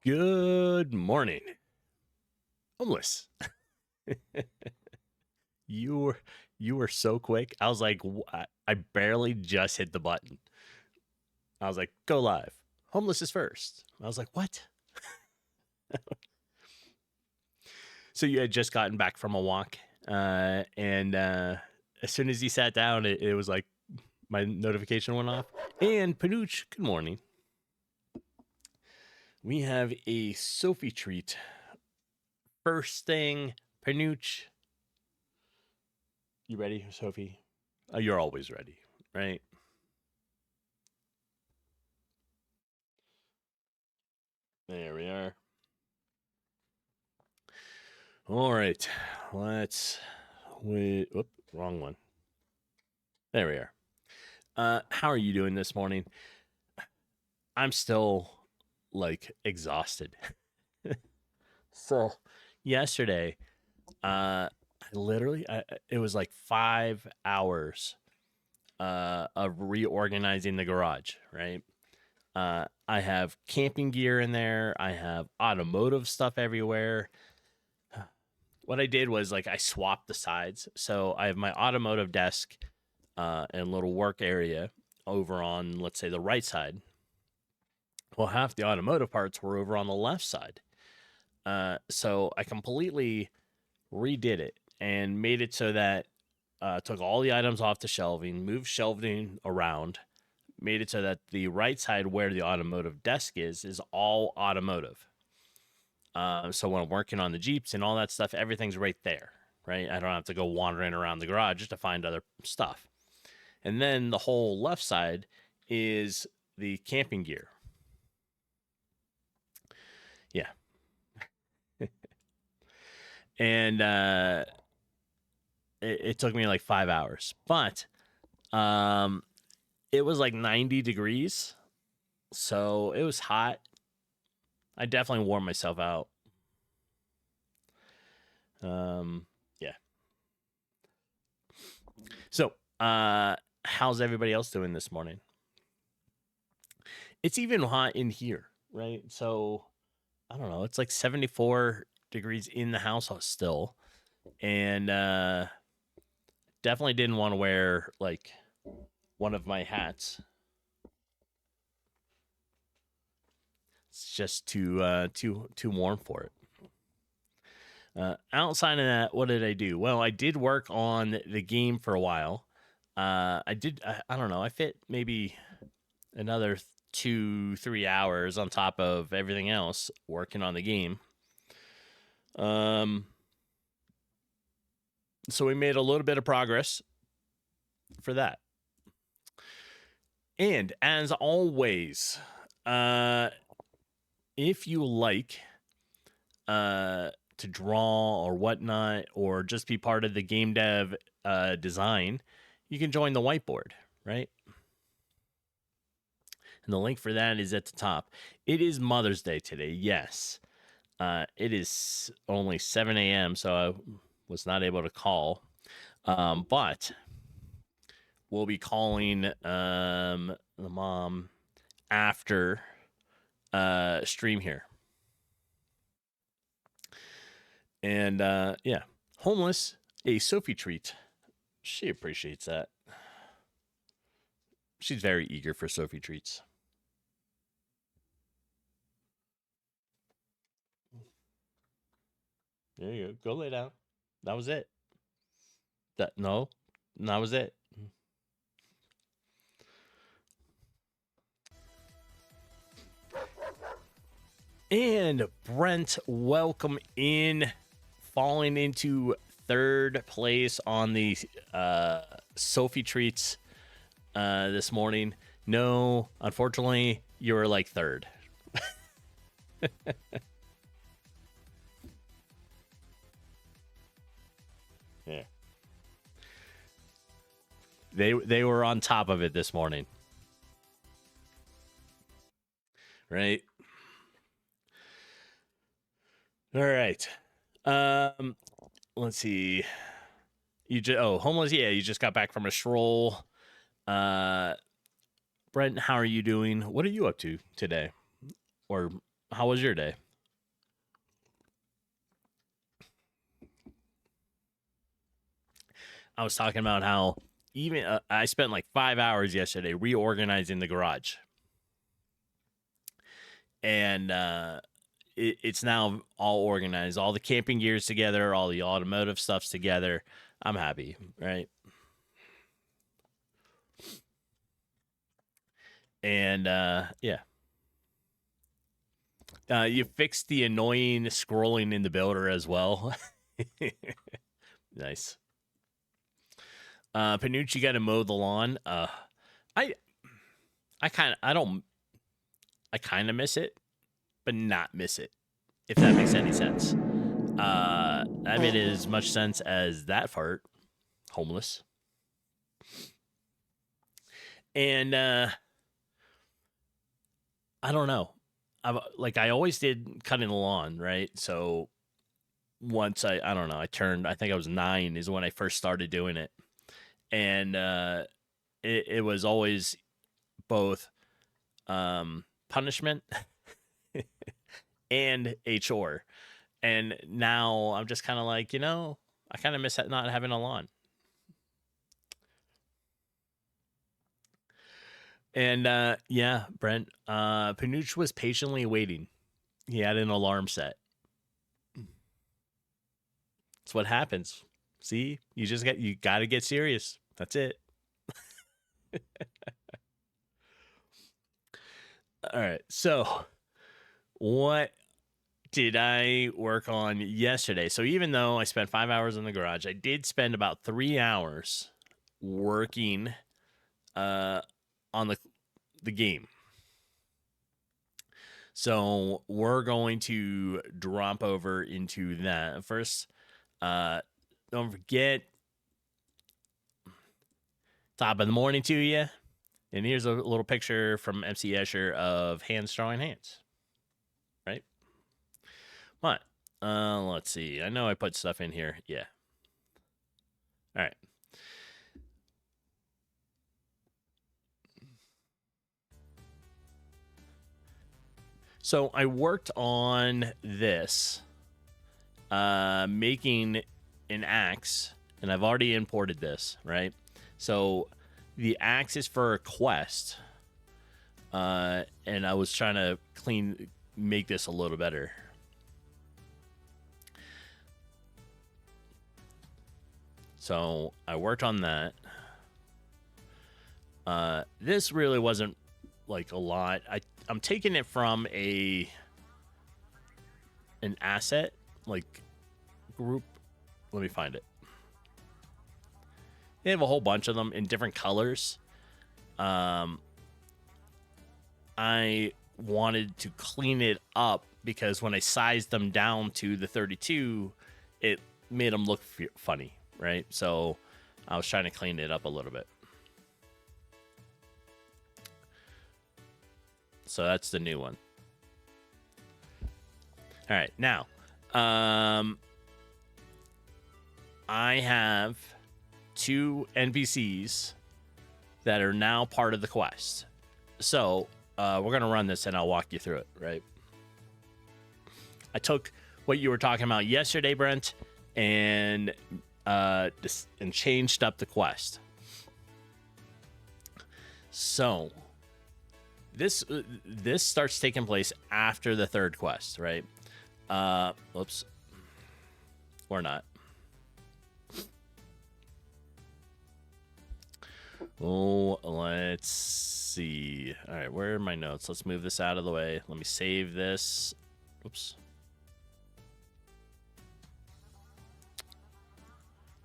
Good morning. Homeless. You were so quick. I was like, I barely just hit the button. I was like, go live. Homeless is first. I was like, what? So you had just gotten back from a walk, and as soon as he sat down, it was like my notification went off. And Panooch, good morning. We have a Sophie treat. First thing, Panooch. You ready, Sophie? You're always ready, right? There we are. All right, whoop, wrong one. There we are. How are you doing this morning? I'm still like exhausted. So yesterday, it was like 5 hours of reorganizing the garage, right? I have camping gear in there. I have automotive stuff everywhere. What I did was like I swapped the sides. So I have my automotive desk and little work area over on, let's say, the right side. Well, half the automotive parts were over on the left side. So I completely redid it and made it so that took all the items off the shelving, moved shelving around, made it so that the right side where the automotive desk is all automotive. So when I'm working on the Jeeps and all that stuff, everything's right there, right? I don't have to go wandering around the garage just to find other stuff. And then the whole left side is the camping gear. Yeah. And it took me like 5 hours, but it was like 90 degrees, so it was hot. I definitely wore myself out. Yeah. So, how's everybody else doing this morning? It's even hot in here, right? So, I don't know. It's like 74 degrees in the house still, and definitely didn't want to wear like one of my hats. It's just too warm for it. Outside of that, what did I do? Well, I did work on the game for a while. I don't know. I fit maybe another 2-3 hours on top of everything else working on the game. So we made a little bit of progress for that. And as always, if you like to draw or whatnot, or just be part of the game dev design, you can join the whiteboard, right? And the link for that is at the top. It is Mother's Day today, yes. It is only 7 a.m., so I was not able to call. But we'll be calling the mom after stream here. And yeah, homeless, a Sophie treat. She appreciates that. She's very eager for Sophie treats. There you go. Go lay down. That was it. That was it. And Brent, welcome in. Falling into third place on the Sophie treats this morning. No, unfortunately, you were like third. Yeah. They were on top of it this morning. Right? All right. Let's see. Homeless. Yeah, you just got back from a stroll. Brent, how are you doing? What are you up to today? Or How was your day? I was talking about how even I spent like 5 hours yesterday reorganizing the garage, and it's now all organized. All the camping gear's together, all the automotive stuff's together. I'm happy, right? And yeah, you fixed the annoying scrolling in the builder as well. Nice. Panucci got to mow the lawn. I I kind of miss it, but not miss it. If that makes any sense. I made as much sense as that fart. Homeless. And I don't know. I always did cutting the lawn, right? So once I don't know, I think I was 9 is when I first started doing it. And it was always both punishment and a chore. And now I'm just kind of like, I kind of miss not having a lawn. And yeah, Brent, Panuch was patiently waiting. He had an alarm set. That's what happens. See, you got to get serious. That's it. All right. So, what did I work on yesterday? So, even though I spent 5 hours in the garage, I did spend about 3 hours working on the game. So, we're going to drop over into that. First, don't forget, top of the morning to you. And here's a little picture from MC Escher of hands drawing hands. Right? But let's see. I know I put stuff in here. Yeah. All right. So I worked on this, making an axe, and I've already imported this, right? So the axe is for a quest, and I was trying to make this a little better. So I worked on that. This really wasn't like a lot. I'm taking it from an asset like group. Let me find it. They have a whole bunch of them in different colors. I wanted to clean it up because when I sized them down to the 32, it made them look funny, right? So I was trying to clean it up a little bit. So that's the new one. All right, now, I have 2 NPCs that are now part of the quest. So we're going to run this and I'll walk you through it, right? I took what you were talking about yesterday, Brent, and changed up the quest. So this starts taking place after the 3rd quest, right? Oops. Or not. Oh, let's see. All right, where are my notes? Let's move this out of the way. Let me save this. Oops.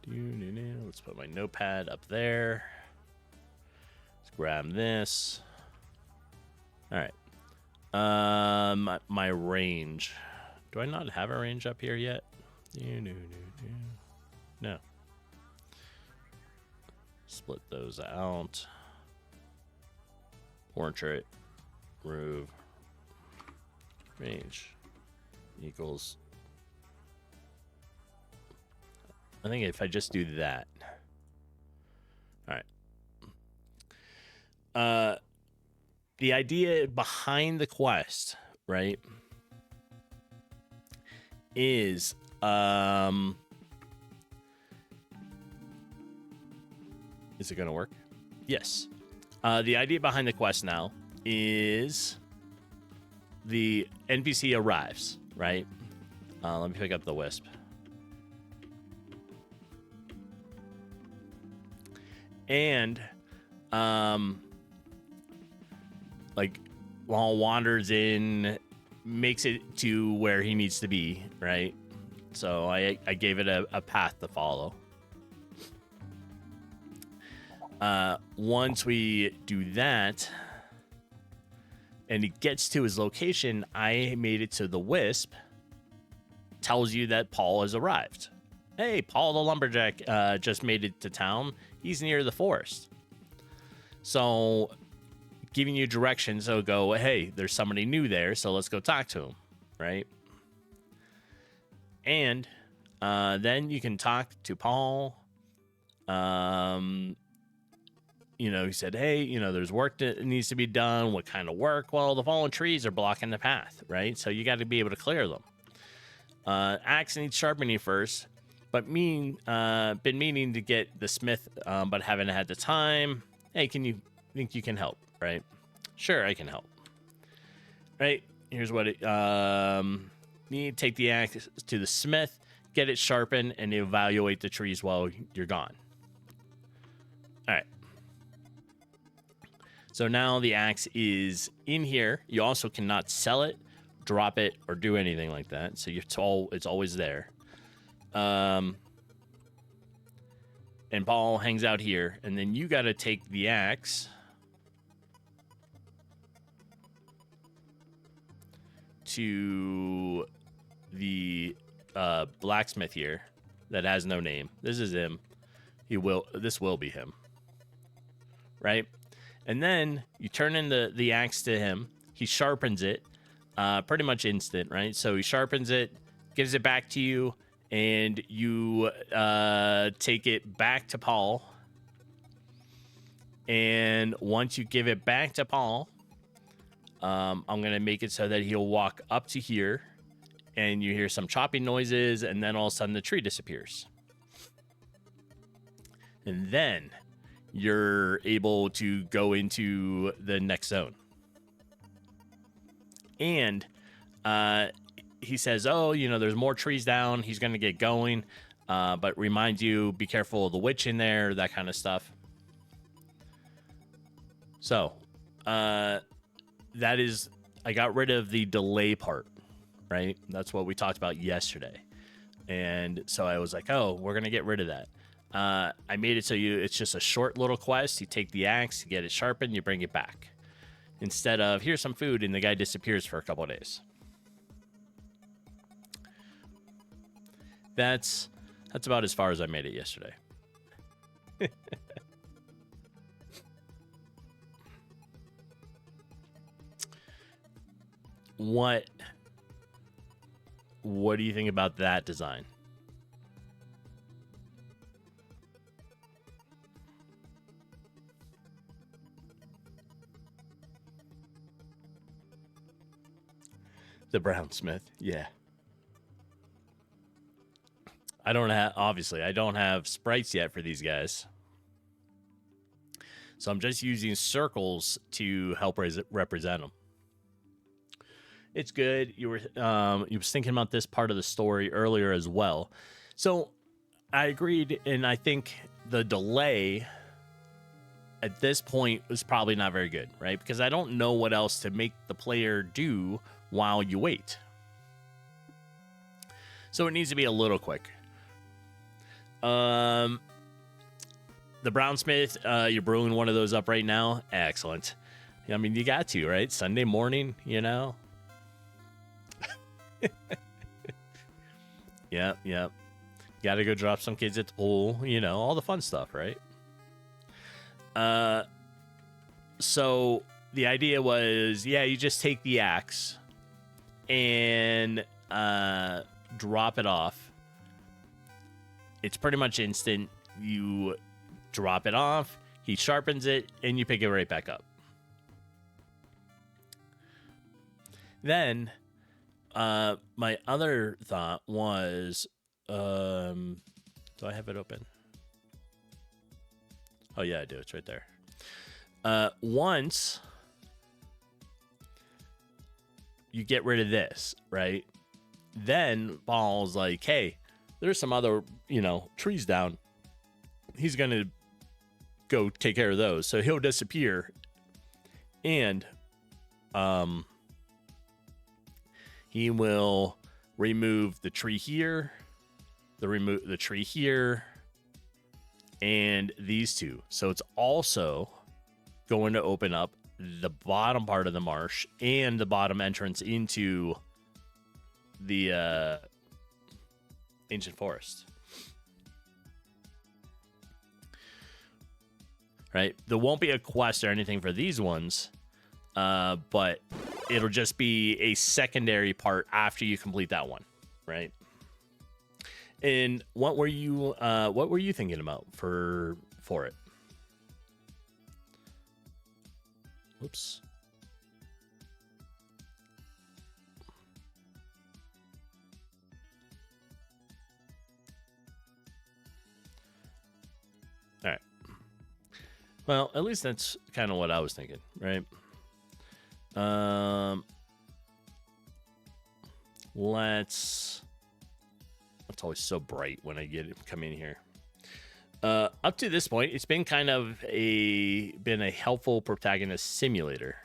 Let's put my notepad up there. Let's grab this. All right. My range. Do I not have a range up here yet? No. Split those out. Portrait. Remove. Range. Equals. I think if I just do that. All right. The idea behind the quest, right, is is it going to work? Yes. The idea behind the quest now is the NPC arrives, right? Let me pick up the wisp. And like while wanders in, makes it to where he needs to be, right? So I gave it a path to follow. Once we do that and he gets to his location, I made it to the wisp. Tells you that Paul has arrived. Hey, Paul the lumberjack just made it to town. He's near the forest. So giving you directions, so go, hey, there's somebody new there, so let's go talk to him, right? And then you can talk to Paul. You know, he said, hey, you know, there's work that needs to be done. What kind of work? Well, the fallen trees are blocking the path, right? So you got to be able to clear them. Axe needs sharpening first, but been meaning to get the smith, but haven't had the time. Hey, think you can help, right? Sure, I can help. Right, here's what it, need take the axe to the smith, get it sharpened, and evaluate the trees while you're gone. All right. So now the axe is in here. You also cannot sell it, drop it, or do anything like that. So it's always there. And Paul hangs out here, and then you got to take the axe to the blacksmith here that has no name. This is him. This will be him, right? And then you turn in the axe to him. He sharpens it, pretty much instant, right? So he sharpens it, gives it back to you, and you take it back to Paul. And once you give it back to Paul, I'm going to make it so that he'll walk up to here, and you hear some chopping noises, and then all of a sudden the tree disappears. And then you're able to go into the next zone. And he says, oh, you know, there's more trees down. He's going to get going. But reminds you, be careful of the witch in there, that kind of stuff. So, that is, I got rid of the delay part, right? That's what we talked about yesterday. And so I was like, oh, we're going to get rid of that. I made it so it's just a short little quest. You take the axe, you get it sharpened, you bring it back. Instead of, here's some food, and the guy disappears for a couple of days. That's about as far as I made it yesterday. What do you think about that design? The Brownsmith, yeah. I don't have sprites yet for these guys. So I'm just using circles to help represent them. It's good. You was thinking about this part of the story earlier as well. So I agreed, and I think the delay at this point was probably not very good, right? Because I don't know what else to make the player do while you wait. So it needs to be a little quick. The Brownsmith, you're brewing one of those up right now. Excellent. I mean, you got to, right? Sunday morning, you know? Yep. Got to go drop some kids at the pool, you know, all the fun stuff, right? So the idea was, yeah, you just take the axe and drop it off. It's pretty much instant. You drop it off, he sharpens it, and you pick it right back up. Then my other thought was, do I have it open? Oh yeah, I do. It's right there. Once you get rid of this, right? Then Paul's like, hey, there's some other, trees down. He's going to go take care of those. So he'll disappear. And he will remove the tree here, the tree here, and these two. So it's also going to open up the bottom part of the marsh and the bottom entrance into the ancient forest. Right? There won't be a quest or anything for these ones, but it'll just be a secondary part after you complete that one, right? And what were you thinking about for it? Whoops. All right. Well, at least that's kind of what I was thinking, right? It's always so bright when I come in here. Up to this point, it's been kind of been a helpful protagonist simulator.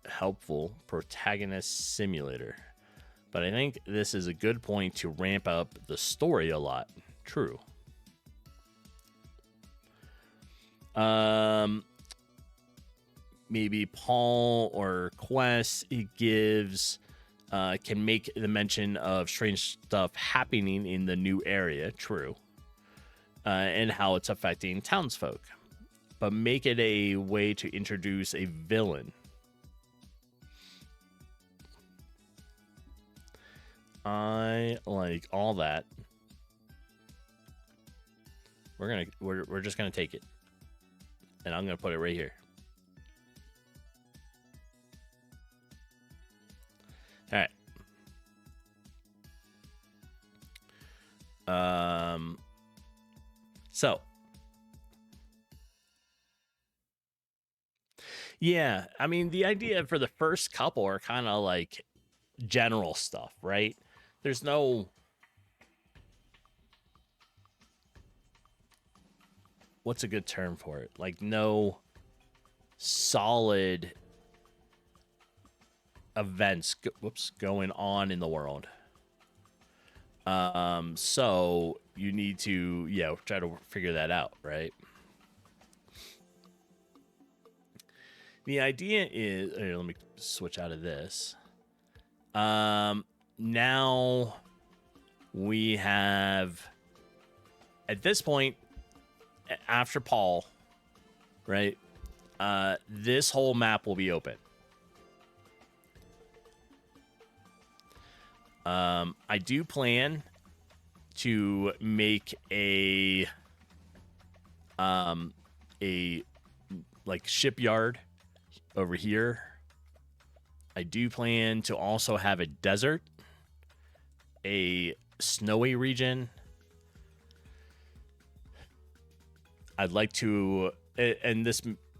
Helpful protagonist simulator. But I think this is a good point to ramp up the story a lot. True. Maybe Paul or Quest, it gives can make the mention of strange stuff happening in the new area. True. And how it's affecting townsfolk. But make it a way to introduce a villain. I like all that. We're just gonna take it. And I'm gonna put it right here. All right. So yeah, I mean, the idea for the first couple are kind of like general stuff, right? There's no, what's a good term for it? Like no solid events going on in the world. So you need to try to figure that out, right? The idea is, here, let me switch out of this. Now we have, at this point, after Paul, right? This whole map will be open. I do plan to make a like shipyard over here. I do plan to also have a desert, a snowy region. I'd like to, and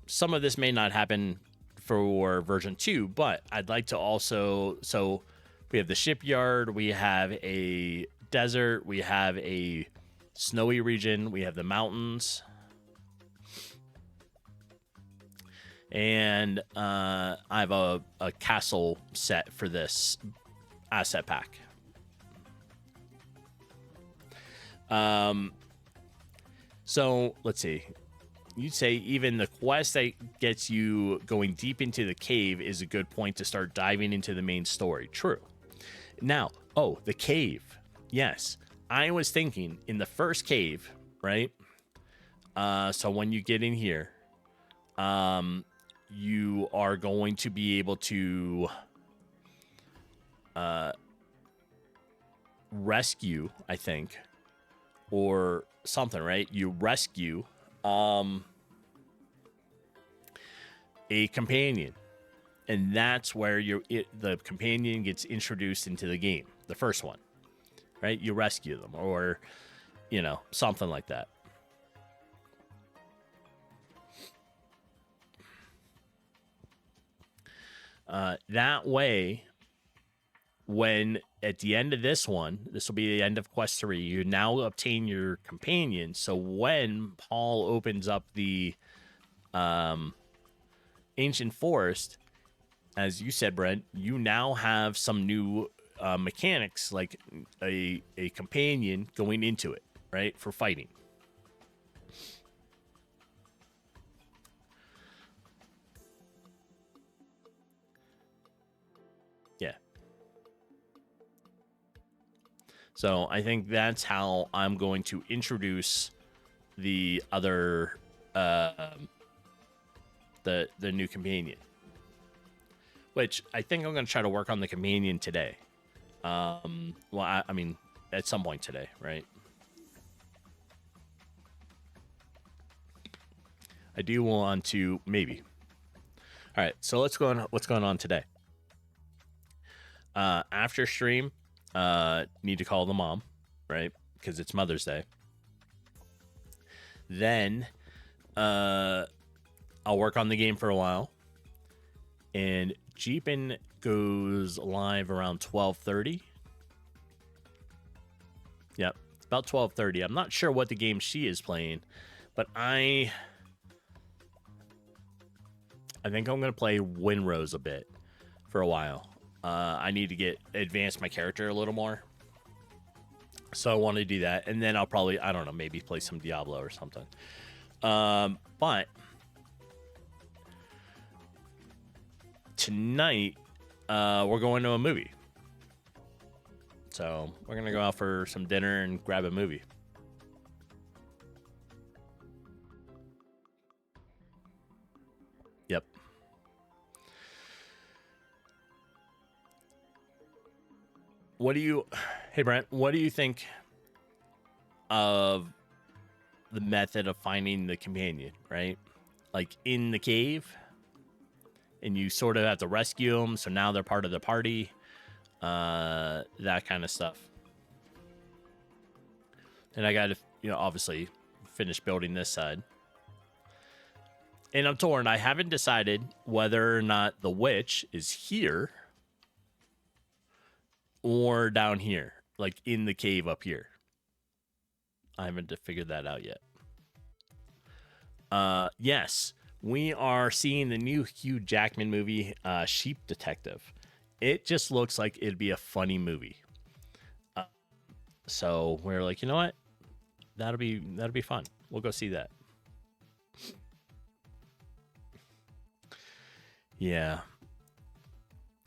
some of this may not happen for version 2, but I'd like to also, so we have the shipyard, we have a desert, we have a snowy region, we have the mountains. And I have a castle set for this asset pack. So let's see. You'd say even the quest that gets you going deep into the cave is a good point to start diving into the main story. True. Now, the cave. Yes. I was thinking in the first cave, right? So when you get in here, you are going to be able to rescue, I think, or something, right? You rescue a companion, and that's where the companion gets introduced into the game, the first one, right? You rescue them, or something like that. That way, when at the end of this one, this will be the end of quest 3, you now obtain your companion. So when Paul opens up the ancient forest, as you said, Brent, you now have some new mechanics, like a companion going into it, right, for fighting. Yeah. So I think that's how I'm going to introduce the other the new companion, which I think I'm going to try to work on the companion today. Well, I mean, at some point today, right? I do want to maybe. All right, so let's go on. What's going on today? After stream, need to call the mom, right? Because it's Mother's Day. Then, I'll work on the game for a while, and Jeepin goes live around 12:30. Yep, it's about 12:30. I'm not sure what the game she is playing, but I think I'm gonna play Winrose a bit for a while. I need to advance my character a little more, so I want to do that, and then I'll probably, I don't know, maybe play some Diablo or something. But tonight, we're going to a movie. So we're going to go out for some dinner and grab a movie. Yep. Hey Brent, what do you think of the method of finding the companion, right? Like in the cave, and you sort of have to rescue them, so now they're part of the party, that kind of stuff. And I got to, obviously finish building this side. And I'm torn. I haven't decided whether or not the witch is here or down here, like in the cave up here. I haven't figured that out yet. Yes, we are seeing the new Hugh Jackman movie, Sheep Detective. It just looks like it'd be a funny movie. So we're like, you know what? That'll be fun. We'll go see that. Yeah.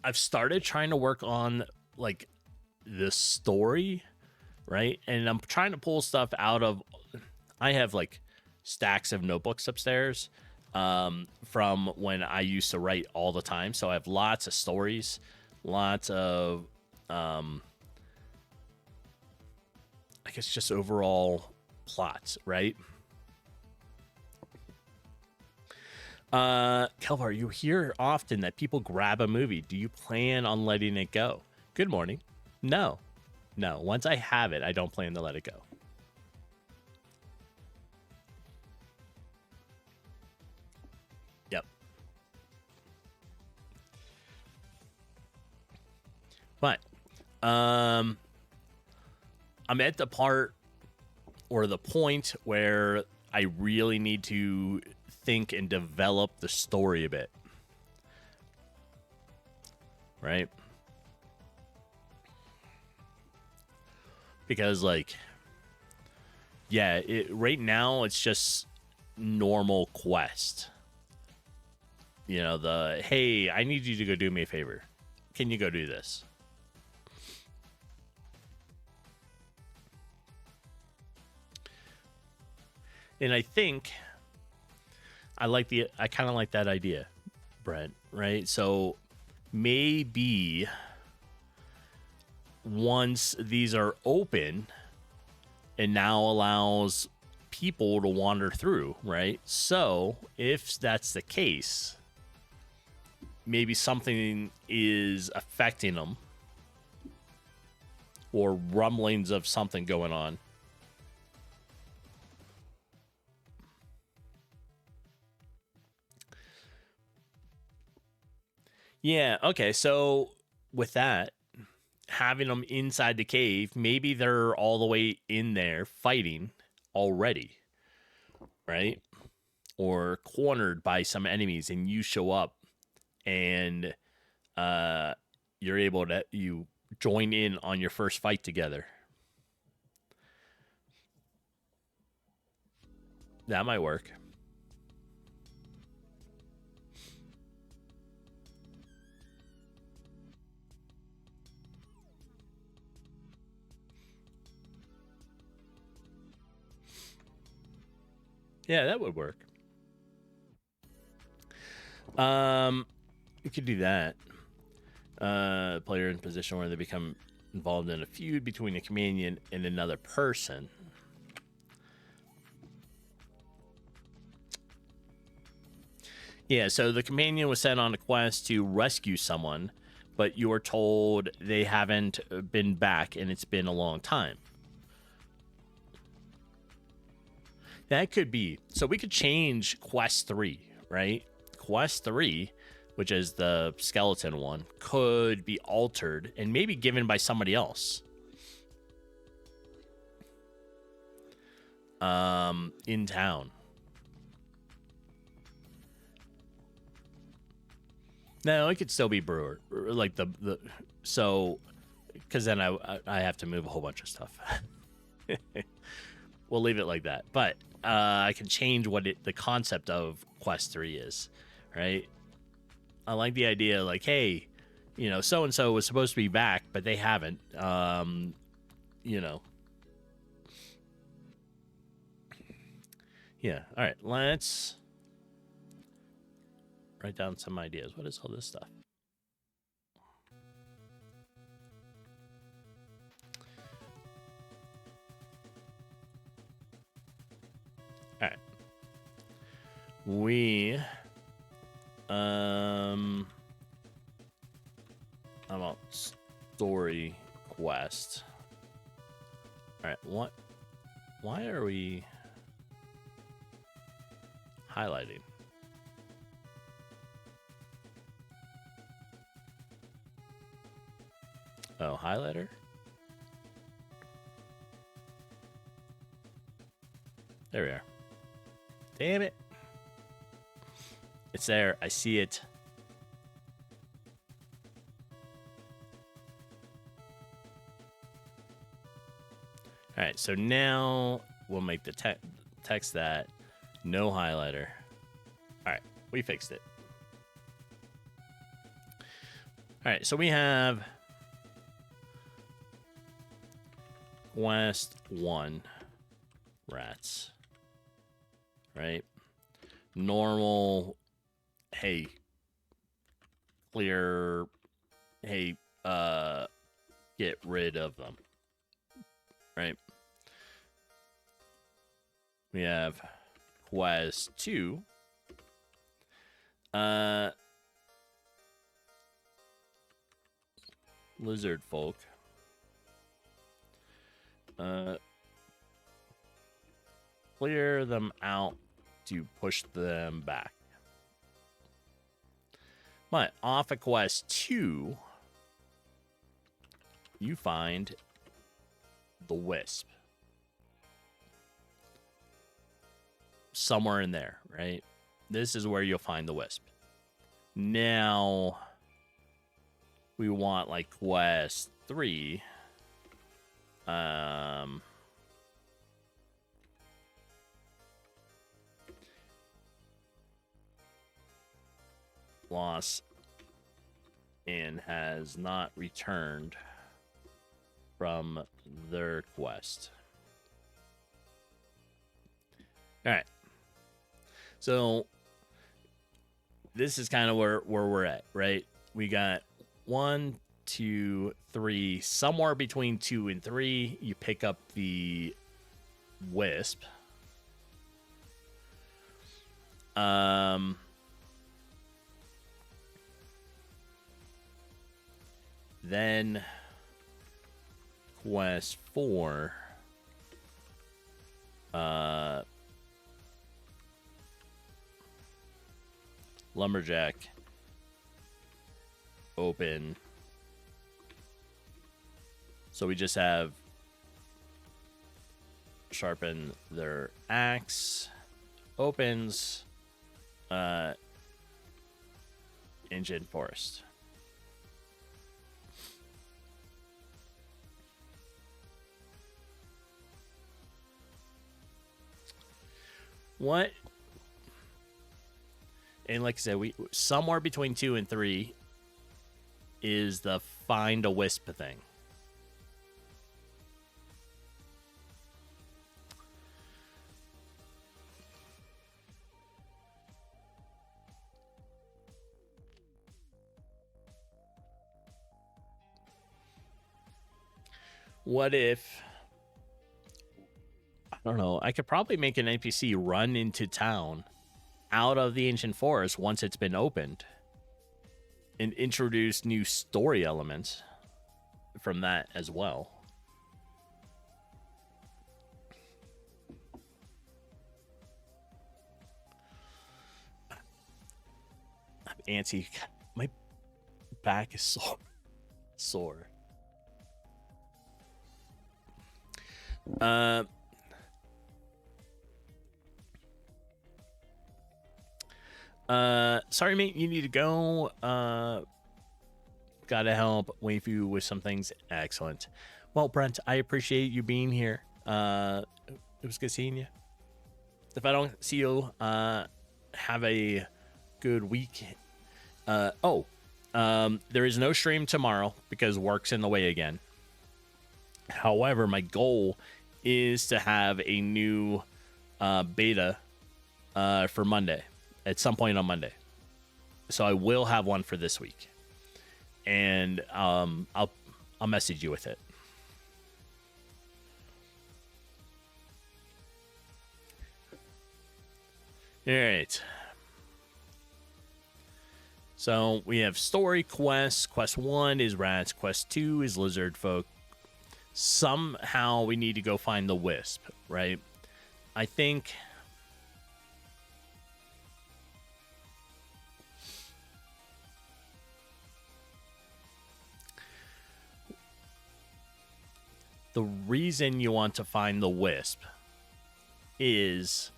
I've started trying to work on like the story, right? And I'm trying to pull stuff out of, I have like stacks of notebooks upstairs from when I used to write all the time. So I have lots of stories, lots of I guess just overall plots, right? Kelvar, you hear often that people grab a movie. Do you plan on letting it go? Good morning. No. Once I have it, I don't plan to let it go. Yep. But, I'm at the part or the point where I really need to think and develop the story a bit. Right? Because like, yeah, right now it's just normal quest. Hey, I need you to go do me a favor. Can you go do this? And I think I kind of like that idea, Brent, right? So maybe once these are open, it now allows people to wander through, right? So if that's the case, maybe something is affecting them, or rumblings of something going on. Yeah, okay, so with that, having them inside the cave, maybe they're all the way in there fighting already, right? Or cornered by some enemies, and you show up, and you're able to you join in on your first fight together. That might work. Yeah, that would work. You could do that. Player in position where they become involved in a feud between a companion and another person. Yeah, so the companion was sent on a quest to rescue someone, but you are told they haven't been back and it's been a long time. That could be. So we could change Quest 3, right? Quest 3, which is the skeleton one, could be altered and maybe given by somebody else. In town. No, it could still be brewer. Like the so, because then I have to move a whole bunch of stuff. We'll leave it like that. But I can change what the concept of Quest 3 is, right? I like the idea, like, hey, you know, so and so was supposed to be back, but they haven't. You know. Yeah. All right. Let's write down some ideas. What is all this stuff? All right. We how about story quest? All right. Why are we highlighting? Oh, highlighter? There we are. Damn it. It's there. I see it. All right, so now we'll make the text that no highlighter. All right, we fixed it. All right, so we have Quest 1 rats, right? Normal, hey, clear, hey, get rid of them, right? We have Quest 2. Lizard folk. Clear them out to push them back. But off of Quest 2, you find the Wisp. Somewhere in there, right? This is where you'll find the Wisp. Now, we want like Quest 3. Lost and has not returned from their quest. All right. So this is kind of where we're at, right? We got 1, 2, 3, somewhere between 2 and 3. You pick up the Wisp. Then quest 4. Lumberjack. Open. So we just have sharpen their axe. Opens. Ancient Forest. What? And like I said, we somewhere between 2 and 3 is the find a wisp thing. What if, I don't know, I could probably make an NPC run into town out of the ancient forest once it's been opened and introduce new story elements from that as well. I'm antsy. My back is sore. Sorry, mate, you need to go. Gotta help Waifu with some things. Excellent. Well, Brent, I appreciate you being here. It was good seeing you. If I don't see you, have a good week. There is no stream tomorrow because work's in the way again. However, my goal is to have a new beta for Monday, at some point on Monday. So I will have one for this week, and I'll message you with it. All right. So we have story quests. Quest 1 is rats. Quest 2 is lizard folk. Somehow we need to go find the wisp, right? I think the reason you want to find the wisp is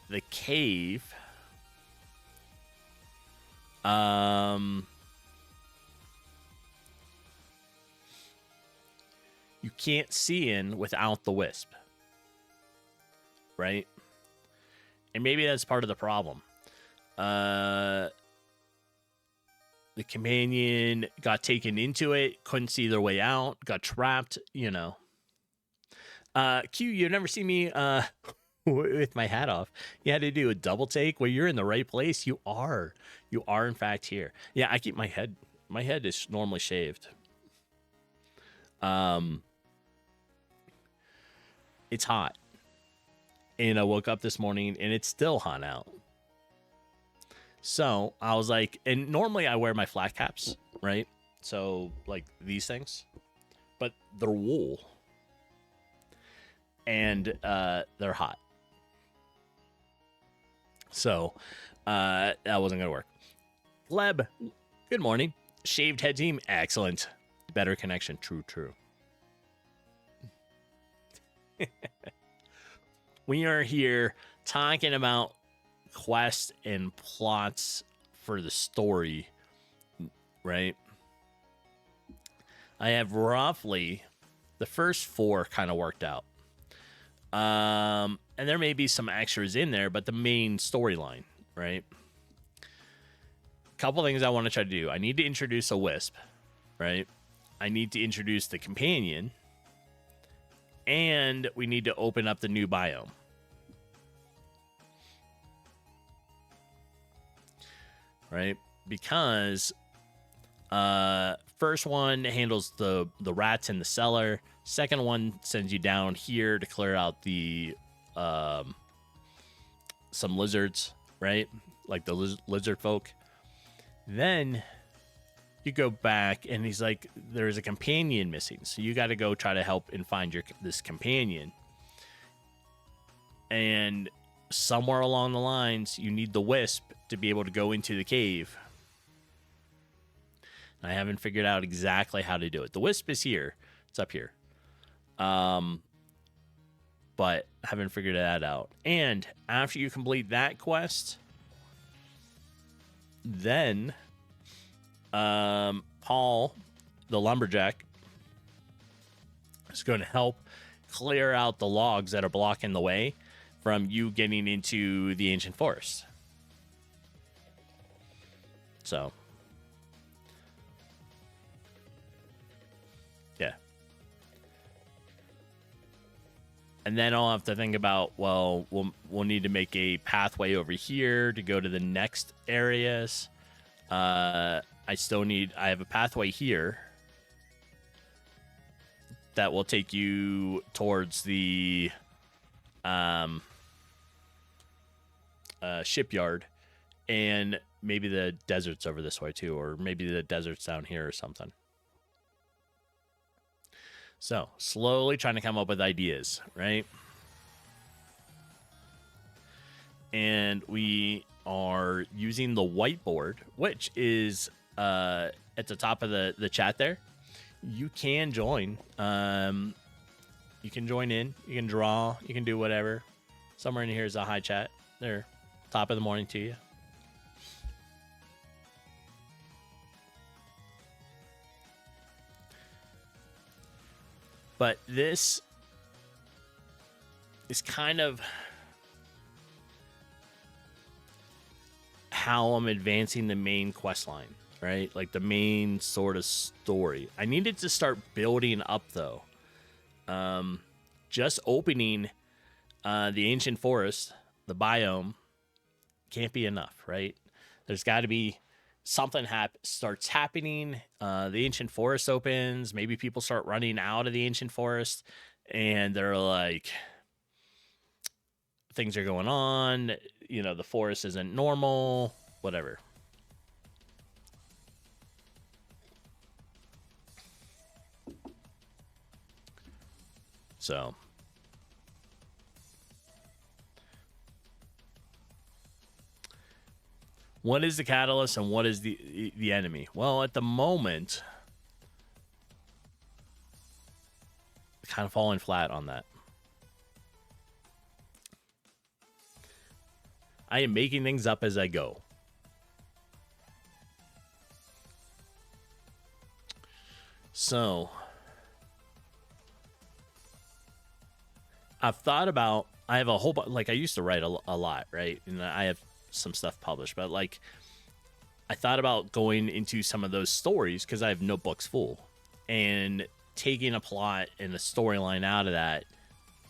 the cave. You can't see in without the wisp, right? And maybe that's part of the problem. The companion got taken into it, couldn't see their way out, got trapped, you know. Q, you've never seen me with my hat off. You had to do a double take where you're in the right place. You are in fact here. Yeah, I keep my head is normally shaved. It's hot, and I woke up this morning and it's still hot out. So I was like, and normally I wear my flat caps, right? So like these things, but they're wool and they're hot. So that wasn't gonna work. Leb, good morning. Shaved head team, excellent. Better connection, true. We are here talking about quests and plots for the story, right? I have roughly the first 4 kind of worked out. And there may be some extras in there, but the main storyline, right? Couple things I want to try to do. I need to introduce a wisp, right? I need to introduce the companion, and we need to open up the new biome. Right? Because first one handles the rats in the cellar. Second one sends you down here to clear out the some lizards, right? Like the lizard folk. Then you go back, and he's like, there's a companion missing, so you got to go try to help and find this companion. And somewhere along the lines, you need the wisp to be able to go into the cave. And I haven't figured out exactly how to do it. The wisp is here. It's up here. But I haven't figured that out. And after you complete that quest, then Paul, the lumberjack, is going to help clear out the logs that are blocking the way from you getting into the ancient forest. So, yeah. And then I'll have to think about, well, we'll need to make a pathway over here to go to the next areas. I have a pathway here that will take you towards the shipyard, and maybe the desert's over this way too, or maybe the desert's down here or something. So, slowly trying to come up with ideas, right? And we are using the whiteboard, which is at the top of the chat there. You can join. You can join in. You can draw. You can do whatever. Somewhere in here is a hi chat. There. Top of the morning to you. But this is kind of how I'm advancing the main quest line, right? Like the main sort of story. I needed to start building up, though. Just opening the ancient forest, the biome, can't be enough, right? There's got to be something starts happening. The ancient forest opens. Maybe people start running out of the ancient forest, and they're like, things are going on. You know, the forest isn't normal. Whatever. So. What is the catalyst and what is the enemy? Well, at the moment, kind of falling flat on that. I am making things up as I go. So, I've thought about, I have a whole bunch, like I used to write a lot, right? And I have some stuff published, but like I thought about going into some of those stories because I have notebooks full and taking a plot and a storyline out of that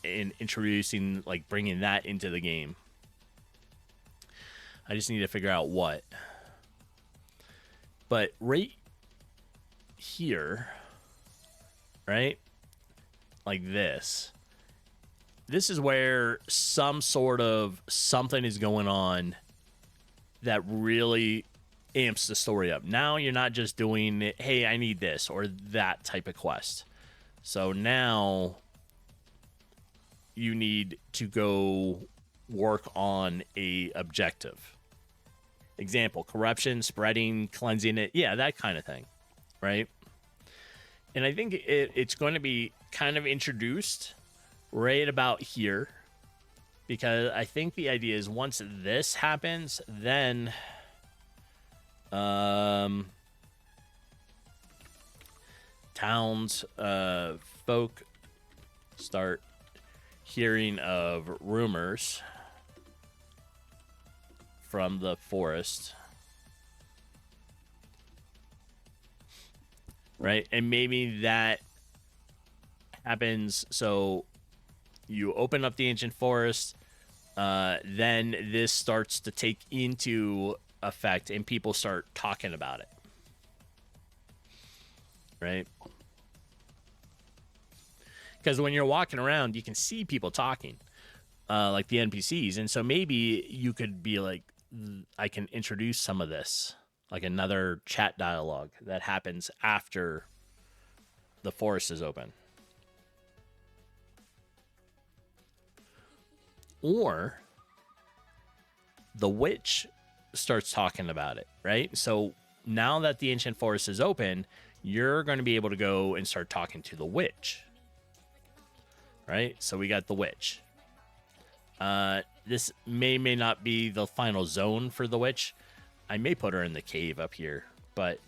and introducing, like bringing that into the game. I just need to figure out what. But right here, right? Like this is where some sort of something is going on that really amps the story up. Now you're not just doing, hey, I need this or that type of quest. So now you need to go work on a objective. Example, corruption, spreading, cleansing it. Yeah, that kind of thing, right? And I think it's going to be kind of introduced right about here, because I think the idea is once this happens, then towns, folk start hearing of rumors from the forest, right? And maybe that happens. So you open up the ancient forest, then this starts to take into effect and people start talking about it, right? Because when you're walking around, you can see people talking, like the NPCs. And so maybe you could be like, I can introduce some of this like another chat dialogue that happens after the forest is open. Or the witch starts talking about it, right? So now that the ancient forest is open, you're going to be able to go and start talking to the witch, right? So we got the witch. This may not be the final zone for the witch. I may put her in the cave up here, but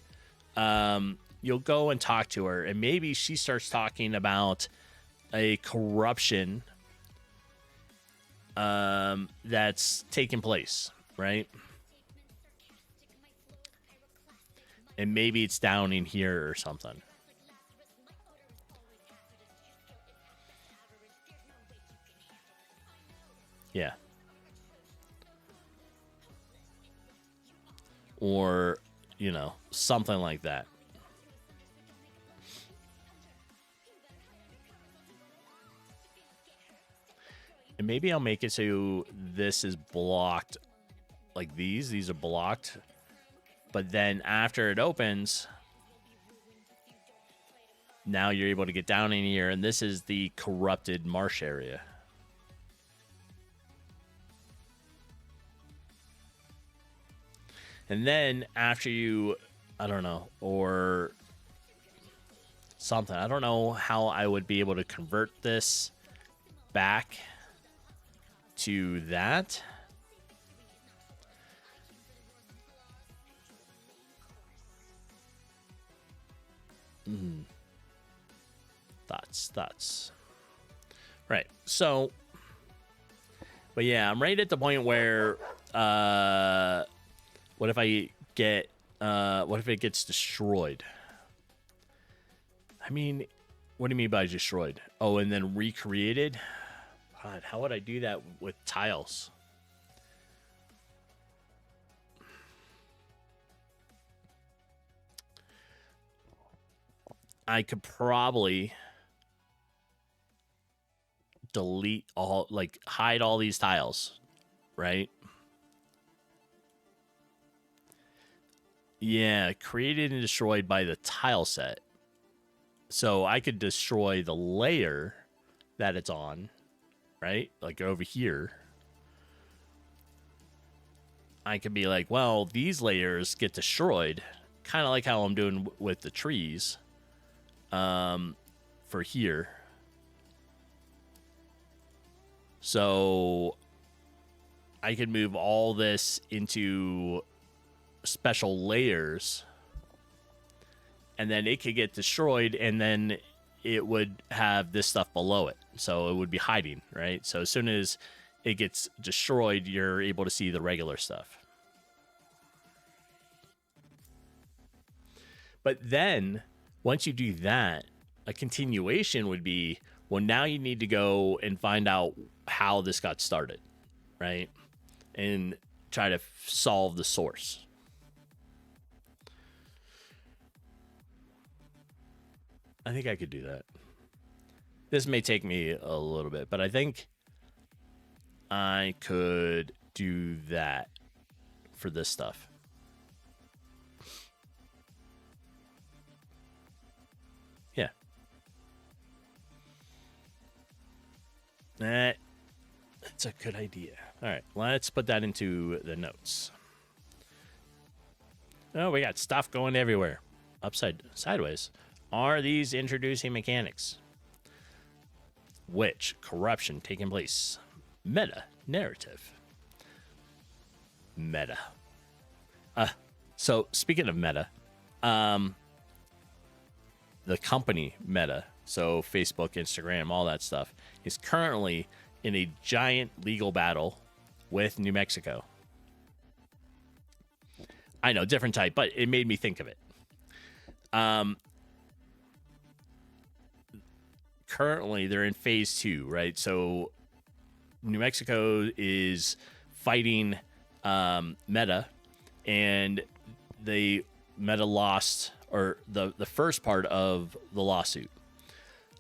you'll go and talk to her, and maybe she starts talking about a corruption that's taking place, right? And maybe it's down in here or something. Yeah. Or, you know, something like that. And maybe I'll make it so this is blocked like these. These are blocked. But then after it opens, now you're able to get down in here, and this is the corrupted marsh area. And then after you, I don't know, or something. I don't know how I would be able to convert this back to that. Thoughts. Right. So, but yeah, I'm right at the point where, what if I get, what if it gets destroyed? I mean, what do you mean by destroyed? Oh, and then recreated? God, how would I do that with tiles? I could probably delete all, like, hide all these tiles, right? Yeah, created and destroyed by the tile set. So I could destroy the layer that it's on, right? Like over here. I could be like, well, these layers get destroyed, kind of like how I'm doing with the trees. For here. So I could move all this into special layers, and then it could get destroyed, and then it would have this stuff below it. So it would be hiding, right? So as soon as it gets destroyed, you're able to see the regular stuff. But then once you do that, a continuation would be, well, now you need to go and find out how this got started, right? And try to solve the source. I think I could do that. This may take me a little bit, but I think I could do that for this stuff. Yeah. That's a good idea. All right, let's put that into the notes. Oh, we got stuff going everywhere. Sideways. Are these introducing mechanics? Which corruption taking place? Meta narrative. Meta. So speaking of Meta, the company Meta, so Facebook, Instagram, all that stuff, is currently in a giant legal battle with New Mexico. I know, different type, but it made me think of it. Currently, they're in phase 2, right? So New Mexico is fighting Meta, and Meta lost, or the first part of the lawsuit.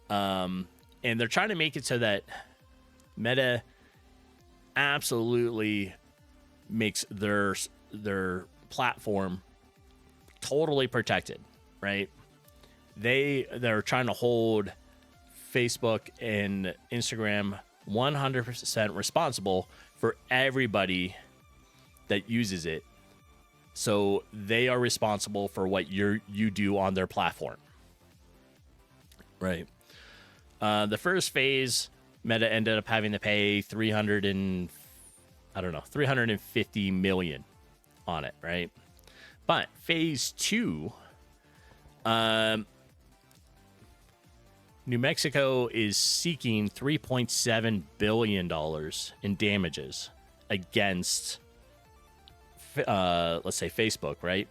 And they're trying to make it so that Meta absolutely makes their platform totally protected, right? They're trying to hold Facebook and Instagram 100% responsible for everybody that uses it. So they are responsible for what you do on their platform, right? The first phase, Meta ended up having to pay 350 million on it, right? But phase 2, New Mexico is seeking $3.7 billion in damages against, let's say, Facebook, right?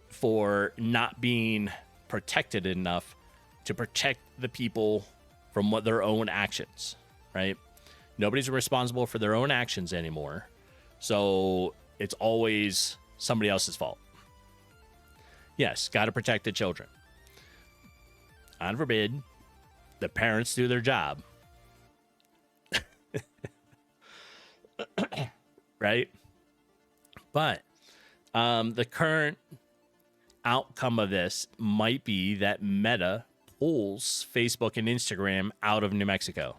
For not being protected enough to protect the people from what their own actions, right? Nobody's responsible for their own actions anymore. So it's always somebody else's fault. Yes, got to protect the children. God forbid the parents do their job. Right? But the current outcome of this might be that Meta pulls Facebook and Instagram out of New Mexico.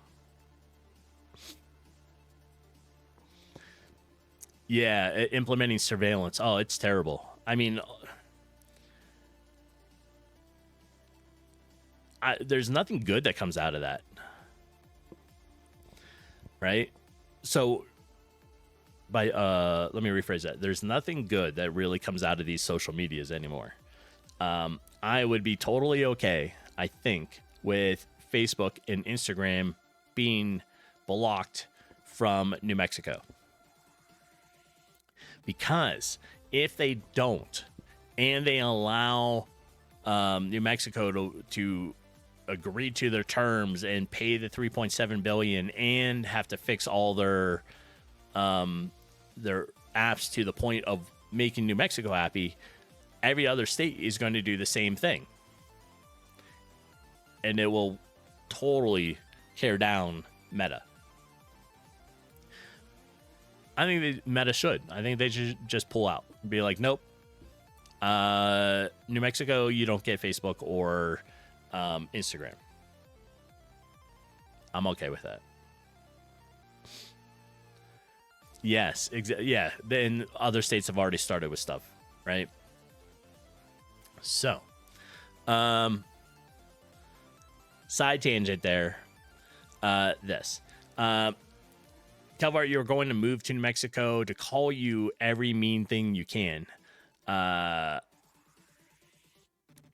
Yeah, implementing surveillance. Oh, it's terrible. I mean, there's nothing good that comes out of that, right? So, let me rephrase that. There's nothing good that really comes out of these social medias anymore. I would be totally okay, I think, with Facebook and Instagram being blocked from New Mexico. Because if they don't, and they allow New Mexico to agree to their terms and pay the $3.7 billion and have to fix all their apps to the point of making New Mexico happy, every other state is going to do the same thing. And it will totally tear down Meta. I think Meta should. I think they should just pull out. Be like, nope. New Mexico, you don't get Facebook or Instagram. I'm okay with that. Yes, yeah. Then other states have already started with stuff, right? So, side tangent there. This. Telvar, you're going to move to New Mexico to call you every mean thing you can.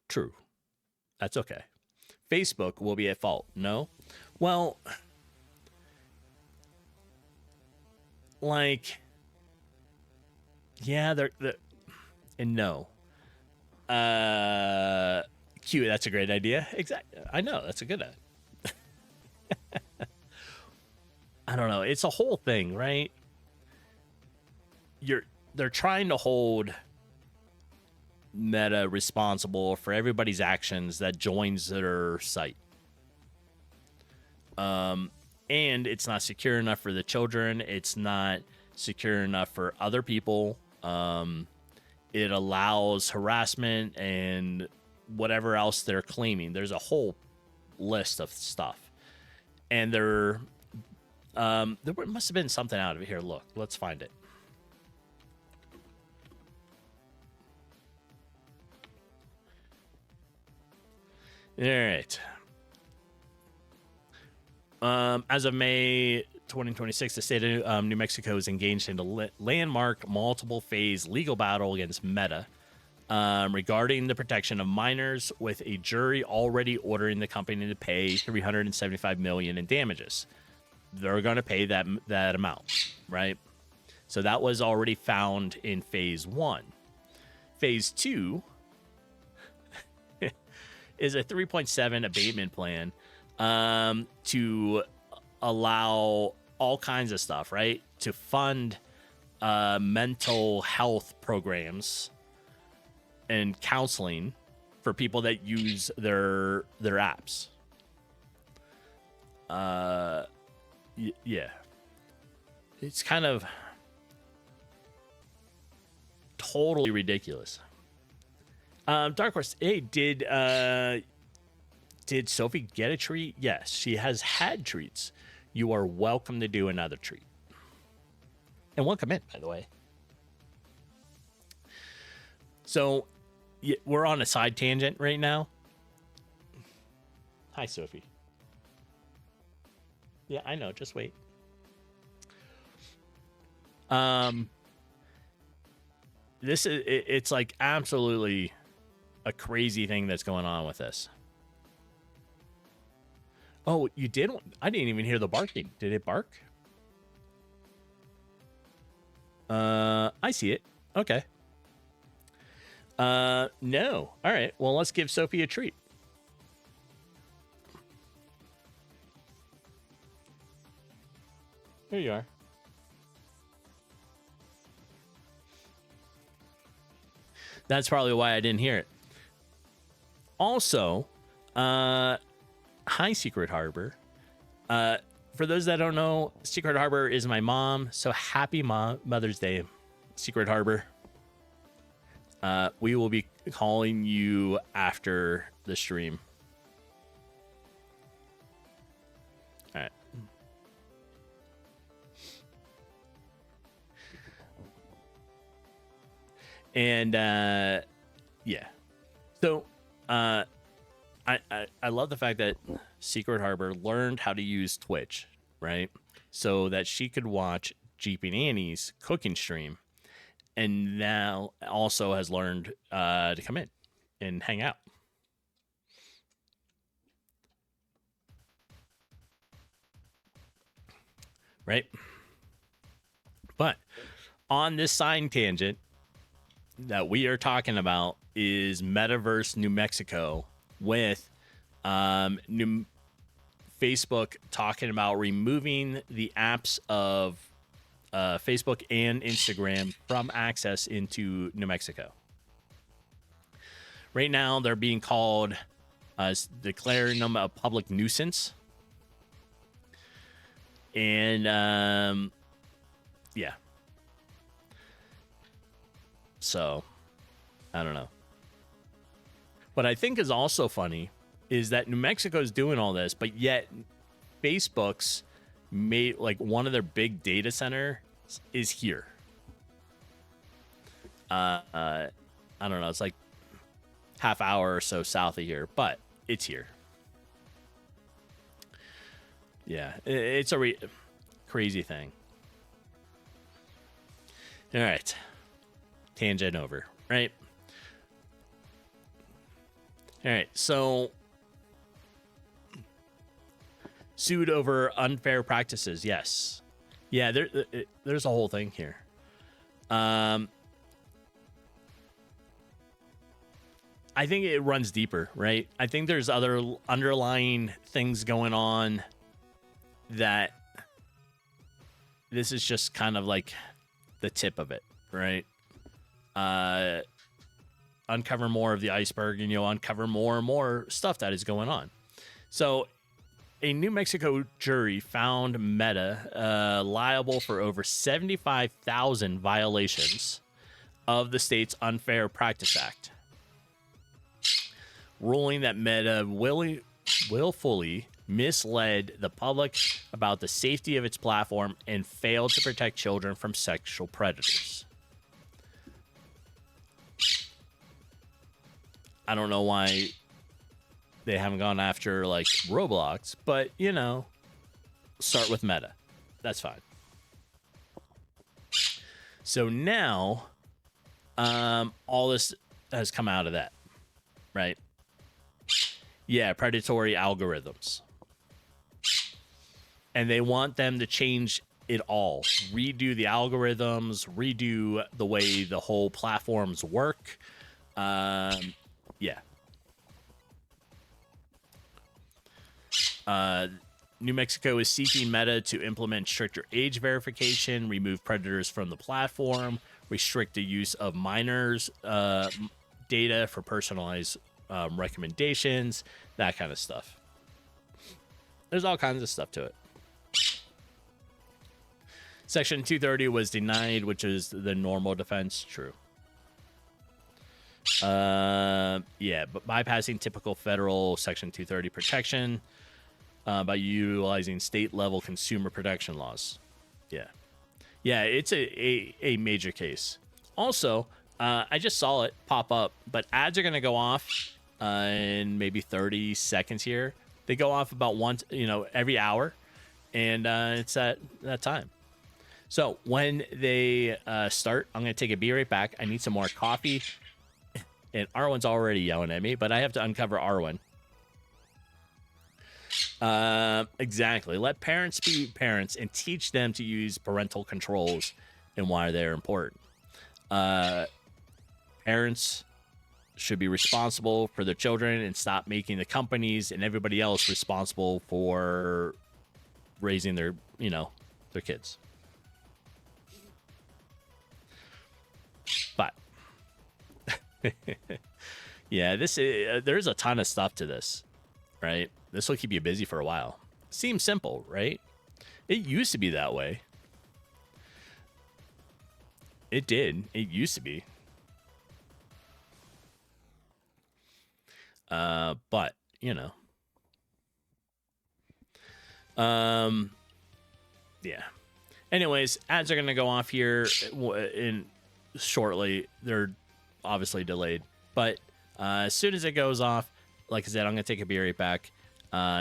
True. That's okay. Facebook will be at fault. No? Well, like, yeah, they're and no. Q, that's a great idea. Exactly. I know, that's a good idea. I don't know. It's a whole thing, right? They're trying to hold Meta responsible for everybody's actions that joins their site. And it's not secure enough for the children. It's not secure enough for other people. It allows harassment and whatever else they're claiming. There's a whole list of stuff. And there must have been something out of it here. Look, let's find it. All right. As of May 2026, the state of New Mexico is engaged in a landmark multiple-phase legal battle against Meta regarding the protection of minors, with a jury already ordering the company to pay $375 million in damages. They're going to pay that amount, right? So that was already found in phase 1. Phase 2 is a 3.7 abatement plan to allow all kinds of stuff, right? To fund mental health programs and counseling for people that use their apps. Yeah. It's kind of totally ridiculous. Dark Horse, hey, did Sophie get a treat? Yes, she has had treats. You are welcome to do another treat. And welcome in, by the way. So, we're on a side tangent right now. Hi, Sophie. Yeah, I know. Just wait. It's like absolutely a crazy thing that's going on with this. Oh, you did? I didn't even hear the barking. Did it bark? I see it. Okay. No. All right. Well, let's give Sophie a treat. Here you are. That's probably why I didn't hear it. Also, hi, Secret Harbor. For those that don't know, Secret Harbor is my mom. So happy Mother's Day, Secret Harbor. We will be calling you after the stream. All right. And yeah. So I love the fact that Secret Harbor learned how to use Twitch, right? So that she could watch Jeep and Annie's cooking stream, and now also has learned to come in and hang out. Right? But on this side tangent that we are talking about is Metaverse New Mexico, with Facebook talking about removing the apps of Facebook and Instagram from access into New Mexico. Right now, they're being called, declaring them a public nuisance. And, yeah. So, I don't know. What I think is also funny is that New Mexico's doing all this, but yet Facebook's made, like, one of their big data center is here. I don't know. It's like half hour or so south of here, but it's here. Yeah, it's a crazy thing. All right. Tangent over, right? All right, so sued over unfair practices. Yes. Yeah, there's a whole thing here. I think it runs deeper, right? I think there's other underlying things going on that this is just kind of like the tip of it, right? Uncover more of the iceberg, and you'll uncover more and more stuff that is going on. So a New Mexico jury found Meta liable for over 75,000 violations of the state's Unfair Practice Act, ruling that Meta willfully misled the public about the safety of its platform and failed to protect children from sexual predators. I don't know why they haven't gone after, like, Roblox, but, you know, start with Meta. That's fine. So now, all this has come out of that, right? Yeah, predatory algorithms. And they want them to change it all. Redo the algorithms, redo the way the whole platforms work. Yeah. New Mexico is seeking Meta to implement stricter age verification, remove predators from the platform, restrict the use of minors' data for personalized recommendations, that kind of stuff. There's all kinds of stuff to it. Section 230 was denied, which is the normal defense. True. Yeah, but bypassing typical federal Section 230 protection by utilizing state-level consumer protection laws. Yeah. Yeah, it's a major case. Also, I just saw it pop up, but ads are going to go off in maybe 30 seconds here. They go off about once, every hour, and it's at that time. So when they start, I'm going to take a beer right back. I need some more coffee. And Arwen's already yelling at me, but I have to uncover Arwen. Exactly. Let parents be parents and teach them to use parental controls and why they're important. Parents should be responsible for their children and stop making the companies and everybody else responsible for raising their kids. But yeah, there's a ton of stuff to this, right? This will keep you busy for a while. Seems simple, right? It used to be that way. It did. It used to be. But yeah. Anyways, ads are gonna go off here in shortly. They're obviously delayed, but as soon as it goes off, like I said, I'm gonna take a beer right back,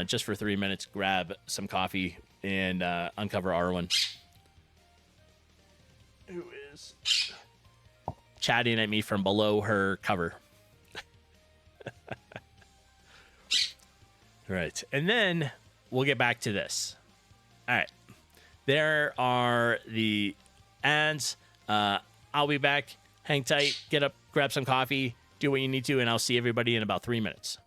just for 3 minutes, grab some coffee, and uncover Arwen, who is chatting at me from below her cover. Right, and then we'll get back to this. All right, there are the ads. I'll be back. Hang tight. Get up, grab some coffee, do what you need to, and I'll see everybody in about 3 minutes.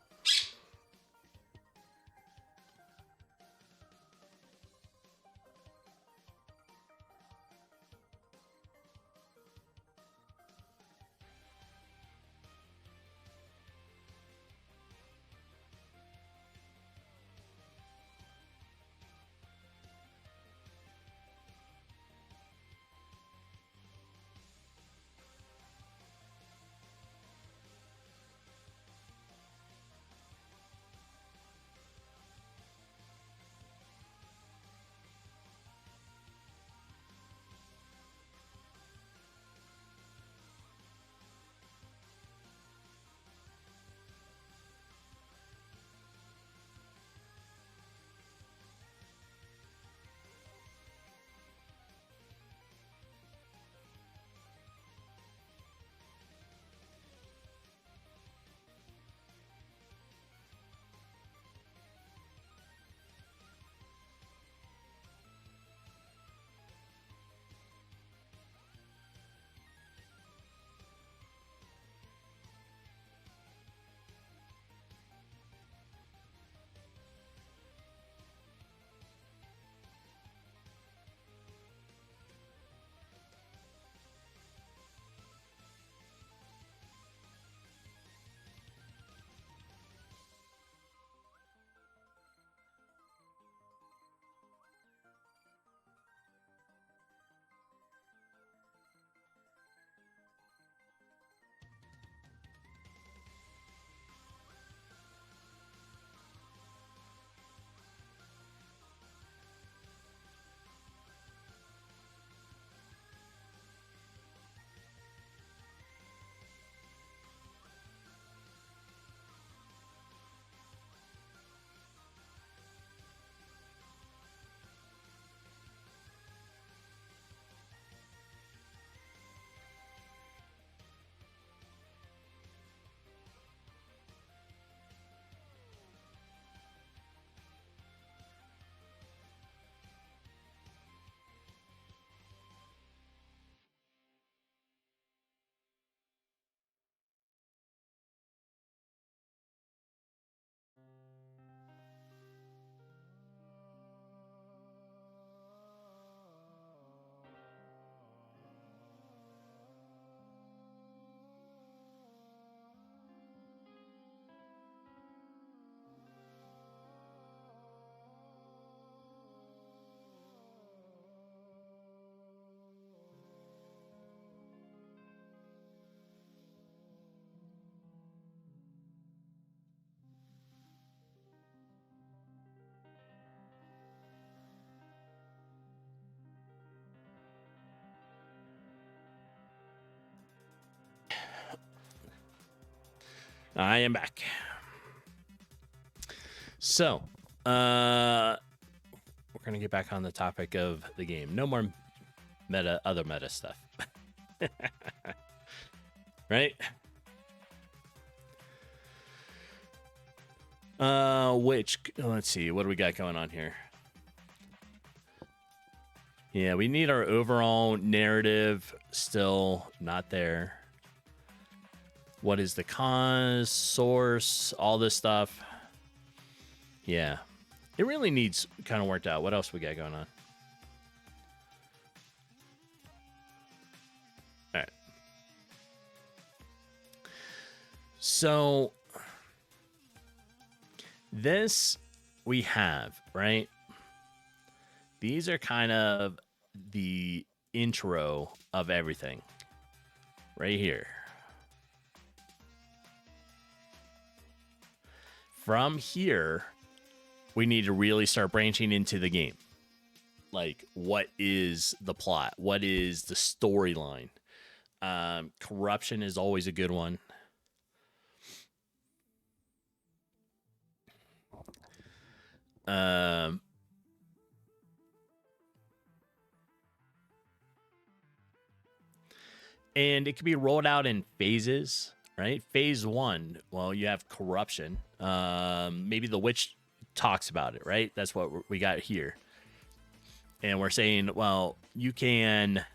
I am back. So, we're going to get back on the topic of the game. No more other meta stuff. Right? Let's see, what do we got going on here? Yeah, we need our overall narrative still not there. What is the cause, source, all this stuff? Yeah, it really needs kind of worked out. What else we got going on? All right. So this we have, right? These are kind of the intro of everything right here. From here, we need to really start branching into the game. Like, what is the plot? What is the storyline? Corruption is always a good one. And it can be rolled out in phases, right? Phase 1, well, you have corruption. Maybe the witch talks about it, right? That's what we got here. And we're saying, well, you can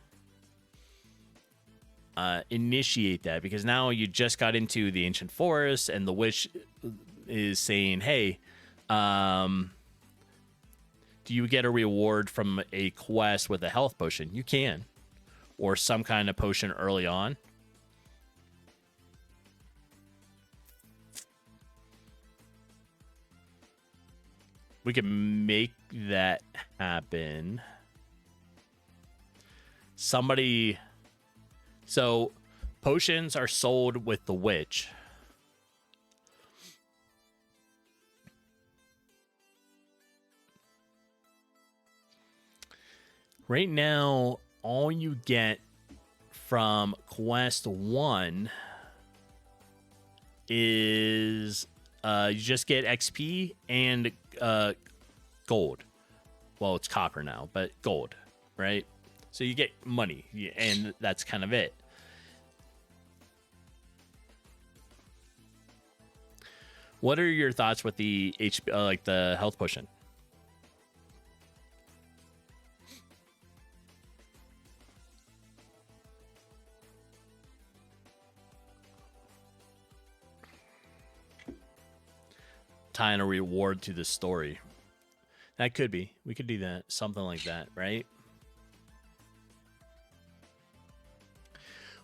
initiate that because now you just got into the ancient forest and the witch is saying, hey, do you get a reward from a quest with a health potion? You can. Or some kind of potion early on. We can make that happen. Somebody... So, potions are sold with the witch. Right now, all you get from quest 1 is you just get XP and gold. Well, it's copper now, but gold, right? So you get money, and that's kind of it. What are your thoughts with the like the health potion? Tying a reward to the story. That could be. We could do that. Something like that, right?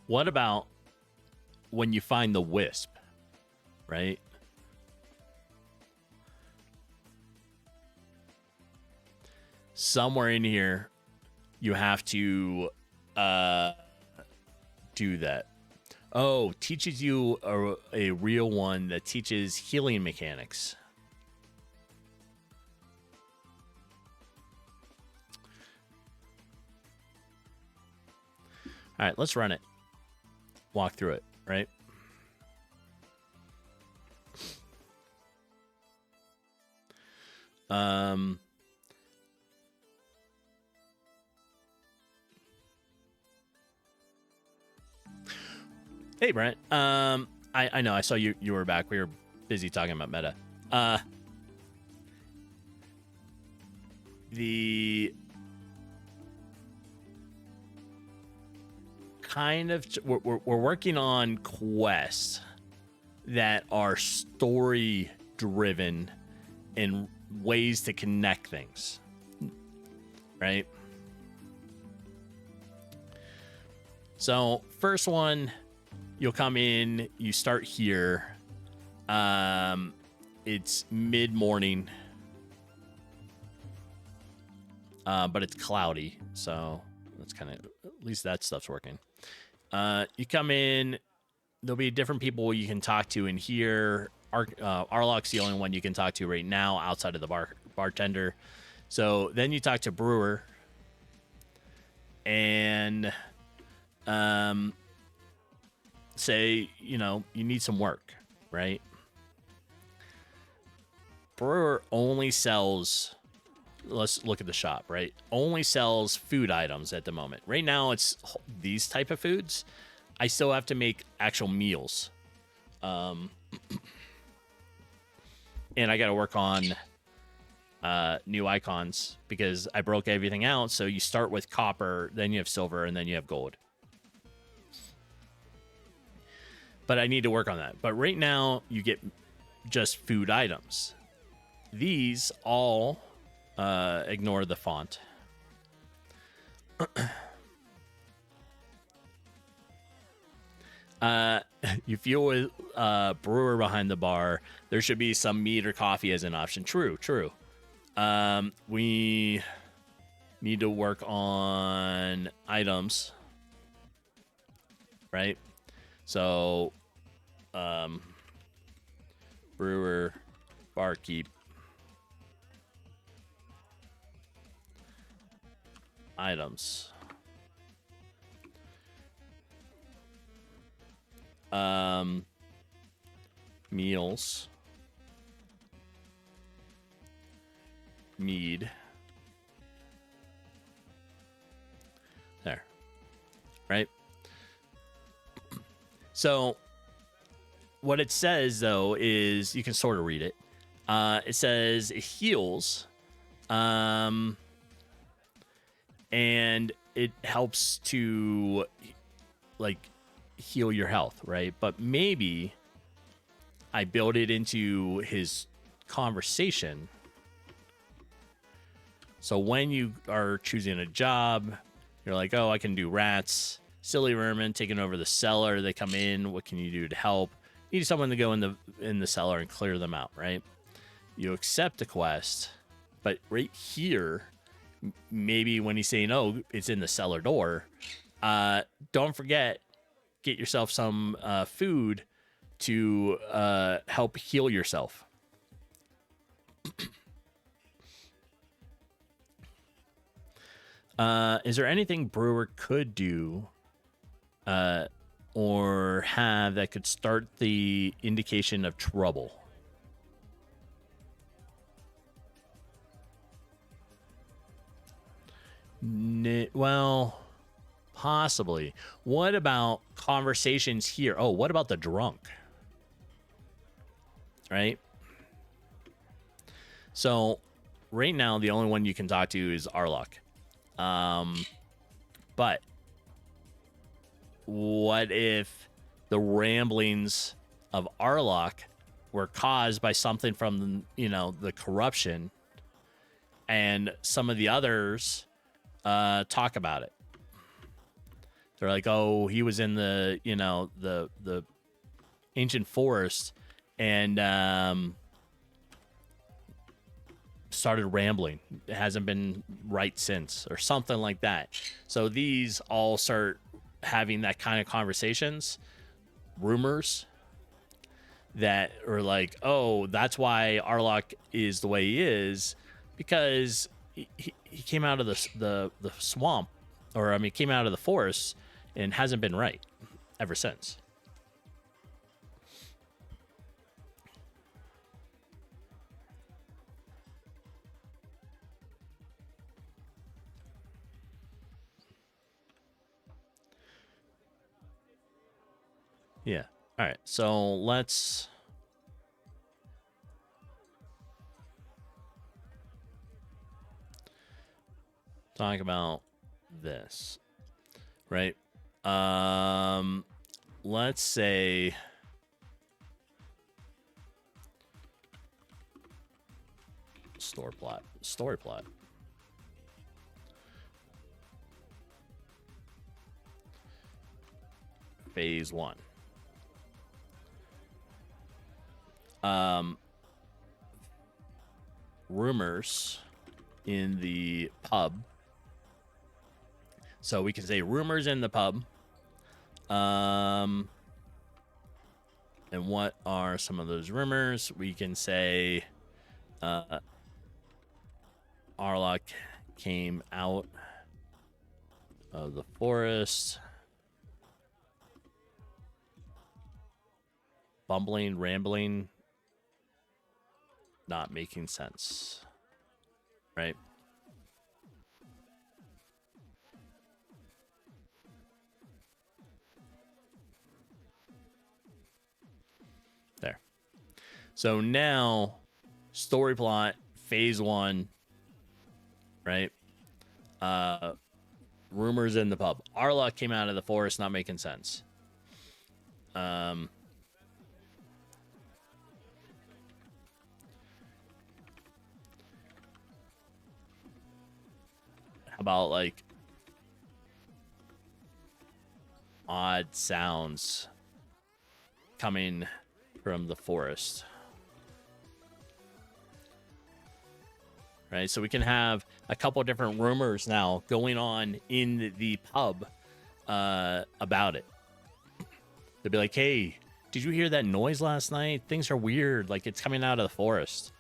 What about when you find the wisp, right? Somewhere in here, you have to do that. Oh, teaches you a real one that teaches healing mechanics. All right, let's run it. Walk through it, right? Hey, Brent. I know. I saw you were back. We were busy talking about meta. The kind of we're working on quests that are story driven and ways to connect things, right? So first one, you'll come in, you start here. It's mid-morning, but it's cloudy, so that's kind of, at least that stuff's working. You come in, there'll be different people you can talk to in here. Arlock's the only one you can talk to right now outside of the bartender. So then you talk to Brewer and say, you know, you need some work, right? Brewer only sells, let's look at the shop, right? Only sells food items at the moment. Right now, it's these type of foods. I still have to make actual meals. And I got to work on new icons because I broke everything out. So you start with copper, then you have silver, and then you have gold. But I need to work on that. But right now, you get just food items. These all ignore the font. You fuel with brewer behind the bar. There should be some meat or coffee as an option. True. We need to work on items, right? So, brewer, barkeep, items. Meals, mead. There, right? So what it says though is you can sort of read it. It says it heals, and it helps to like heal your health, right? But maybe I build it into his conversation. So when you are choosing a job, you're like, oh, I can do rats, silly vermin taking over the cellar. They come in. What can you do to help? You need someone to go in the cellar and clear them out, right? You accept a quest, but right here, maybe when he's saying, oh, it's in the cellar door, don't forget, get yourself some food to help heal yourself. Is there anything brewer could do or have that could start the indication of trouble? Well, possibly. What about conversations here? Oh, what about the drunk? Right? So, right now, the only one you can talk to is Arlok. But what if the ramblings of Arlok were caused by something from, the corruption, and some of the others talk about it? They're like, oh, he was in the ancient forest and started rambling. It hasn't been right since, or something like that. So these all start having that kind of conversations, rumors that are like, oh, that's why Arlok is the way he is, because he came out of the swamp, or came out of the forest and hasn't been right ever since. Yeah. All right. So let's talk about this, right? Let's say story plot. Phase 1. Rumors in the pub. So we can say rumors in the pub. And what are some of those rumors? We can say Arlok came out of the forest bumbling, rambling, not making sense, right? There. So now, story plot, phase 1, right? Rumors in the pub. Arla came out of the forest, not making sense. How about like odd sounds coming from the forest? Right, so we can have a couple different rumors now going on in the pub about it. They'll be like, hey, did you hear that noise last night? Things are weird, like it's coming out of the forest,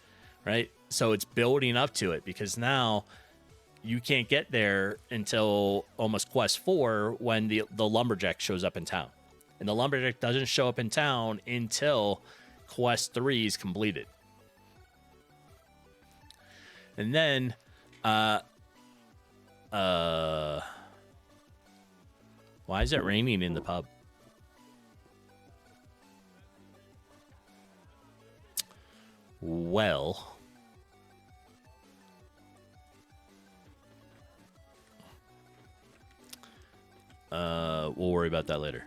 right? So it's building up to it, because now you can't get there until almost quest 4 when the lumberjack shows up in town. And the lumberjack doesn't show up in town until quest 3 is completed. And then, why is it raining in the pub? Well, we'll worry about that later.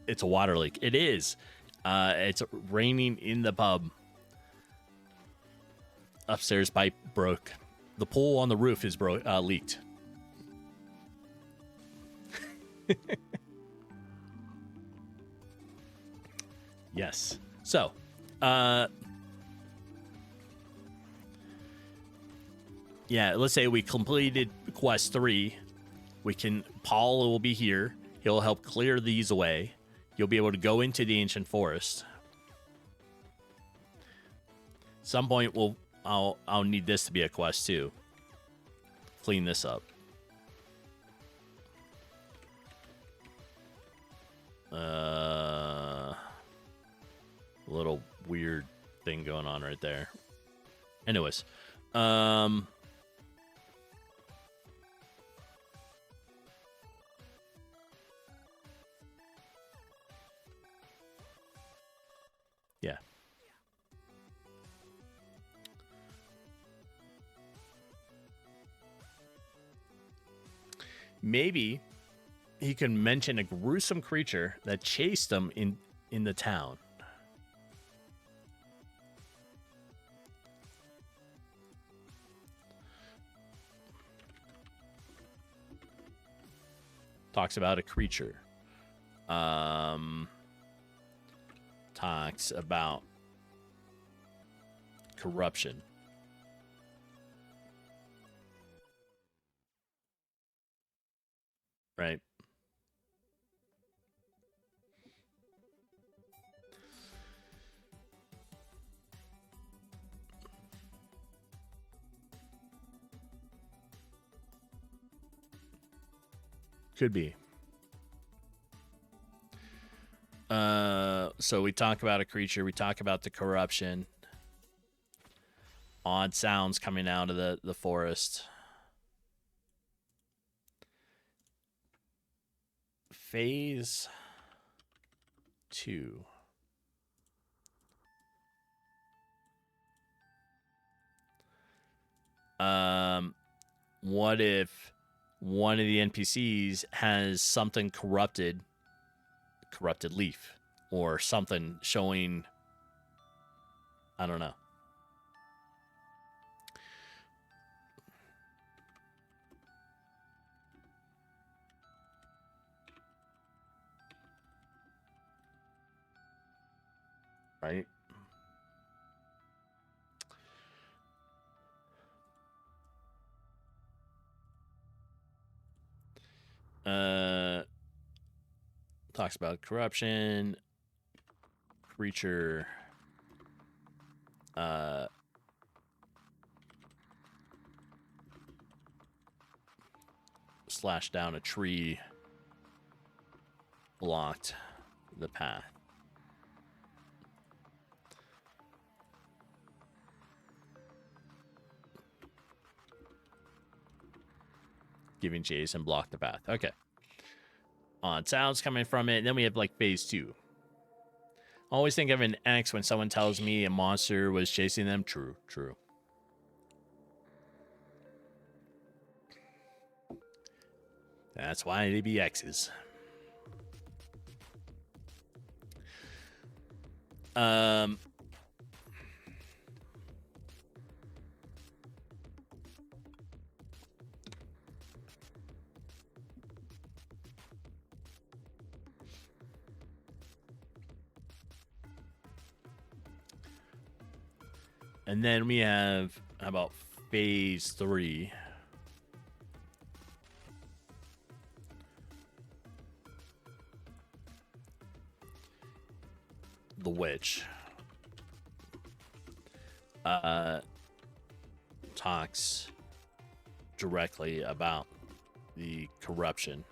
It's a water leak. It is. It's raining in the pub. Upstairs pipe broke. The pole on the roof is leaked. Yes. So, yeah, let's say we completed quest 3. Paul will be here. He'll help clear these away. You'll be able to go into the ancient forest. Some point I'll need this to be a quest too. Clean this up. Little weird thing going on right there. Anyways, yeah. Maybe he can mention a gruesome creature that chased him in the town. Talks about a creature. Talks about corruption. Right. Could be. So we talk about a creature. We talk about the corruption. Odd sounds coming out of the forest. Phase 2. What if one of the NPCs has something corrupted leaf, or something showing, I don't know. Right? Talks about corruption, creature, slash down a tree, blocked the path. giving chase and block the path. Okay. On sounds coming from it. And then we have like phase 2. Always think of an X when someone tells me a monster was chasing them. True, true. That's why they be X's. And then we have, how about phase 3? The witch talks directly about the corruption.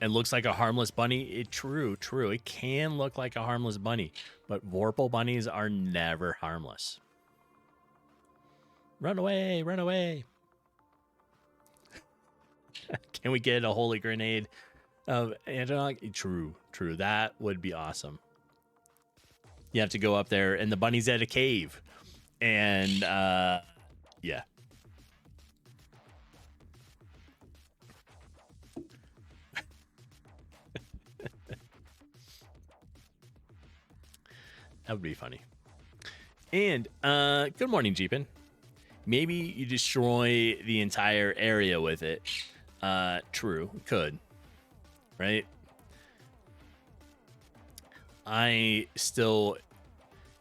It looks like a harmless bunny. True. It can look like a harmless bunny, but Vorpal bunnies are never harmless. Run away, run away. Can we get a holy grenade of Antonok? True. That would be awesome. You have to go up there, and the bunny's at a cave. And, yeah. That would be funny. And, good morning, Jeepin. Maybe you destroy the entire area with it. True. Could. Right? I still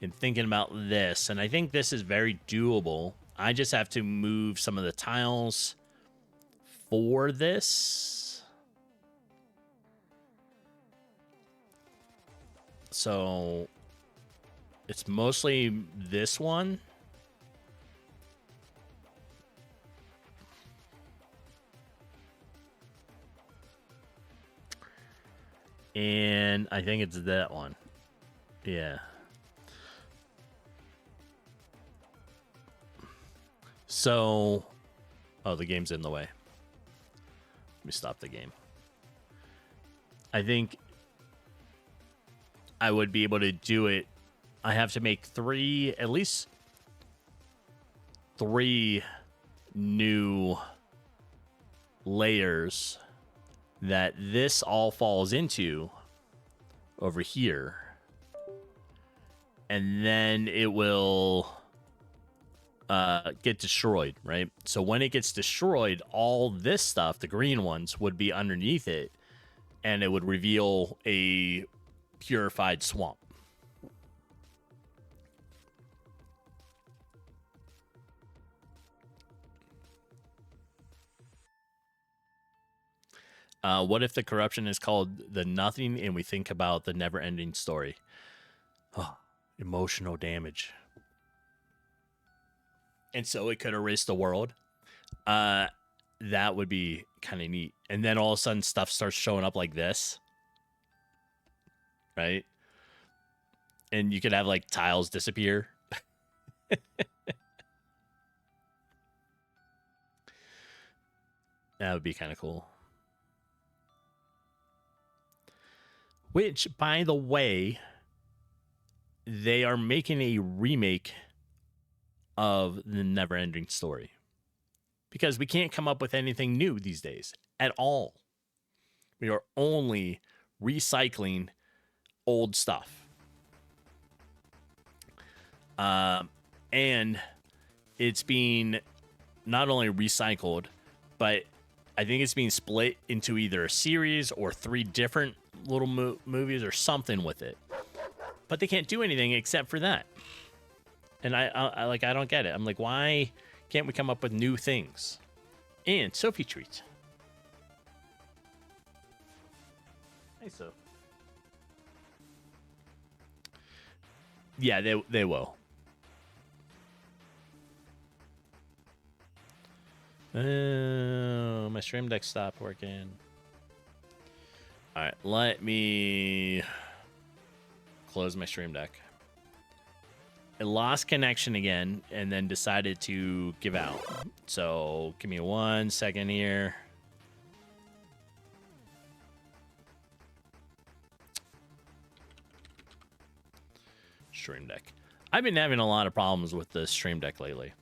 am thinking about this, and I think this is very doable. I just have to move some of the tiles for this. So it's mostly this one. And I think it's that one. Yeah. So, oh, the game's in the way. Let me stop the game. I think I would be able to do it. I have to make at least 3 new layers that this all falls into over here. And then it will get destroyed, right? So when it gets destroyed, all this stuff, the green ones, would be underneath it, and it would reveal a purified swamp. What if the corruption is called the nothing and we think about the never-ending story? Oh, emotional damage. And so it could erase the world. That would be kind of neat. And then all of a sudden stuff starts showing up like this. Right? And you could have like tiles disappear. That would be kind of cool. Which, by the way, they are making a remake of the Never-Ending Story. Because we can't come up with anything new these days at all. We are only recycling old stuff. And it's being not only recycled, but I think it's being split into either a series or 3 different little movies or something with it. But they can't do anything except for that. And I don't get it. I'm like, why can't we come up with new things? And Sophie treats. Hey, Soph. Yeah, they will. Oh, my stream deck stopped working. All right, let me close my stream deck. it lost connection again and then decided to give out. So give me 1 second here. Stream Deck. I've been having a lot of problems with the Stream Deck lately.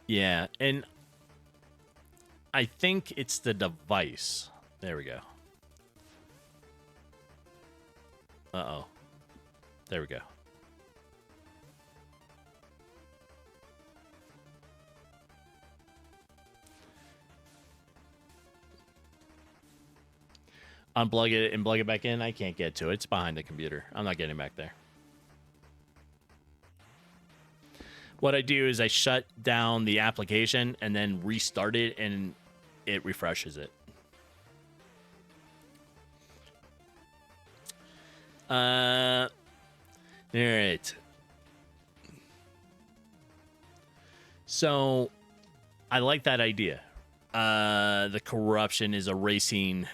Yeah, and I think it's the device. There we go. Uh-oh. There we go. Unplug it and plug it back in. I can't get to it. It's behind the computer. I'm not getting back there. What I do is I shut down the application and then restart it, and it refreshes it. All right. So I like that idea. The corruption is erasing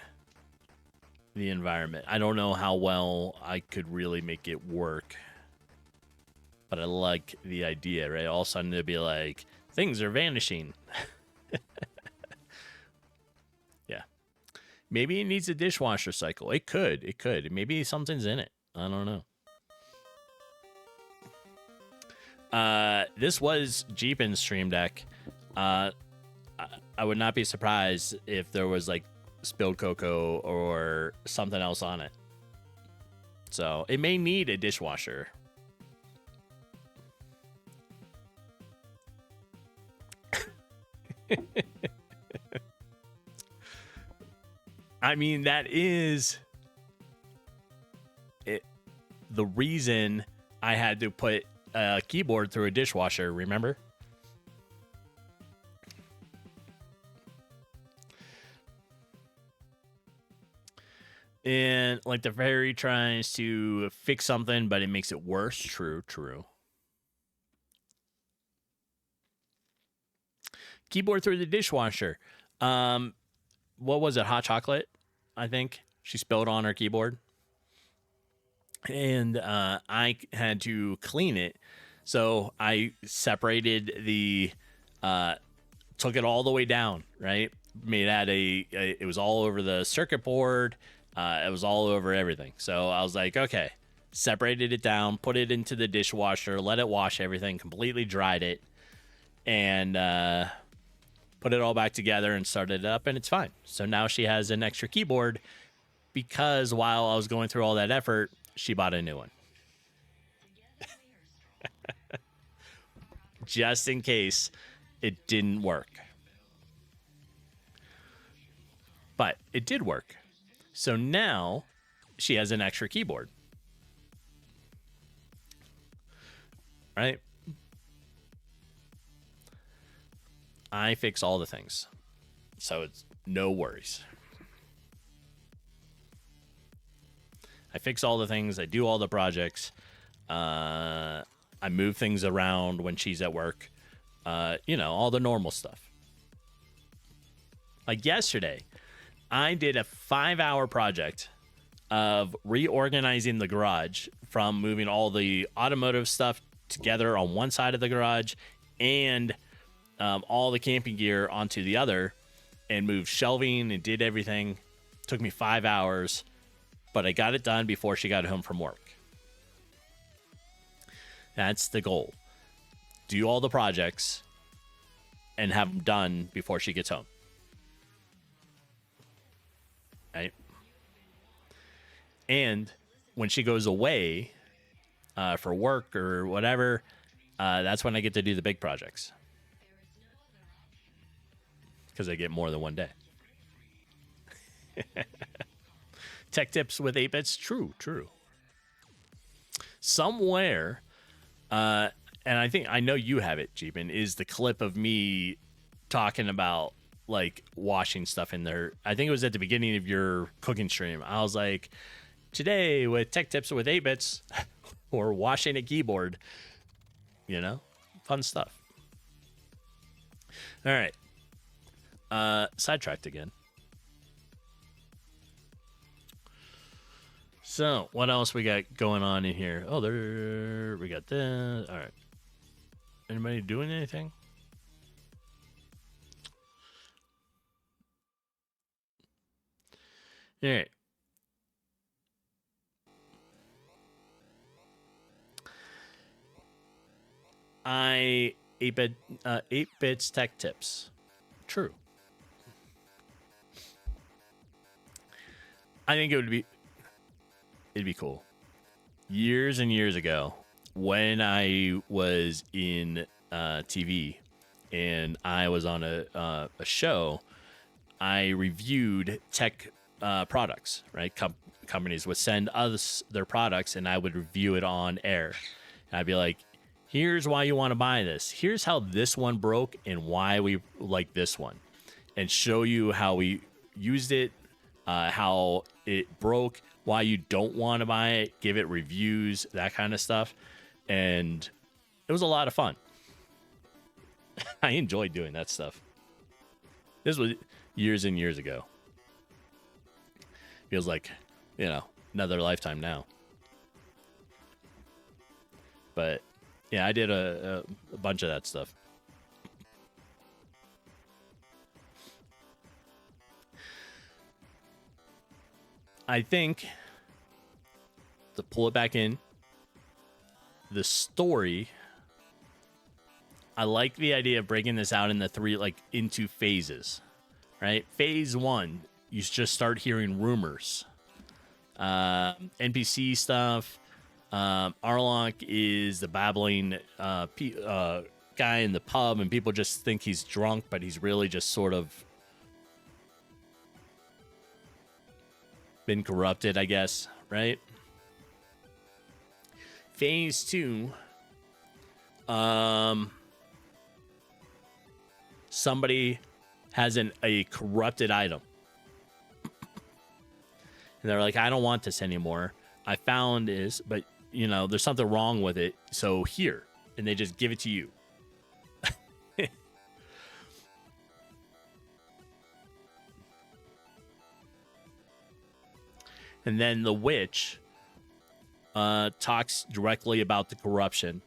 the environment. I don't know how well I could really make it work, but I like the idea, right? All of a sudden it'd be like, things are vanishing. Yeah. Maybe it needs a dishwasher cycle. It could. It could. Maybe something's in it. I don't know. This was Jeepin's Stream Deck. I would not be surprised if there was like spilled cocoa or something else on it. So it may need a dishwasher. I mean, that is it. The reason I had to put a keyboard through a dishwasher, remember? And like the fairy tries to fix something, but it makes it worse. True, true. Keyboard through the dishwasher. What was it? Hot chocolate, I think. She spilled on her keyboard. And I had to clean it. So I separated the, took it all the way down, right? Made that it was all over the circuit board. It was all over everything. So I was like, okay, separated it down, put it into the dishwasher, let it wash everything, completely dried it, and put it all back together and started it up, and it's fine. So now she has an extra keyboard because while I was going through all that effort, she bought a new one. Just in case it didn't work. But it did work. So now she has an extra keyboard. Right? I fix all the things. So it's no worries. I fix all the things. I do all the projects. I move things around when she's at work. You know, all the normal stuff. Like yesterday, I did a 5-hour project of reorganizing the garage from moving all the automotive stuff together on one side of the garage and all the camping gear onto the other, and moved shelving and did everything. Took me 5 hours, but I got it done before she got home from work. That's the goal. Do all the projects and have them done before she gets home. Right? And when she goes away for work or whatever, that's when I get to do the big projects. Because I get more than one day. Tech tips with 8-bits. True, true. Somewhere, and I know you have it, Jeepin, is the clip of me talking about like washing stuff in there. I think it was at the beginning of your cooking stream. I was like, today with tech tips with 8-bits or washing a keyboard, you know, fun stuff. All right. Sidetracked again. So, what else we got going on in here? Oh, there we got this. All right. Anybody doing anything? All right. I 8 bits tech tips. True. I think it'd be cool. Years and years ago, when I was in TV and I was on a show, I reviewed tech products. Right, companies would send us their products, and I would review it on air. And I'd be like, "Here's why you want to buy this. Here's how this one broke, and why we like this one," and show you how we used it, how it broke, why you don't want to buy it, give it reviews, that kind of stuff. And it was a lot of fun. I enjoyed doing that stuff. This was years and years ago. Feels like, another lifetime now. But yeah, I did a bunch of that stuff. I think, to pull it back in, the story, I like the idea of breaking this out into phases, right? Phase 1, you just start hearing rumors. NPC stuff. Arlok is the babbling guy in the pub, and people just think he's drunk, but he's really just sort of been corrupted, I guess, right? Phase 2, somebody has a corrupted item. And they're like, I don't want this anymore. I found this, but, there's something wrong with it. So here. And they just give it to you. And then the witch talks directly about the corruption.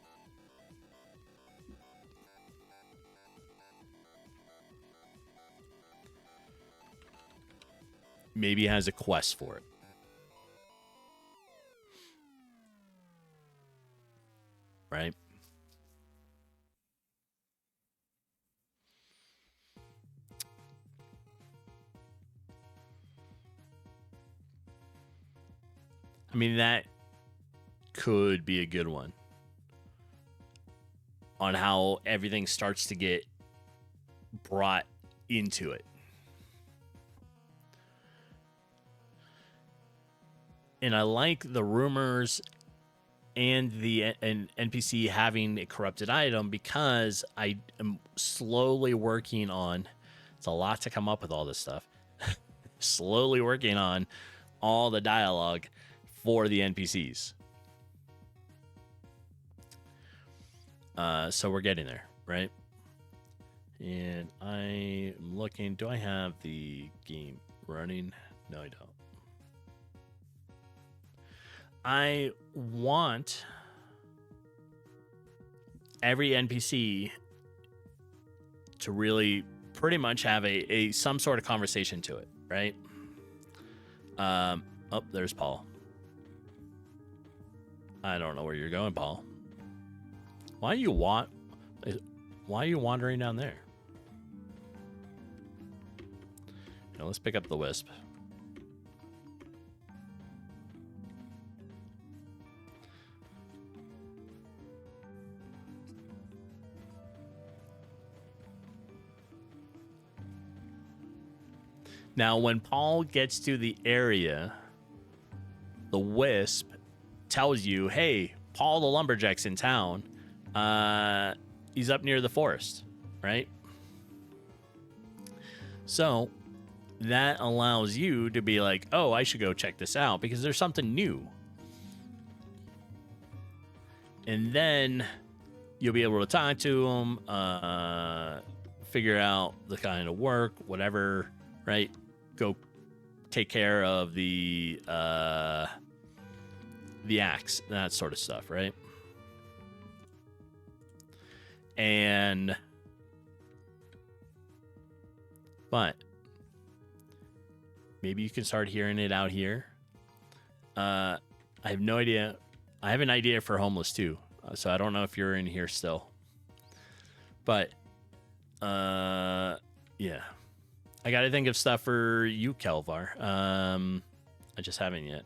Maybe has a quest for it. Right? I mean, that could be a good one. On how everything starts to get brought into it. And I like the rumors and the NPC having a corrupted item, because I am slowly working on, it's a lot to come up with all this stuff, slowly working on all the dialogue for the NPCs. So we're getting there, right? And I am looking, do I have the game running? No, I don't. I want every NPC to really pretty much have a some sort of conversation to it, right? Oh, there's Paul. I don't know where you're going, Paul. Why are you wandering down there? Let's pick up the wisp. Now, when Paul gets to the area, the wisp tells you, hey, Paul the lumberjack's in town. He's up near the forest, right? So that allows you to be like, oh, I should go check this out because there's something new. And then you'll be able to talk to him, figure out the kind of work, whatever, right? Go take care of the the axe, that sort of stuff, right? And but maybe you can start hearing it out here. I have no idea. I have an idea for homeless too, so I don't know if you're in here still. But yeah, I gotta think of stuff for you, Kelvar. I just haven't yet.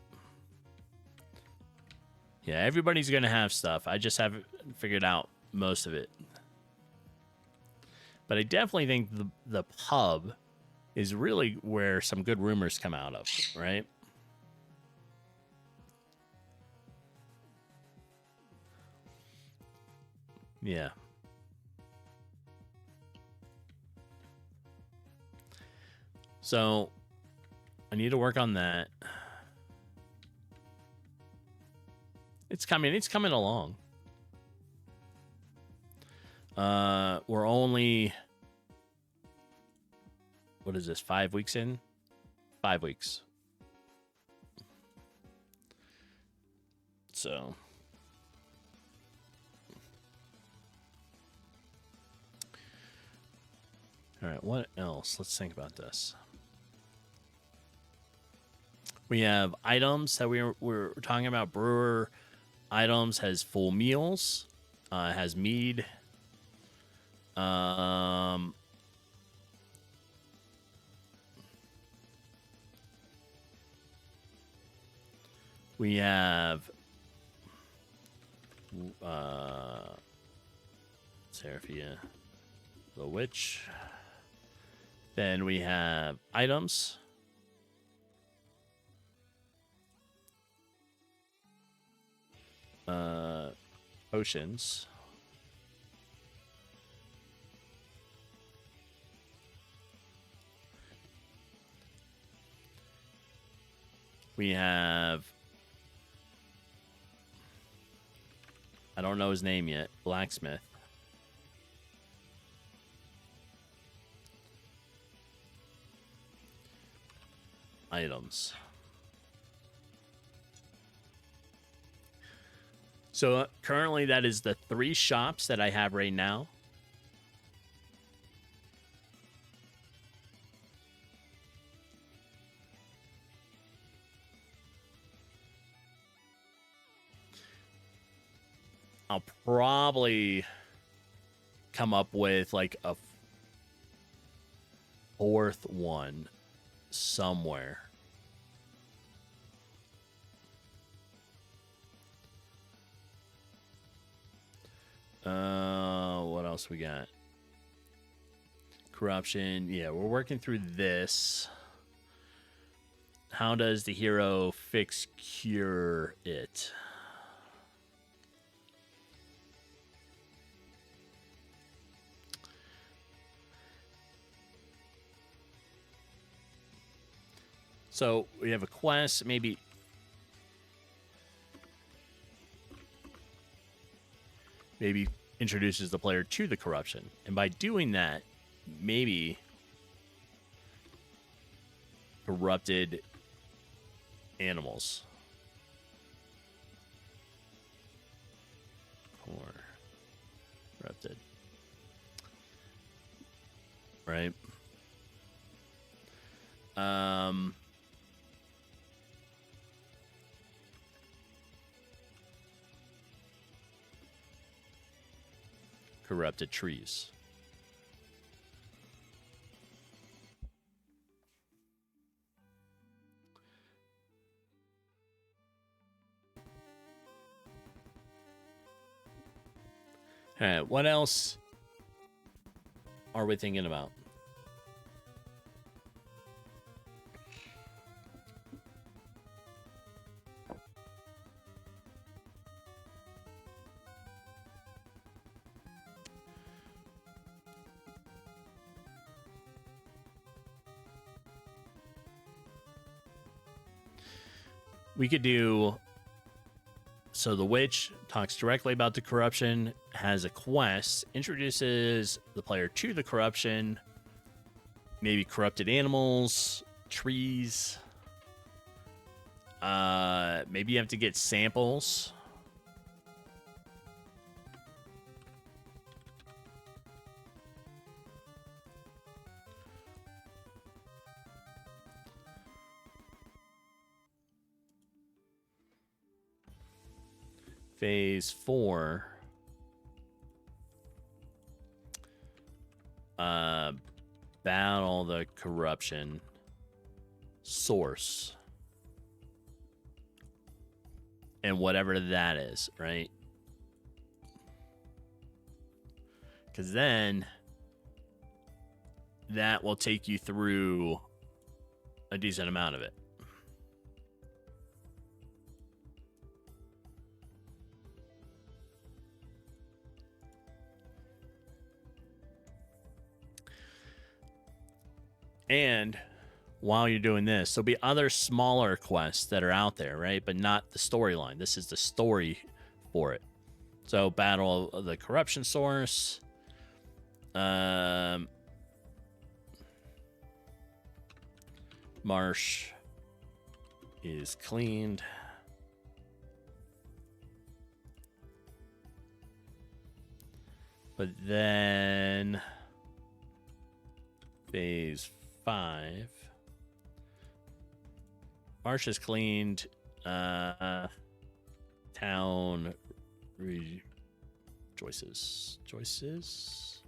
Yeah, everybody's gonna have stuff. I just haven't figured out most of it. But I definitely think the pub is really where some good rumors come out of, right? Yeah. So I need to work on that. It's coming along. We're only, what is this, 5 weeks in? 5 weeks. So all right, what else? Let's think about this. We have items that we're talking about. Brewer items has full meals, has mead. We have Seraphia, the witch. Then we have items. Potions. We have, I don't know his name yet, blacksmith. Items. So currently that is the 3 shops that I have right now. I'll probably come up with like a 4th one somewhere. What else we got? Corruption. Yeah, we're working through this. How does the hero fix cure it? So we have a quest, maybe introduces the player to the corruption. And by doing that, maybe corrupted animals. Or corrupted. Right? Corrupted trees. All right, what else are we thinking about? We could do, so the witch talks directly about the corruption, has a quest, introduces the player to the corruption, maybe corrupted animals, trees. Maybe you have to get samples. Phase 4. Battle the corruption source. And whatever that is, right? Because then that will take you through a decent amount of it. And while you're doing this, there'll be other smaller quests that are out there, right? But not the storyline. This is the story for it. So, battle of the corruption source. Marsh is cleaned. But then phase 5. Marsh is cleaned. Town rejoices. Choices.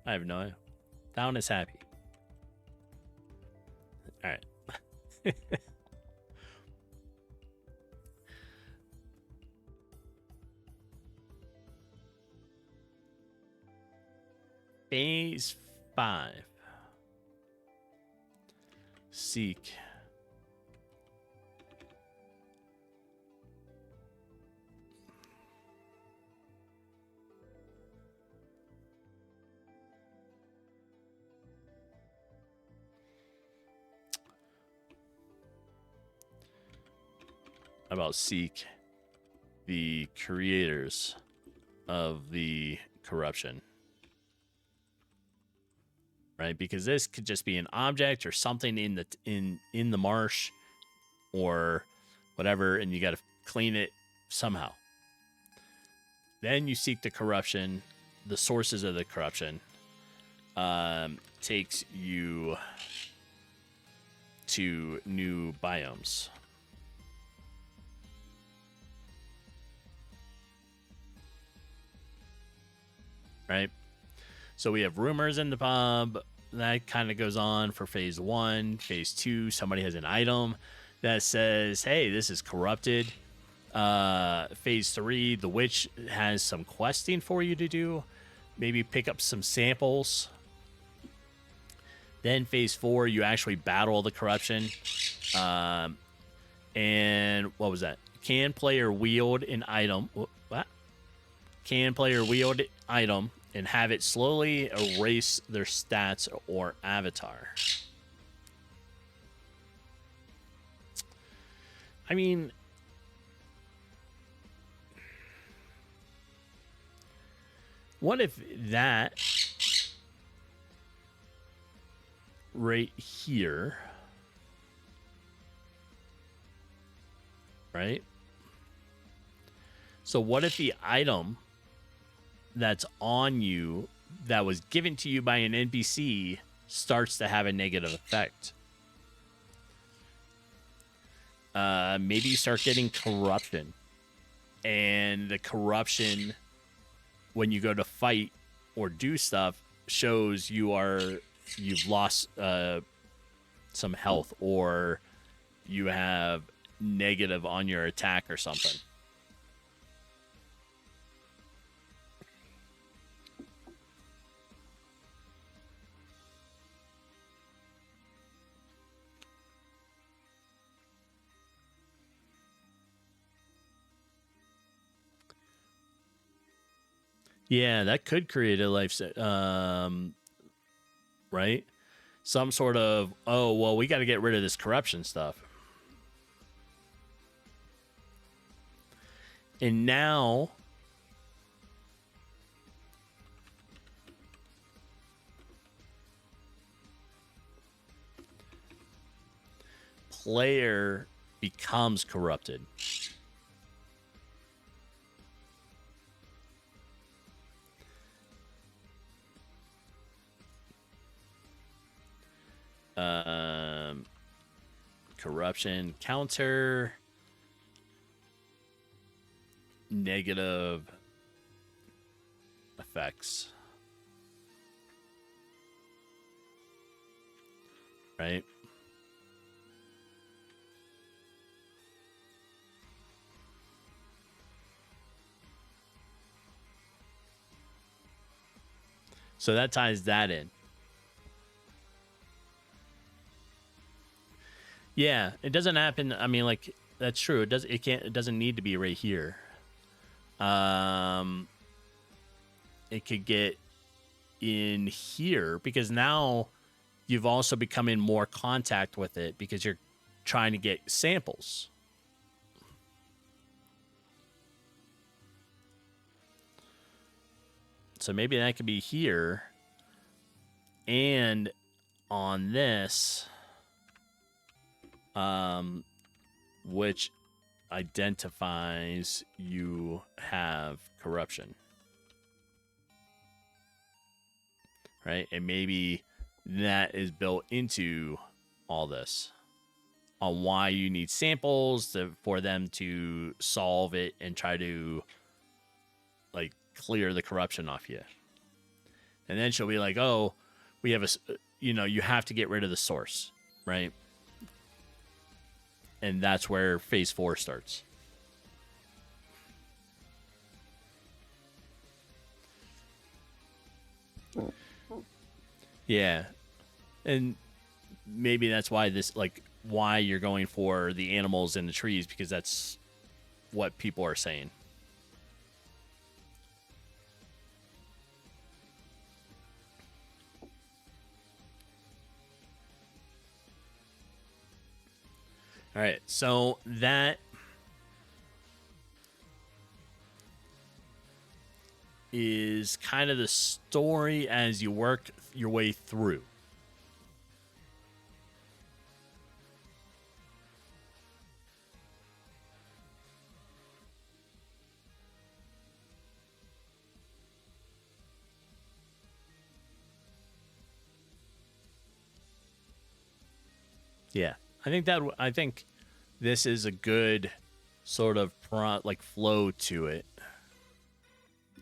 I have no idea. Town is happy. All right. Phase 5. Seek. About seek the creators of the corruption. Right, because this could just be an object or something in the marsh or whatever, and you got to clean it somehow. Then you seek the corruption, the sources of the corruption. Takes you to new biomes. Right? So we have rumors in the pub. That kind of goes on for phase 1. Phase 2, somebody has an item that says, hey, this is corrupted. Phase 3, the witch has some questing for you to do. Maybe pick up some samples. Then phase 4, you actually battle the corruption. And what was that? Can player wield an item? What? Can player wield an item and have it slowly erase their stats or avatar? I mean, what if that right here, right? So what if the item that's on you that was given to you by an NPC starts to have a negative effect? Maybe you start getting corruption, and the corruption, when you go to fight or do stuff, shows you've lost some health, or you have negative on your attack or something. Yeah, that could create a life set, right? Some sort of, oh, well, we got to get rid of this corruption stuff. And now player becomes corrupted. Corruption counter, negative effects, right? So that ties that in. Yeah, it doesn't happen. I mean, like, that's true. It doesn't need to be right here. It could get in here because now you've also become in more contact with it because you're trying to get samples. So maybe that could be here. And on this, which identifies you have corruption. Right? And maybe that is built into all this on why you need samples for them to solve it and try to like clear the corruption off you. And then she'll be like, oh, we have you have to get rid of the source, right? And that's where phase 4 starts. Yeah. And maybe that's why why you're going for the animals in the trees, because that's what people are saying. All right, so that is kind of the story as you work your way through. Yeah, I think this is a good sort of flow to it.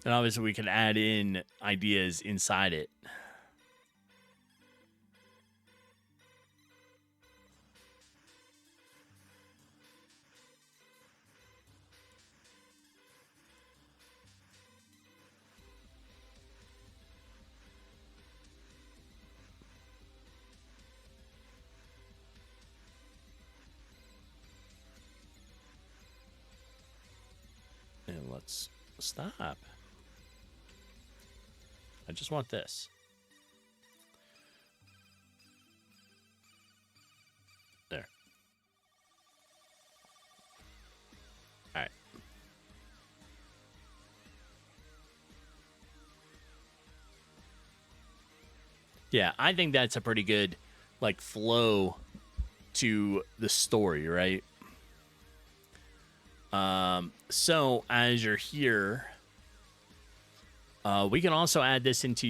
And obviously we can add in ideas inside it. And let's stop. I just want this. There. All right. Yeah, I think that's a pretty good flow to the story, right? So as you're here, we can also add this into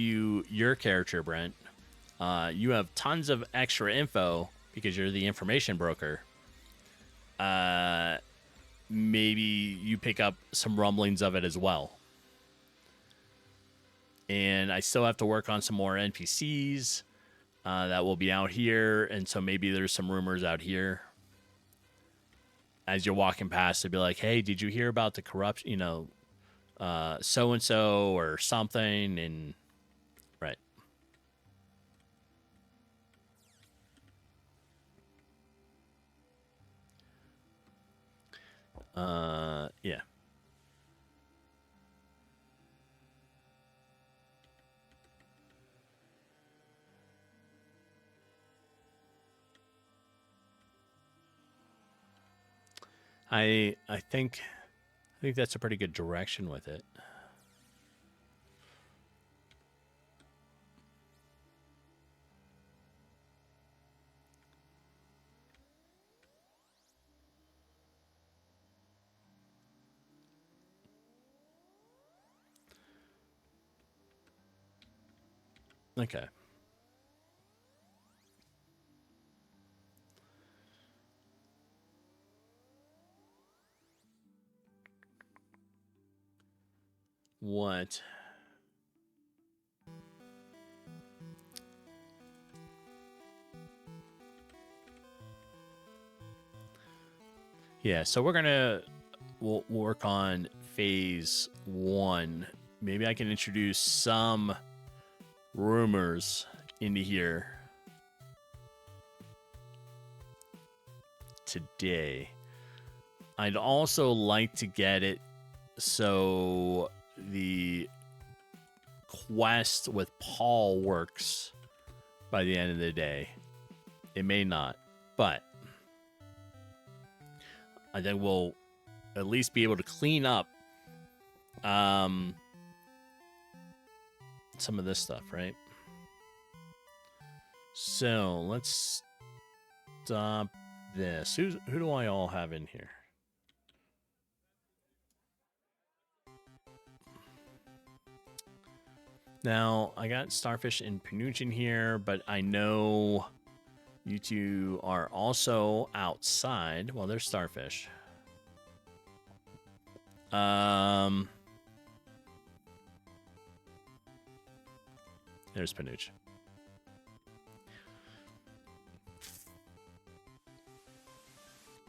your character, Brent. You have tons of extra info because you're the information broker. Maybe you pick up some rumblings of it as well. And I still have to work on some more NPCs that will be out here, and so maybe there's some rumors out here. As you're walking past, they'd be like, hey, did you hear about the corruption, so-and-so or something? And right. Yeah. I think that's a pretty good direction with it. Okay. What? Yeah, so we'll work on phase 1. Maybe I can introduce some rumors into here today. I'd also like to get it so the quest with Paul works by the end of the day. It may not, but I think we'll at least be able to clean up some of this stuff, right? So let's stop this. Who do I all have in here? Now, I got Starfish and Panuch in here, but I know you two are also outside. Well, there's Starfish. There's Panuch.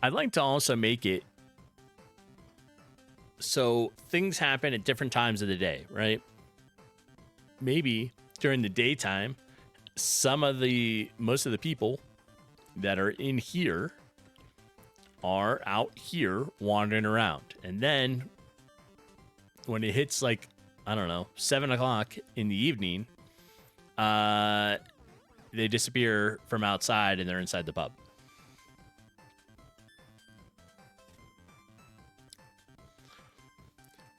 I'd like to also make it so things happen at different times of the day, right? Maybe during the daytime, most of the people that are in here are out here wandering around. And then when it hits like, I don't know, 7 o'clock in the evening, they disappear from outside and they're inside the pub.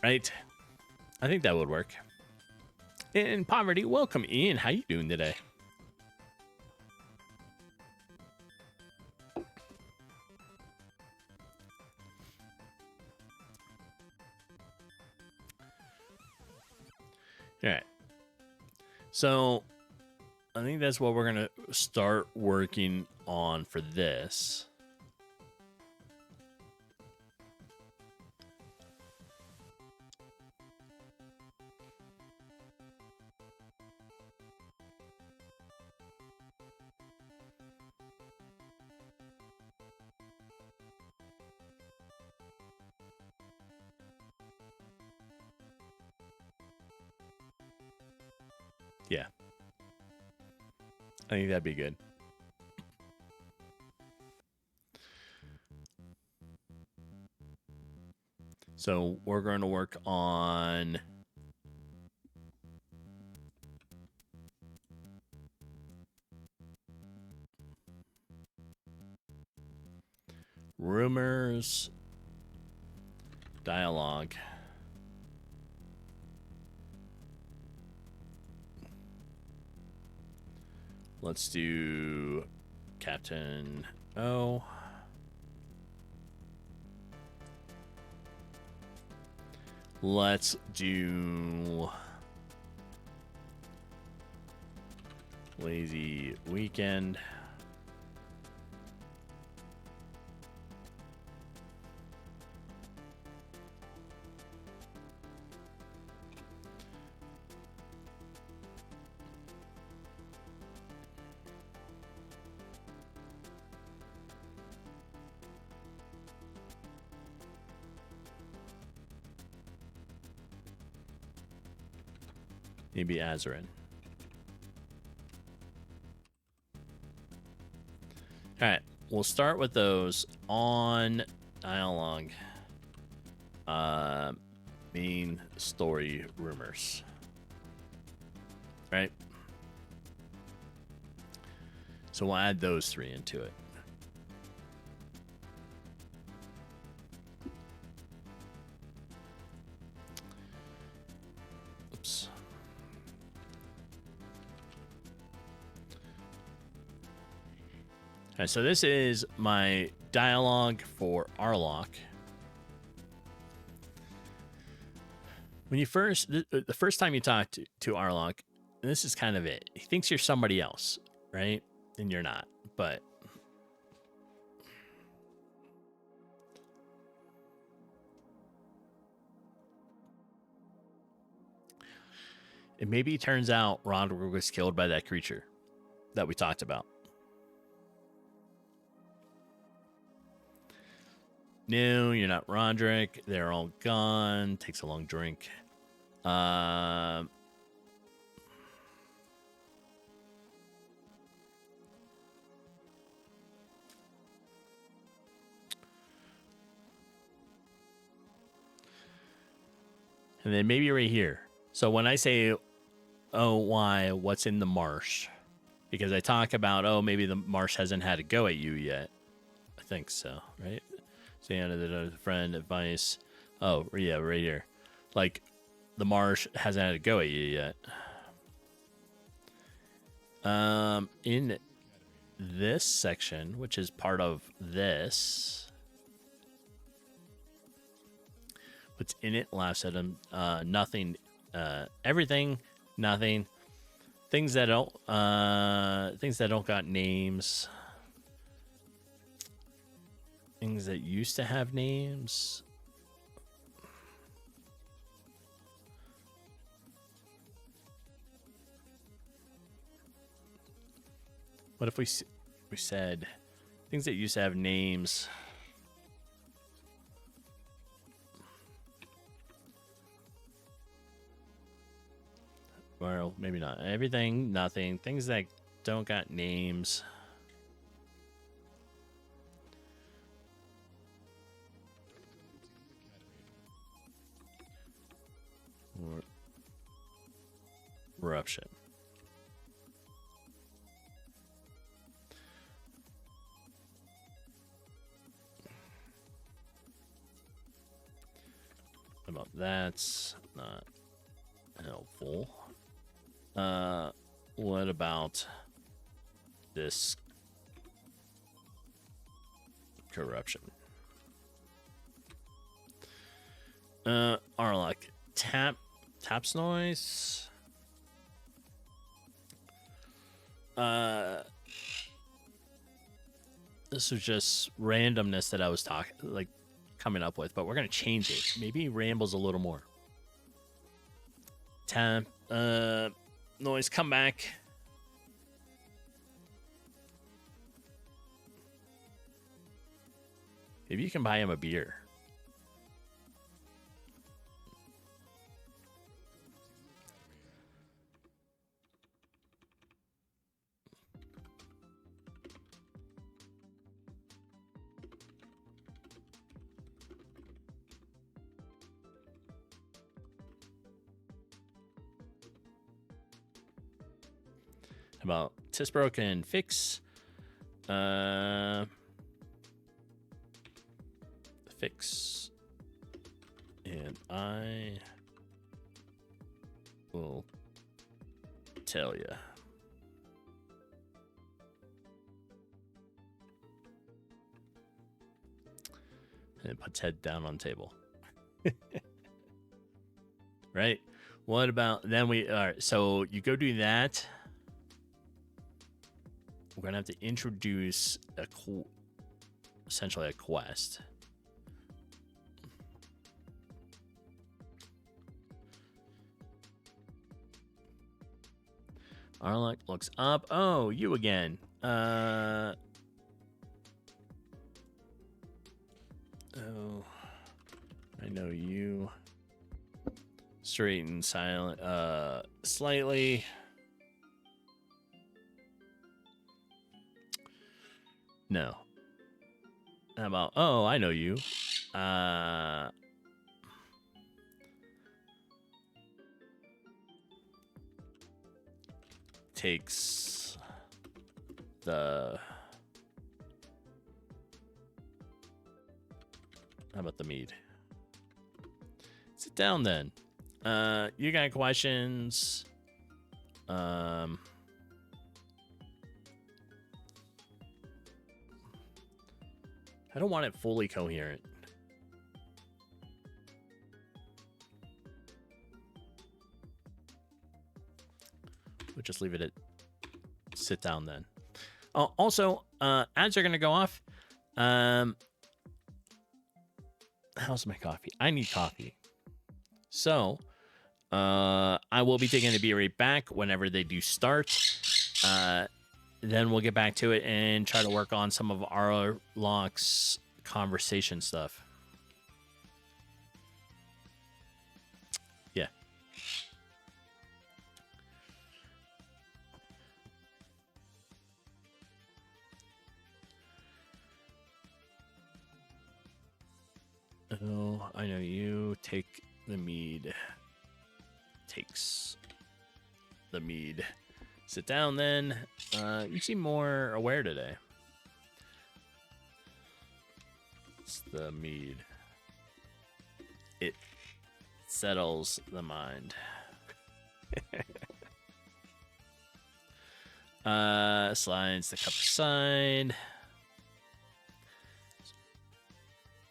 Right? I think that would work. And Poverty, welcome in. How you doing today? All right. So I think that's what we're going to start working on for this. Yeah. I think that'd be good. So we're going to work on rumors, dialogue. Let's do Captain O. Let's do Lazy Weekend. Maybe Azarin. All right, we'll start with those on dialogue. Main story rumors. Right? So we'll add those 3 into it. Oops. All right, so this is my dialogue for Arlok. When you the first time you talk to Arlok, this is kind of it. He thinks you're somebody else, right? And you're not. But it maybe turns out Roderick was killed by that creature that we talked about. No, you're not Roderick. They're all gone. Takes a long drink. And then maybe right here. So when I say, oh, why? What's in the marsh? Because I talk about, oh, maybe the marsh hasn't had a go at you yet. I think so, right? Santa, the friend, advice. Oh, yeah, right here. Like, the marsh hasn't had a go at you yet. In this section, which is part of this, what's in it? Laughs at him. Nothing. Everything. Nothing. Things that don't got names. Things that used to have names. What if we said things that used to have names? Well, maybe not. Everything, nothing. Things that don't got names. Eruption. How about that's not helpful. What about this corruption? Arlock, taps noise. This was just randomness that I was coming up with, but we're gonna change it. Maybe he rambles a little more. Tap noise, come back. Maybe you can buy him a beer. About Tisbrook and fix. Fix. And I will tell you. And puts head down on table. Right? What about then we all right, so you go do that. We're gonna have to introduce essentially a quest. Arlock looks up. Oh, you again. Oh, I know you. Straight and silent. Slightly. No. How about, oh, I know you. Takes the... How about the mead? Sit down then. You got questions? I don't want it fully coherent. just leave it at sit down then. Oh, also, ads are going to go off. How's my coffee? I need coffee. So, I will be taking a beer right back whenever they do start. Then we'll get back to it and try to work on some of our locks conversation stuff. Yeah. Oh, I know you. Take the mead. Takes the mead. Sit down then. You seem more aware today. It's the mead. It settles the mind. Slides the cup aside.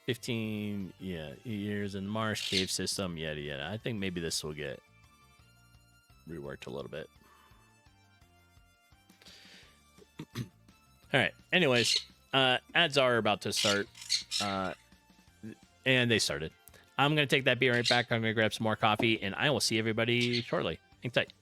15 years in the Marsh cave system, yada yada. I think maybe this will get reworked a little bit. All right. Anyways, ads are about to start, and they started. I'm gonna take that beer right back. I'm gonna grab some more coffee, and I will see everybody shortly. Hang tight.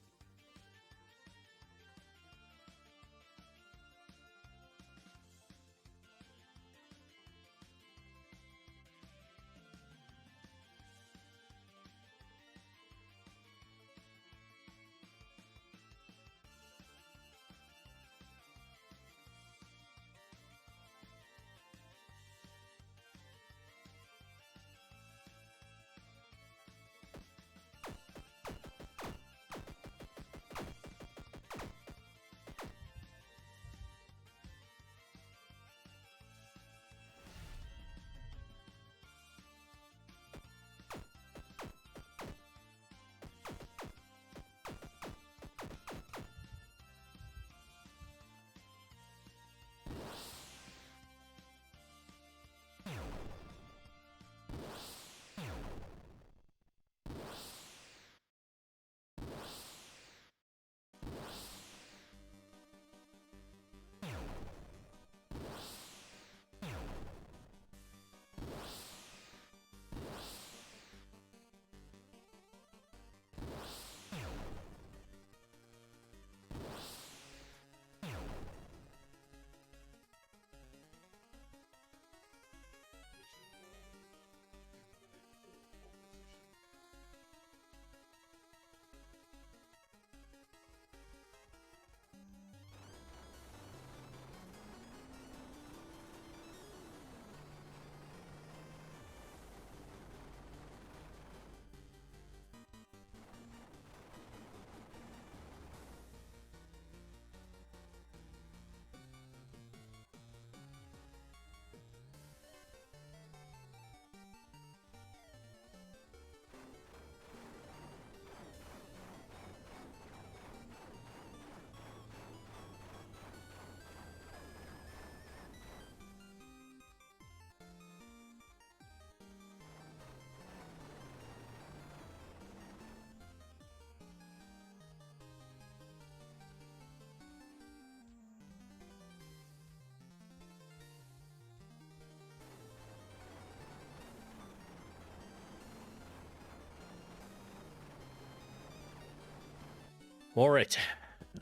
All right,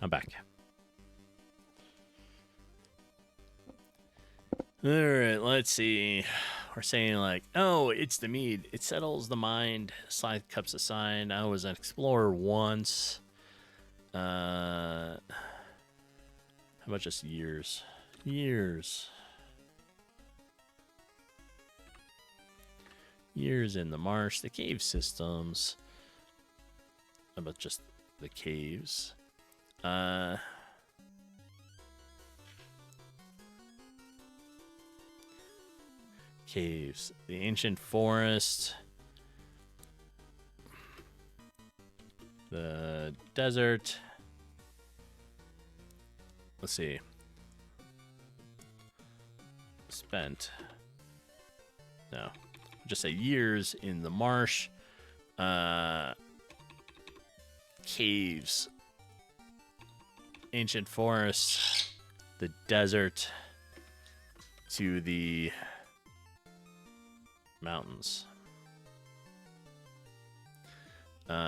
I'm back. All right, let's see. We're saying like, oh, it's the mead. It settles the mind. Slide cups aside. I was an explorer once. How about just years? Years in the marsh, the cave systems. How about just the caves? Caves, the ancient forest, the desert. Let's see. Spent. No, just say years in the marsh. Caves. ancient forest, the desert, to the mountains.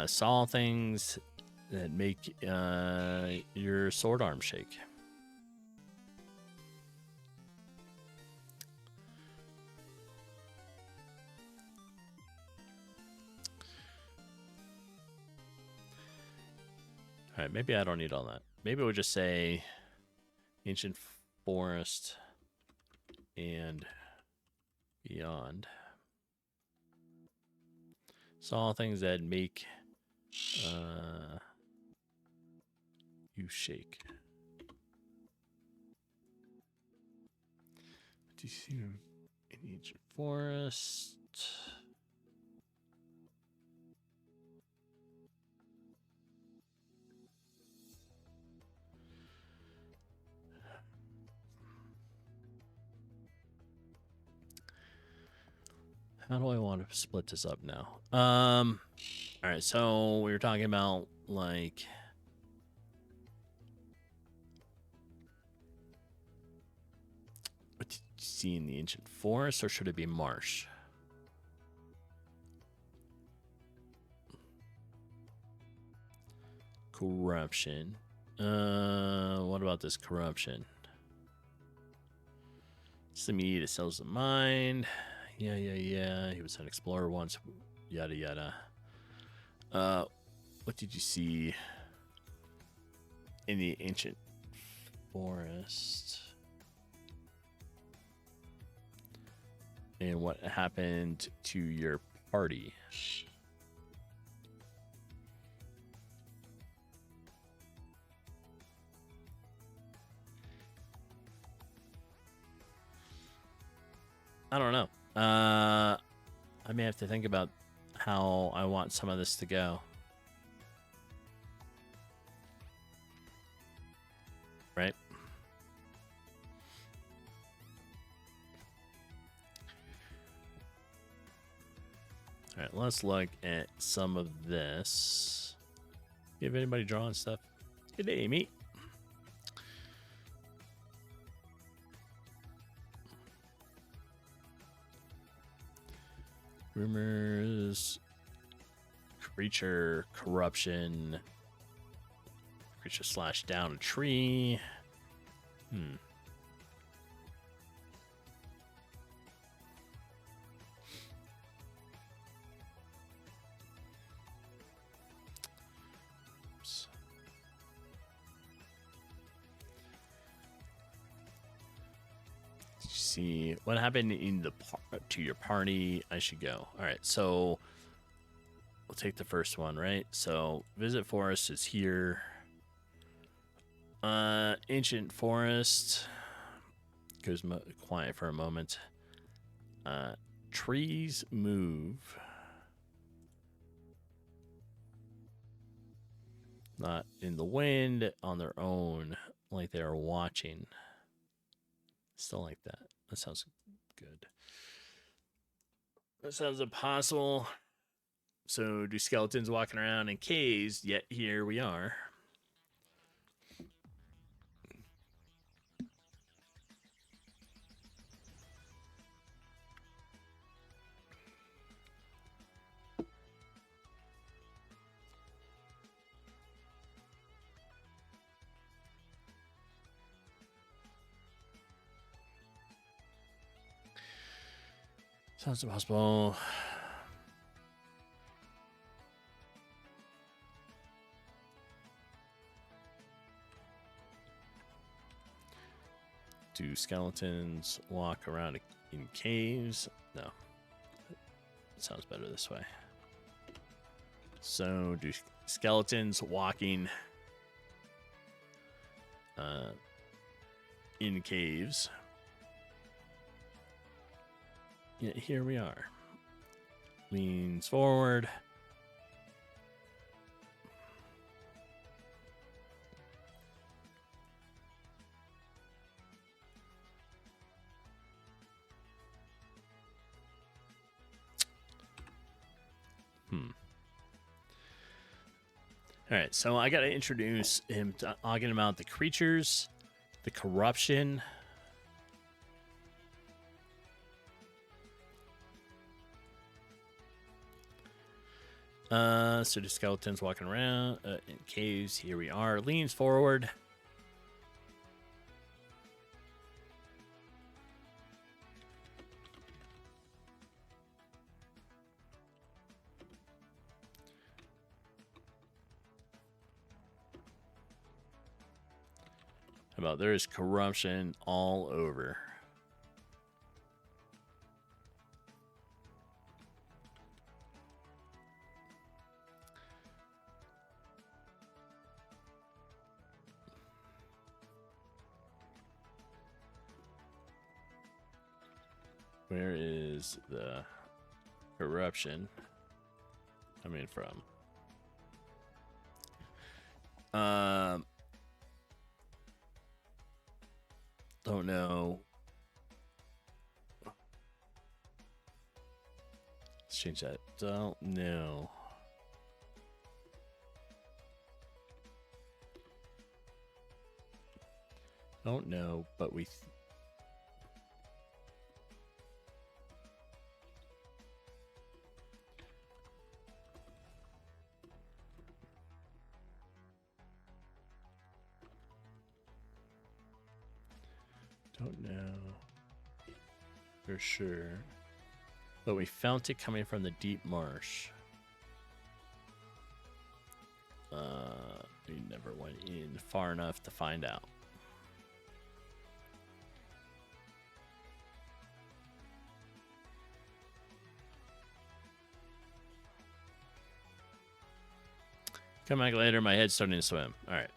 Saw things that make your sword arm shake. All right, maybe I don't need all that. Maybe we'll just say ancient forest and beyond. Saw things that make you shake. Do you see an ancient forest? How do I want to split this up now? All right, so we were talking about like what did you see in the ancient forest, or should it be marsh? Corruption. What about this corruption? It's the meat, it sells the mind. Yeah. He was an explorer once. Yada yada. What did you see in the ancient forest? And what happened to your party? I don't know. I may have to think about how I want some of this to go. Right? All right, let's look at some of this. You have anybody drawing stuff? Good day, Amy. Rumors, creature corruption, creature slash down a tree. Oops. See what happened in the to your party. I should go. All right, so we'll take the first one, right? So visit forest is here. Ancient forest goes quiet for a moment. Trees move, not in the wind, on their own, like they are watching. Still like that. That sounds good. That sounds impossible. So do skeletons walking around in caves, yet here we are. Sounds impossible. Do skeletons walk around in caves? No. It sounds better this way. So do skeletons walking in caves? Yeah, here we are. Leans forward. All right, so I got to introduce him, talking about the creatures, the corruption. So the skeletons walking around in caves. Here we are. Leans forward. How about there is corruption all over. Where is the corruption coming from? Don't know. Let's change that. Don't know. Don't know, but we... Don't know for sure, but we felt it coming from the deep marsh. We never went in far enough to find out. Come back later, my head's starting to swim. All right.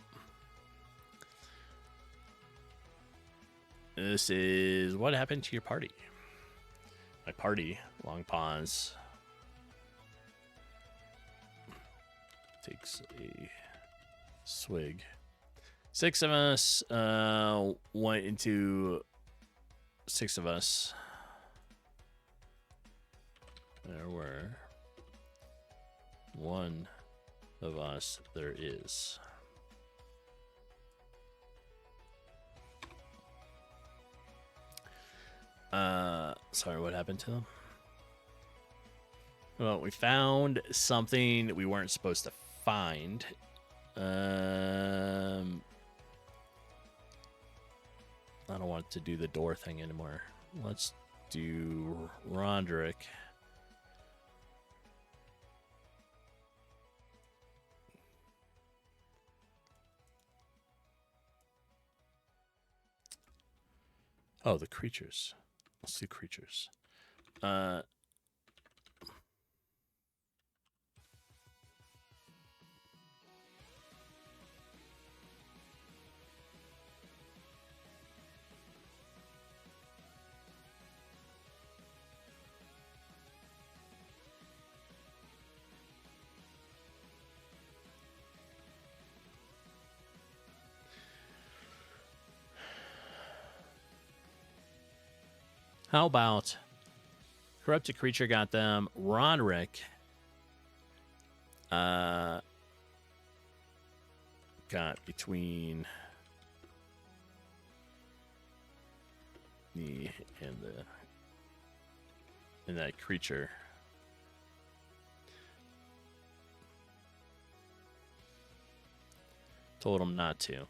This is what happened to your party. My party, long pause. Takes a swig. 6 of us went into 6 of us. There were 1 of us. There is. Sorry, what happened to them? Well, we found something we weren't supposed to find. I don't want to do the door thing anymore. Let's do Roderick. Oh, the creatures. Let's do creatures. How about corrupted creature got them? Roderick got between me and that creature. Told him not to.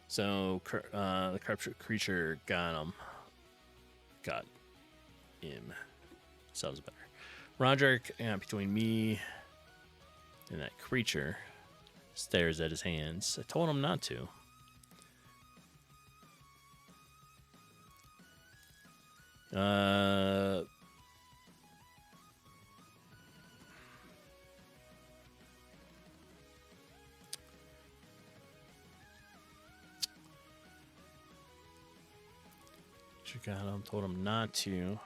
So the corrupted creature got him. Got him. Sounds better. Roderick, between me and that creature, stares at his hands. I told him not to. Got him. Told him not to.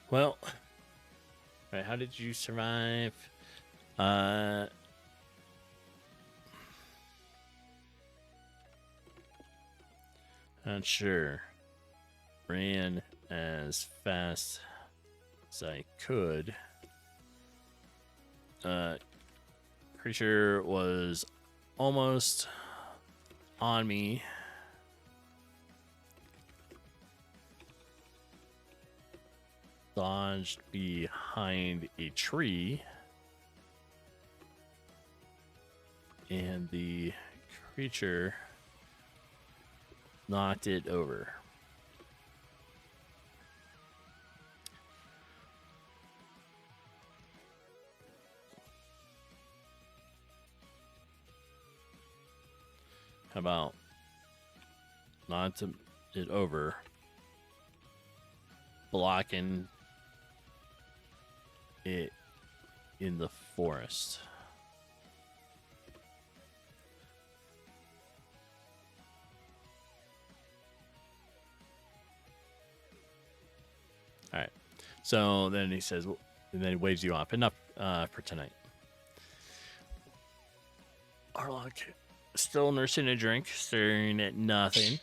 Well, right, how did you survive? Not sure. Ran as fast as I could. Creature was almost on me. Dodged behind a tree. And the creature knocked it over. How about knocked it over, blocking it in the forest? All right. So then he says, and then he waves you off. Enough for tonight. Arlock, still nursing a drink, staring at nothing.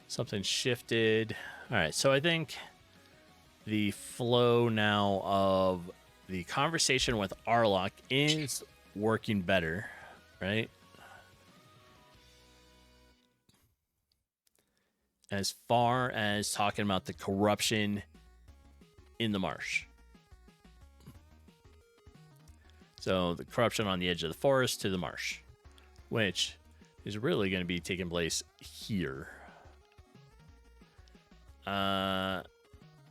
Something shifted. All right, so I think the flow now of the conversation with Arlock is working better, right? As far as talking about the corruption in the marsh. So the corruption on the edge of the forest to the marsh, which is really going to be taking place here. I'll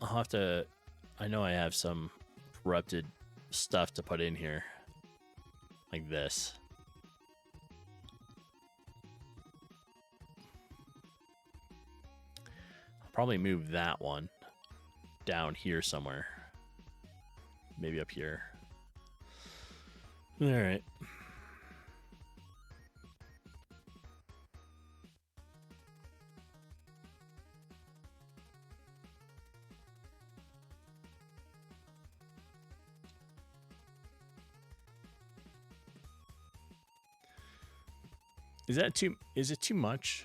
have to... I know I have some corrupted stuff to put in here. Like this. I'll probably move that one down here somewhere. Maybe up here. All right. Is that too... Is it too much?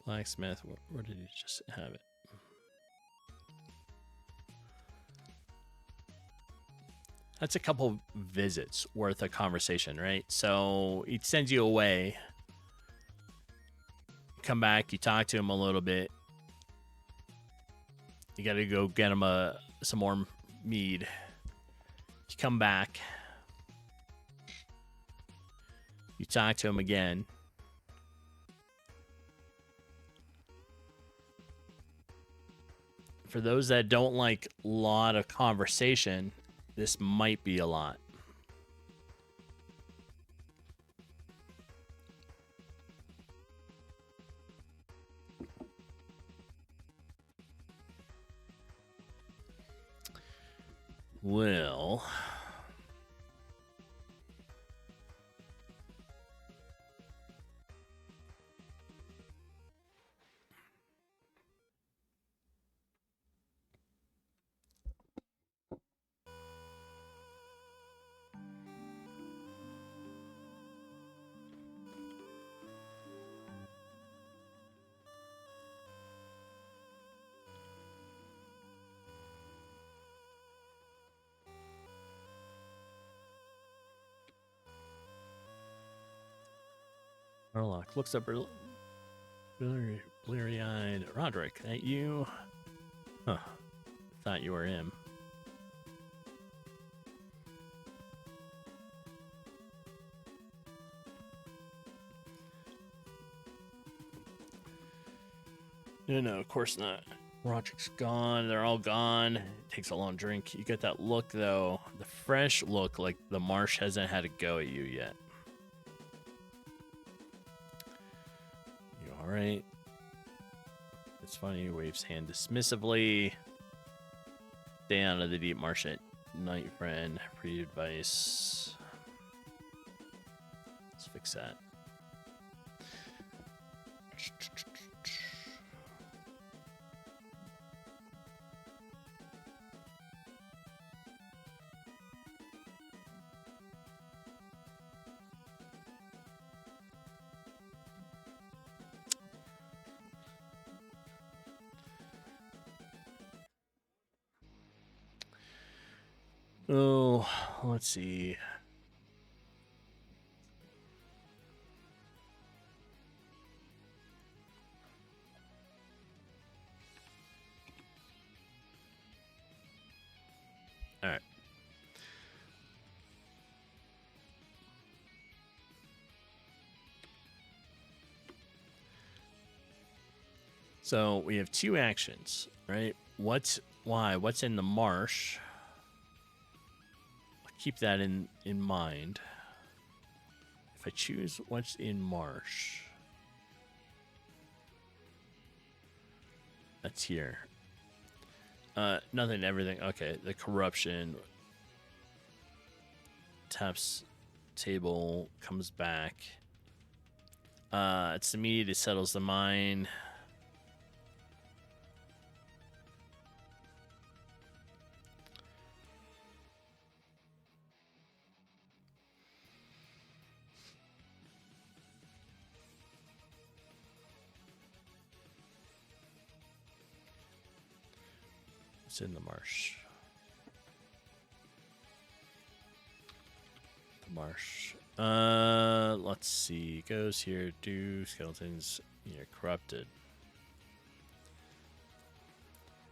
Blacksmith, where did you just have it? That's a couple visits worth of conversation, right? So he sends you away. Come back, you talk to him a little bit. You got to go get him some more mead. You come back. You talk to him again. For those that don't like a lot of conversation, this might be a lot. Well... Warlock looks up, bleary-eyed. Roderick, that you? Huh. Thought you were him. No, of course not. Roderick's gone. They're all gone. It takes a long drink. You get that look, though. The fresh look, like the marsh hasn't had a go at you yet. You all right? It's funny. Waves hand dismissively. Stay out of the deep marsh at night, friend. Pre-advice. Let's fix that. Oh, let's see. All right. So we have two actions, right? What's in the marsh? Keep that in mind. If I choose what's in marsh, that's here. Nothing, everything. Okay, the corruption. Taps table, comes back. It's immediate, it settles the mine. It's in the marsh. The marsh. Let's see. Goes here. Do skeletons. You're corrupted.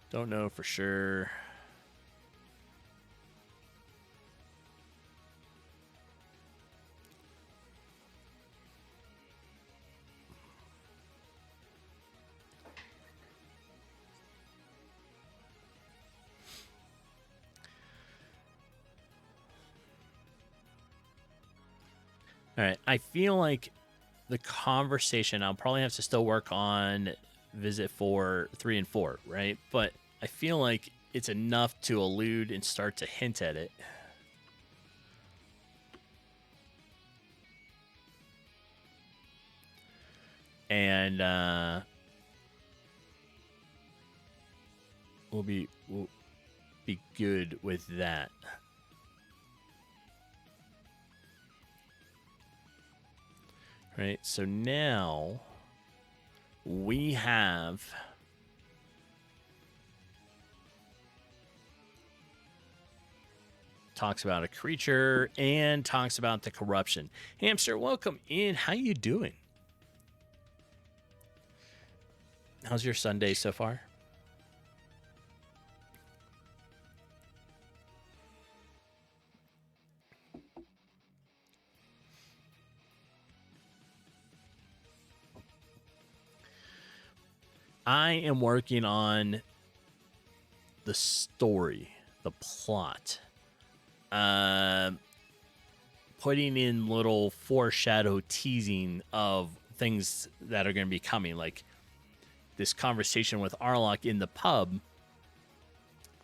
Don't know for sure. All right. I feel like the conversation, I'll probably have to still work on visit 4, 3, and 4, right? But I feel like it's enough to allude and start to hint at it. And we'll be good with that. Right, so now we have talks about a creature and talks about the corruption. Hamster, welcome in. How you doing? How's your Sunday so far? I am working on the story, the plot. Putting in little foreshadow teasing of things that are going to be coming, like this conversation with Arlok in the pub,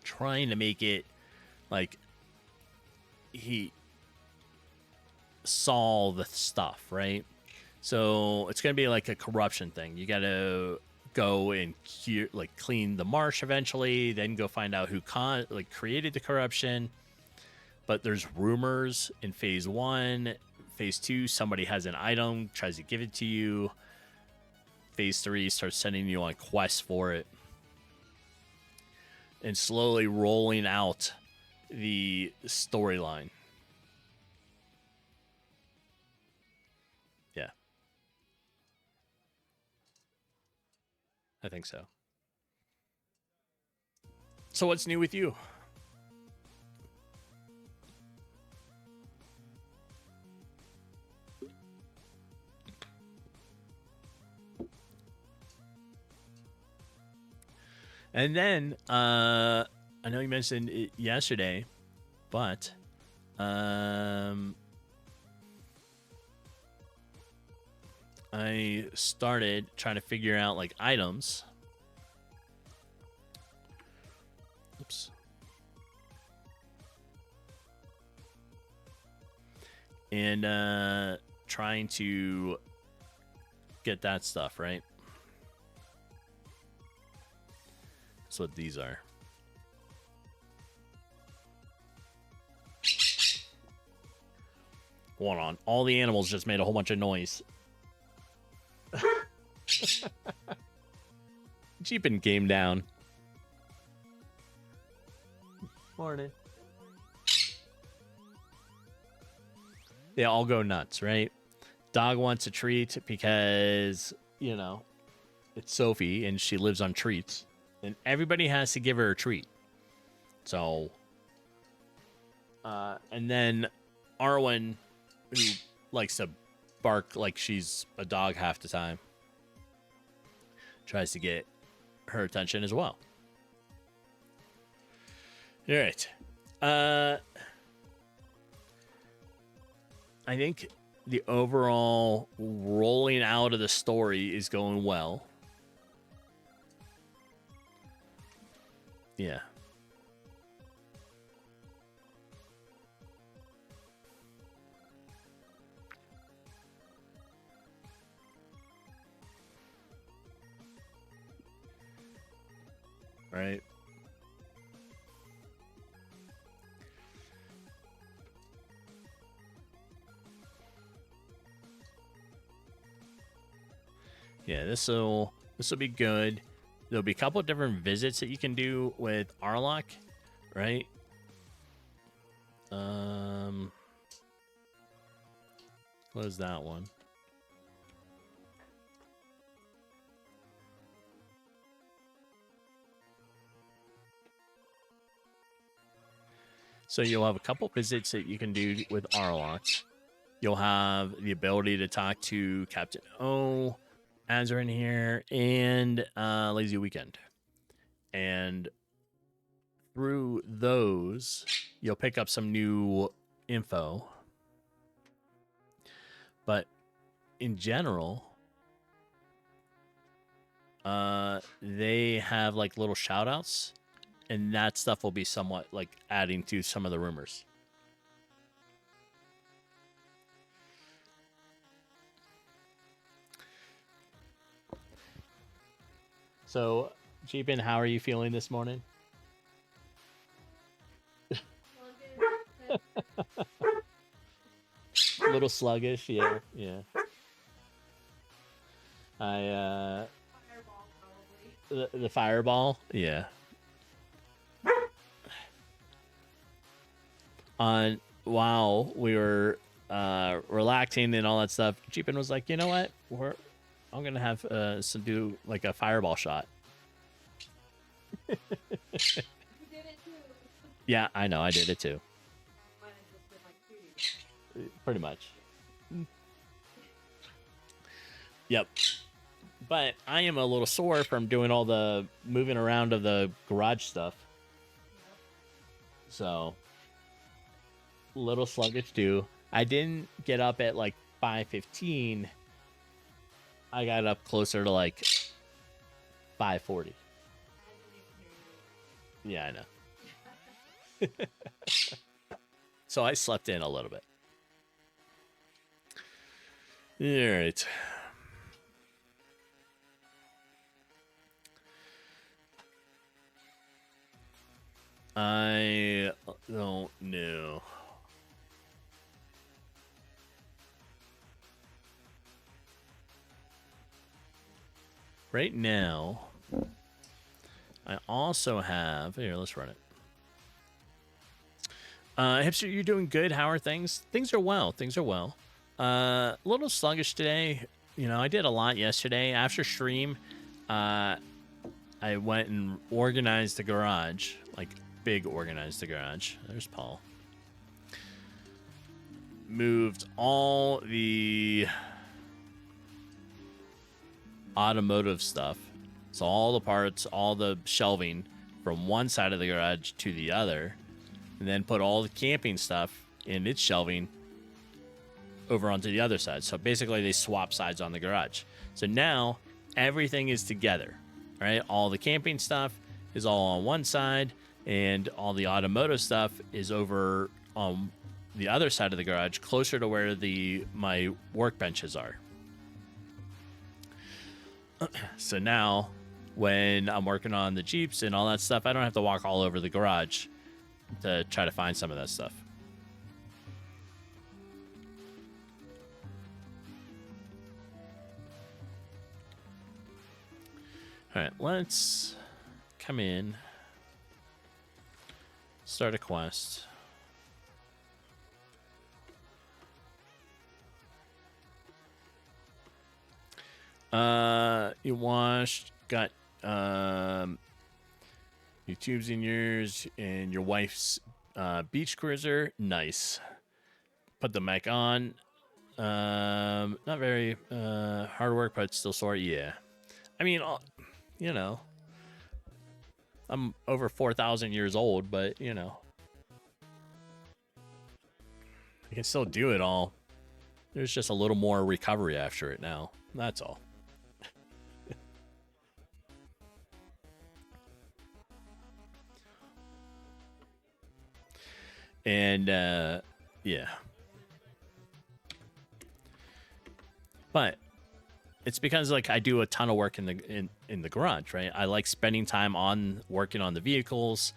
trying to make it like he saw the stuff, right? So it's going to be like a corruption thing. You got to go and clean the marsh eventually, then go find out who created the corruption. But there's rumors in phase 1, phase 2, somebody has an item, tries to give it to you. Phase 3 starts sending you on quests for it. And slowly rolling out the storyline. Yeah. I think so. So what's new with you? And then I know you mentioned it yesterday, but I started trying to figure out like items. Oops. And trying to get that stuff, right? That's what these are. Hold on. All the animals just made a whole bunch of noise. Jeepin' came down. Morning. They all go nuts, right? Dog wants a treat because, you know, it's Sophie and she lives on treats. And everybody has to give her a treat. So, and then Arwen, who likes to bark like she's a dog half the time, tries to get her attention as well. All right. I think the overall rolling out of the story is going well. Yeah. Right. Yeah, this will be good. There'll be a couple of different visits that you can do with Arlok, right? What is that one? So you'll have a couple visits that you can do with Arlok. You'll have the ability to talk to Captain O, ads are in here, and Lazy Weekend. And through those, you'll pick up some new info. But in general, they have like little shout outs, and that stuff will be somewhat like adding to some of the rumors. So, Jeepin, how are you feeling this morning? A little sluggish, yeah, yeah. I the fireball, yeah. On while we were relaxing and all that stuff, Jeepin was like, you know what, I'm gonna have some do like a fireball shot. You did it too. Yeah, I know, I did it too. Pretty much. Yep. But I am a little sore from doing all the moving around of the garage stuff. So, a little sluggish too. I didn't get up at like 5:15. I got up closer to like 5:40. Yeah, I know. So I slept in a little bit. All right. I don't know. Right now, I also have... Here, let's run it. Hipster, you're doing good. How are things? Things are well. Things are well. A little sluggish today. You know, I did a lot yesterday. After stream, I went and organized the garage. Like, big organized the garage. There's Paul. Moved all the automotive stuff. So all the parts, all the shelving from one side of the garage to the other, and then put all the camping stuff in its shelving over onto the other side. So basically they swap sides on the garage. So now everything is together, right? All the camping stuff is all on one side, and all the automotive stuff is over on the other side of the garage, closer to where my workbenches are. So now when I'm working on the Jeeps and all that stuff, I don't have to walk all over the garage to try to find some of that stuff. All right, let's come in, start a quest. You washed, got your tubes in yours and your wife's beach cruiser. Nice. Put the mic on. Not very hard work, but still sore. Yeah. I mean, you know, I'm over 4,000 years old, but you know, I can still do it all. There's just a little more recovery after it now. That's all. And yeah, but it's because like I do a ton of work in the garage, right? I like spending time on working on the vehicles,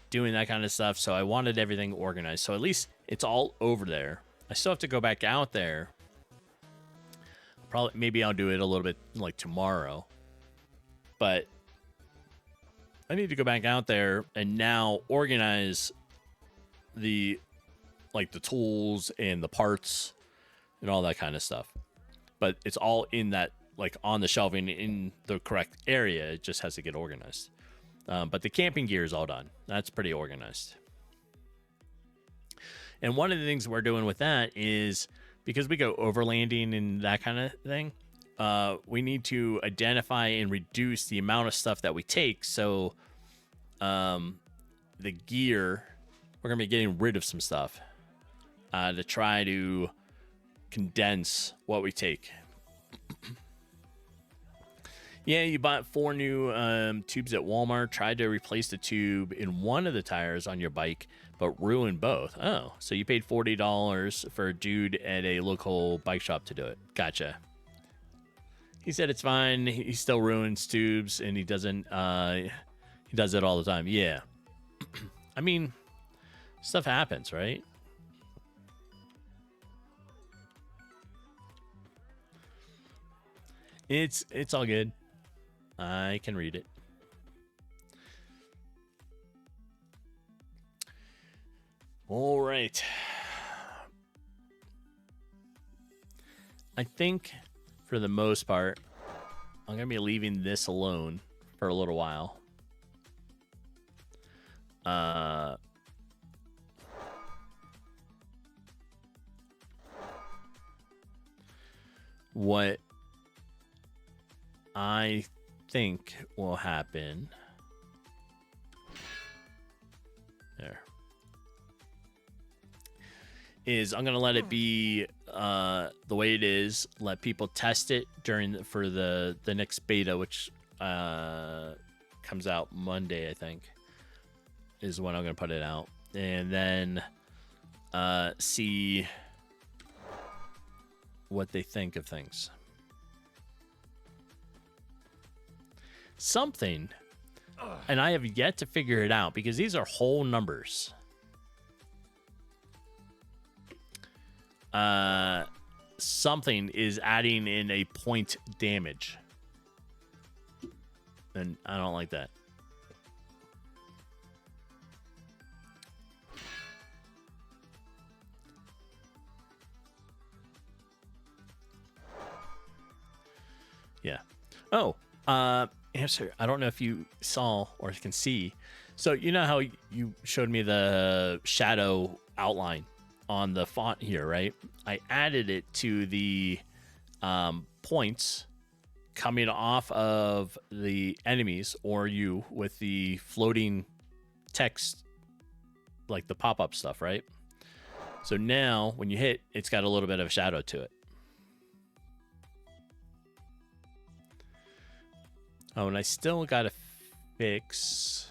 doing that kind of stuff. So I wanted everything organized. So at least it's all over there. I still have to go back out there. Maybe I'll do it a little bit like tomorrow, but I need to go back out there and now organize the tools and the parts and all that kind of stuff. But it's all in that, like, on the shelving in the correct area. It just has to get organized. But the camping gear is all done. That's pretty organized. And one of the things we're doing with that is because we go overlanding and that kind of thing, we need to identify and reduce the amount of stuff that we take. So the gear, we're going to be getting rid of some stuff to try to condense what we take. Yeah, you bought 4 new tubes at Walmart, tried to replace the tube in one of the tires on your bike, but ruined both. Oh, so you paid $40 for a dude at a local bike shop to do it. Gotcha. He said it's fine. He still ruins tubes, and he doesn't. He does it all the time. Yeah. I mean, stuff happens, right? It's all good. I can read it. All right. I think for the most part, I'm going to be leaving this alone for a little while. What I think will happen there is I'm gonna let it be the way it is. Let people test it for the next beta, which comes out Monday, I think, is when I'm gonna put it out, and then see what they think of things. Something, and I have yet to figure it out because these are whole numbers. Something is adding in a point damage, and I don't like that. Yeah. Oh, answer. I don't know if you saw or can see. So you know how you showed me the shadow outline on the font here, right? I added it to the points coming off of the enemies or you with the floating text, like the pop-up stuff, right? So now when you hit, it's got a little bit of a shadow to it. Oh, and I still got to fix...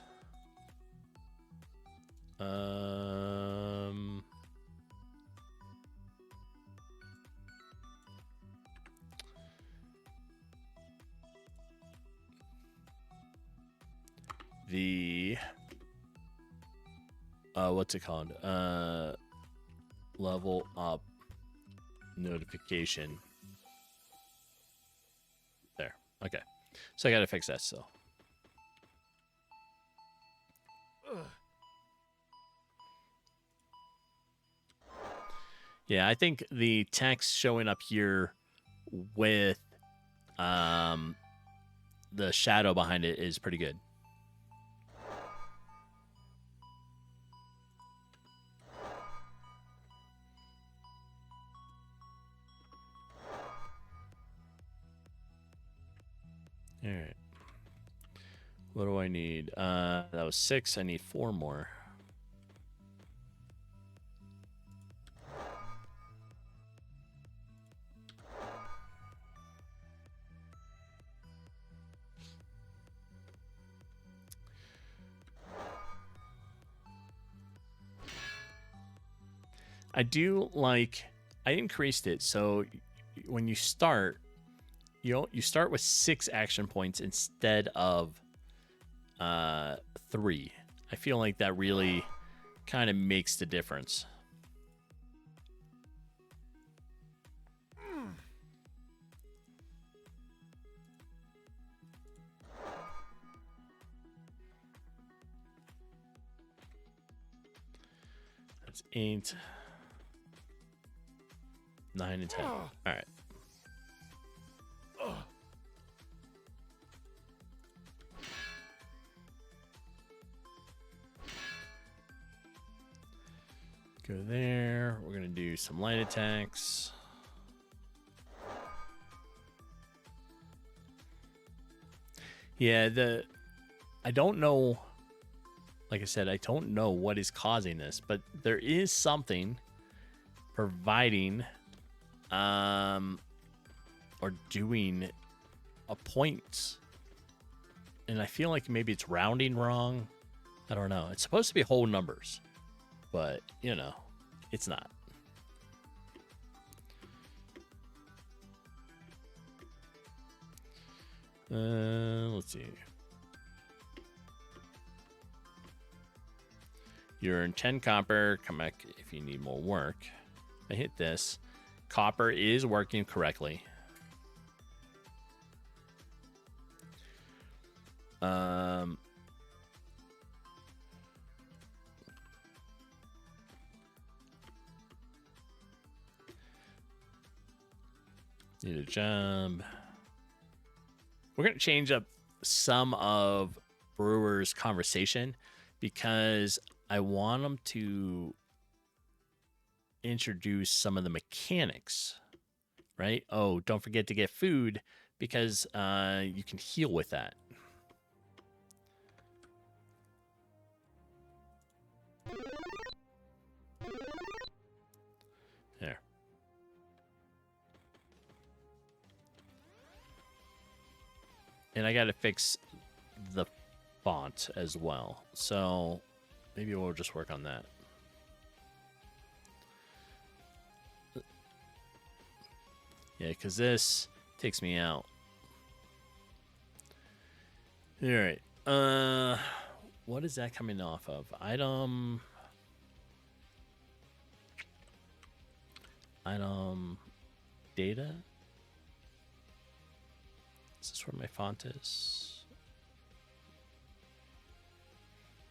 the what's it called? Level up notification. There. Okay. So I gotta fix that still. Yeah, I think the text showing up here with the shadow behind it is pretty good. All right. What do I need? That was 6. I need 4 more. I do like, I increased it so when you start, you start with 6 action points instead of 3. I feel like that really kind of makes the difference. That's 8, 9, and 10. All right. Go there. We're going to do some light attacks. Yeah, I don't know. Like I said, I don't know what is causing this, but there is something providing or doing a point. And I feel like maybe it's rounding wrong. I don't know. It's supposed to be whole numbers, but you know, it's not. Let's see. You earn 10 copper. Come back if you need more work. I hit this. Copper is working correctly. Need a job. We're going to change up some of Brewer's conversation because I want them to introduce some of the mechanics, right? Oh, don't forget to get food because you can heal with that. There. And I got to fix the font as well. So maybe we'll just work on that. Yeah, because this takes me out. All right. What is that coming off of? Item data? Is this where my font is?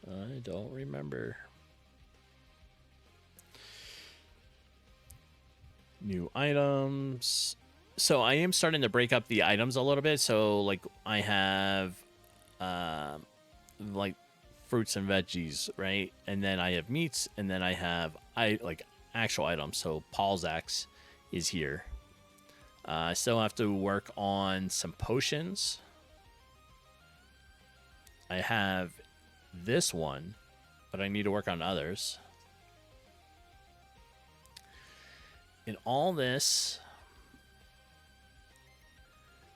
I don't remember. New items. So I am starting to break up the items a little bit. So like I have like fruits and veggies, right? And then I have meats, and then I have like actual items. So Paul's axe is here. I still have to work on some potions. I have this one, but I need to work on others. And all this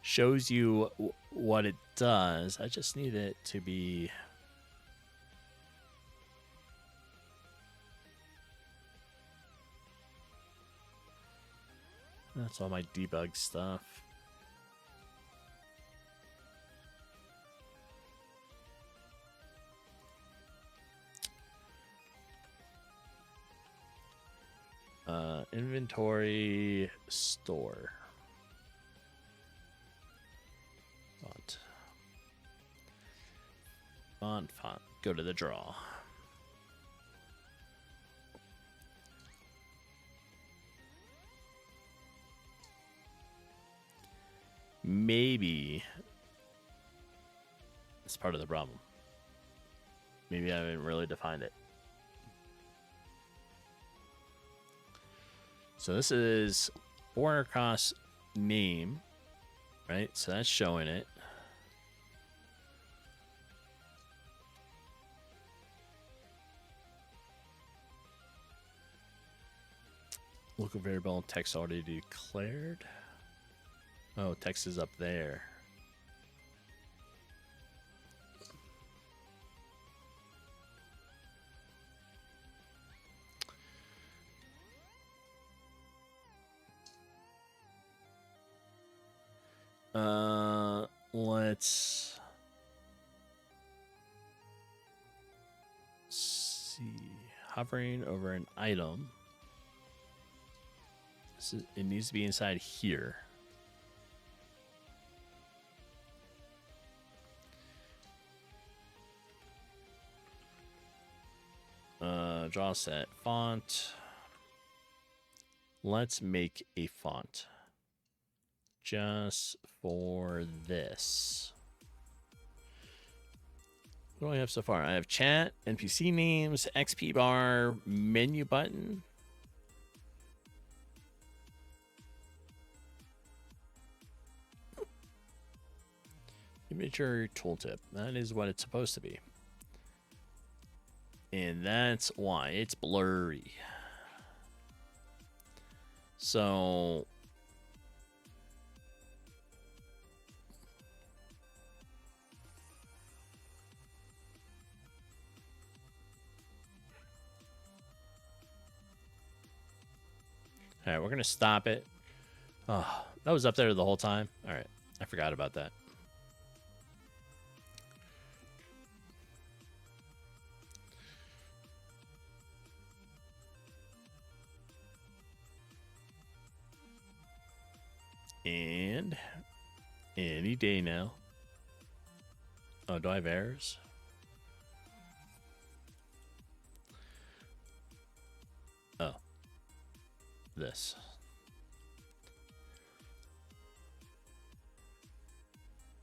shows you what it does. I just need it to be... That's all my debug stuff. Inventory, store. Font. Go to the draw. Maybe it's part of the problem. Maybe I haven't really defined it. So this is border cost name, right? So that's showing it. Local variable text already declared. Oh, text is up there. Let's see. Hovering over an item. It needs to be inside here. Draw set font. Let's make a font just for this. What do I have so far? I have chat, NPC names, XP bar, menu button. Immature tooltip. That is what it's supposed to be. And that's why it's blurry. So all right, we're going to stop it. Oh, that was up there the whole time. All right. I forgot about that. And any day now. Oh, do I have errors? Oh. This.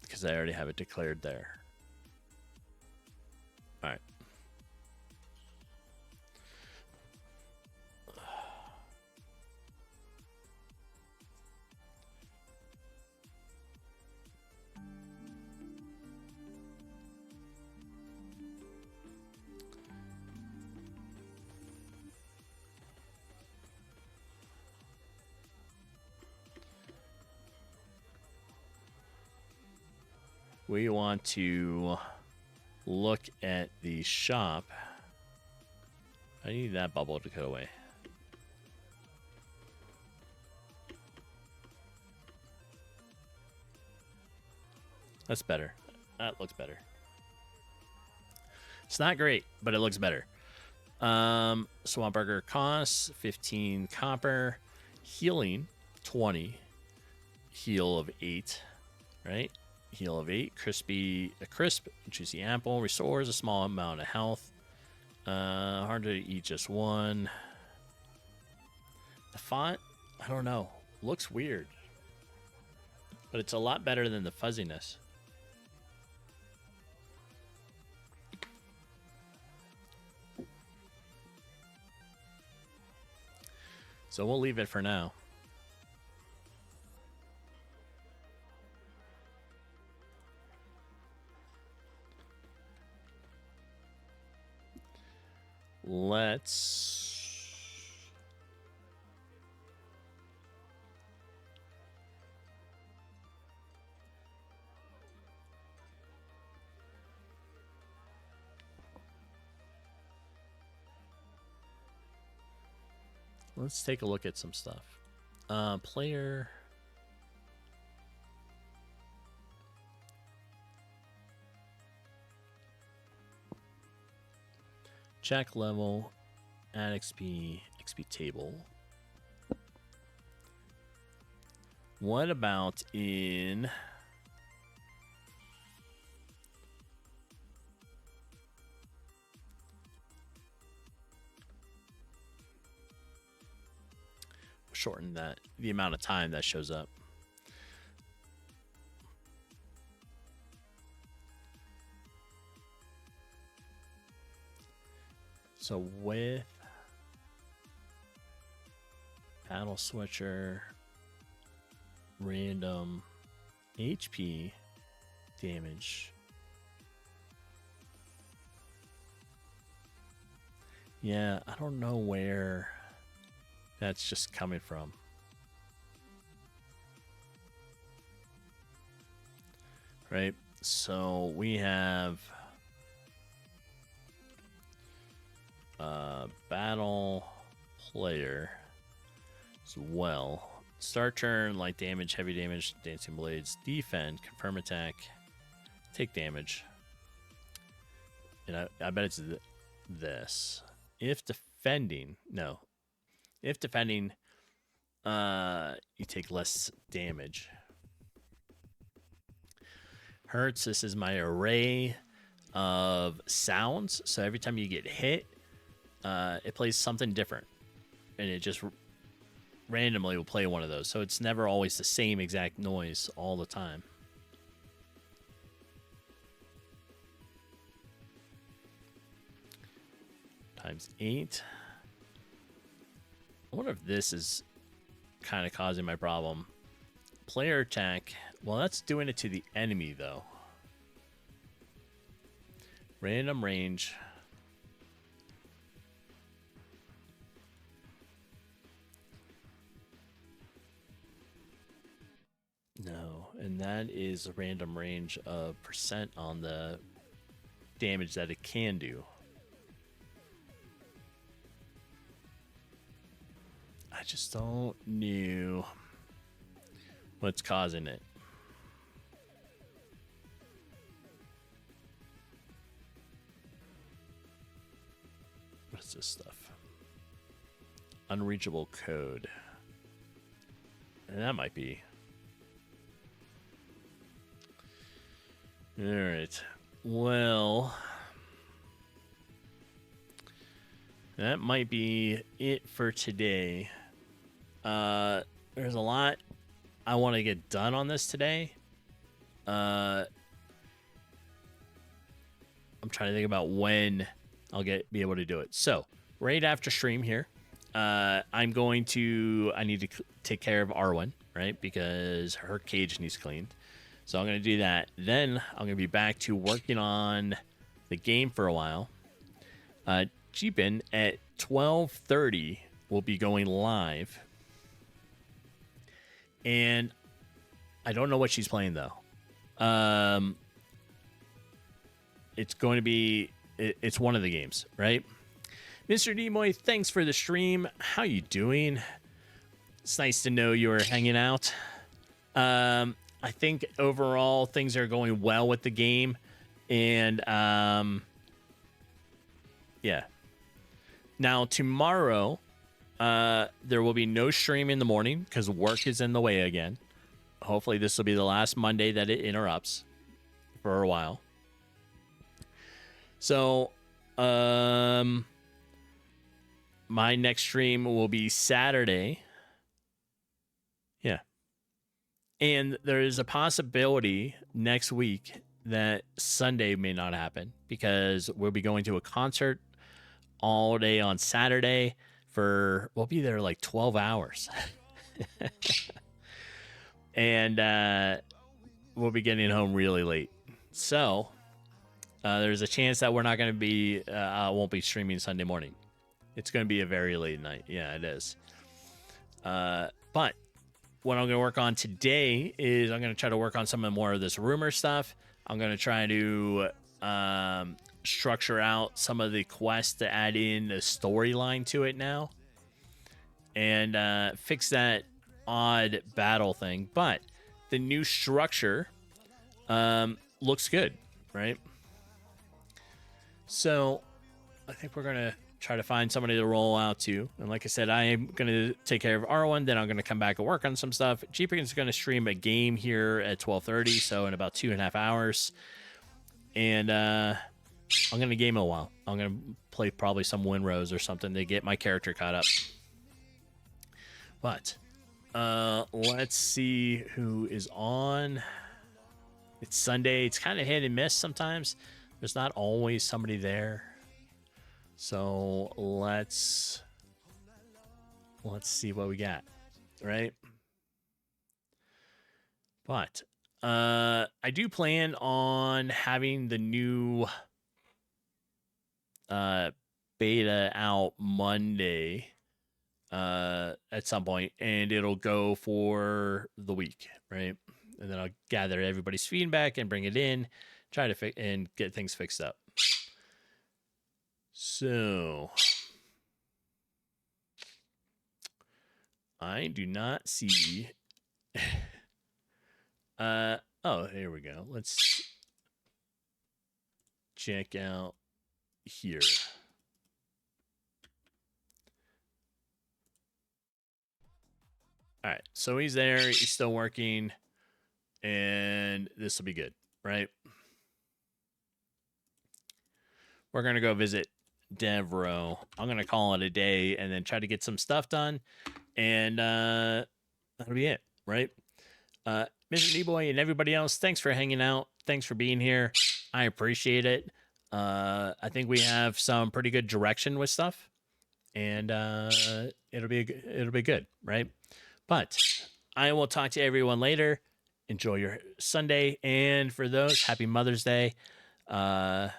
Because I already have it declared there. All right. We want to look at the shop. I need that bubble to go away. That's better. That looks better. It's not great, but it looks better. Swamp Burger costs 15 copper. Healing 20. Heal of 8, right? Heal of 8. Crisp, juicy apple. Restores a small amount of health. Hard to eat just one. The font, I don't know. Looks weird. But it's a lot better than the fuzziness. So we'll leave it for now. let's take a look at some stuff. Player. Check level, add XP table. What about in shorten that the amount of time that shows up? So with battle switcher, random HP damage. Yeah, I don't know where that's just coming from. Right? So we have battle player as well. Start turn, light damage, heavy damage, dancing blades, defend, confirm attack, take damage. And I bet it's this. If defending, no. If defending, you take less damage. Hurts, this is my array of sounds. So every time you get hit, it plays something different. And it just randomly will play one of those. So it's never always the same exact noise all the time. Times 8. I wonder if this is kind of causing my problem. Player attack. Well, that's doing it to the enemy, though. Random range. No, and that is a random range of percent on the damage that it can do. I just don't know what's causing it. What is this stuff? Unreachable code. And that might be. All right. Well, that might be it for today. There's a lot I want to get done on this today. I'm trying to think about when I'll be able to do it. So right after stream here, I need to take care of Arwen, right? Because her cage needs cleaned. So I'm going to do that. Then I'm going to be back to working on the game for a while. Jeepin at 12:30 will be going live. And I don't know what she's playing, though. It's going to be... It's one of the games, right? Mr. Nimoy, thanks for the stream. How you doing? It's nice to know you're hanging out. I think overall things are going well with the game. And, yeah. Now, tomorrow, there will be no stream in the morning because work is in the way again. Hopefully this will be the last Monday that it interrupts for a while. So, my next stream will be Saturday. Yeah. And there is a possibility next week that Sunday may not happen because we'll be going to a concert all day on Saturday we'll be there like 12 hours. And we'll be getting home really late. So There's a chance that we're not going to be, I won't be streaming Sunday morning. It's going to be a very late night. Yeah, it is. But what I'm going to work on today is I'm going to try to work on some more of this rumor stuff. I'm going to try to structure out some of the quests to add in a storyline to it now. And fix that odd battle thing. But the new structure looks good, right? So I think we're going to try to find somebody to roll out to. And like I said, I am going to take care of R1. Then I'm going to come back and work on some stuff. Jeepers is going to stream a game here at 12:30, so in about 2.5 hours. And I'm going to game a while. I'm going to play probably some Winrose or something to get my character caught up. But let's see who is on. It's Sunday. It's kind of hit and miss sometimes. There's not always somebody there. So let's see what we got, right? But I do plan on having the new beta out Monday at some point, and it'll go for the week, right? And then I'll gather everybody's feedback and bring it in, try to and get things fixed up. So I do not see. Oh, here we go. Let's check out here. All right, so he's there. He's still working, and this will be good, right? We're going to go visit Devro. I'm going to call it a day and then try to get some stuff done, and that'll be it, right? Mr. D-Boy and everybody else, thanks for hanging out. Thanks for being here. I appreciate it. I think we have some pretty good direction with stuff, and it'll be good, right? But I will talk to everyone later. Enjoy your Sunday, and for those, happy Mother's Day. And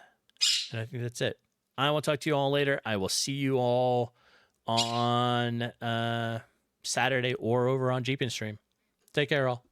I think that's it. I will talk to you all later. I will see you all on Saturday or over on Jeepin Stream. Take care, all.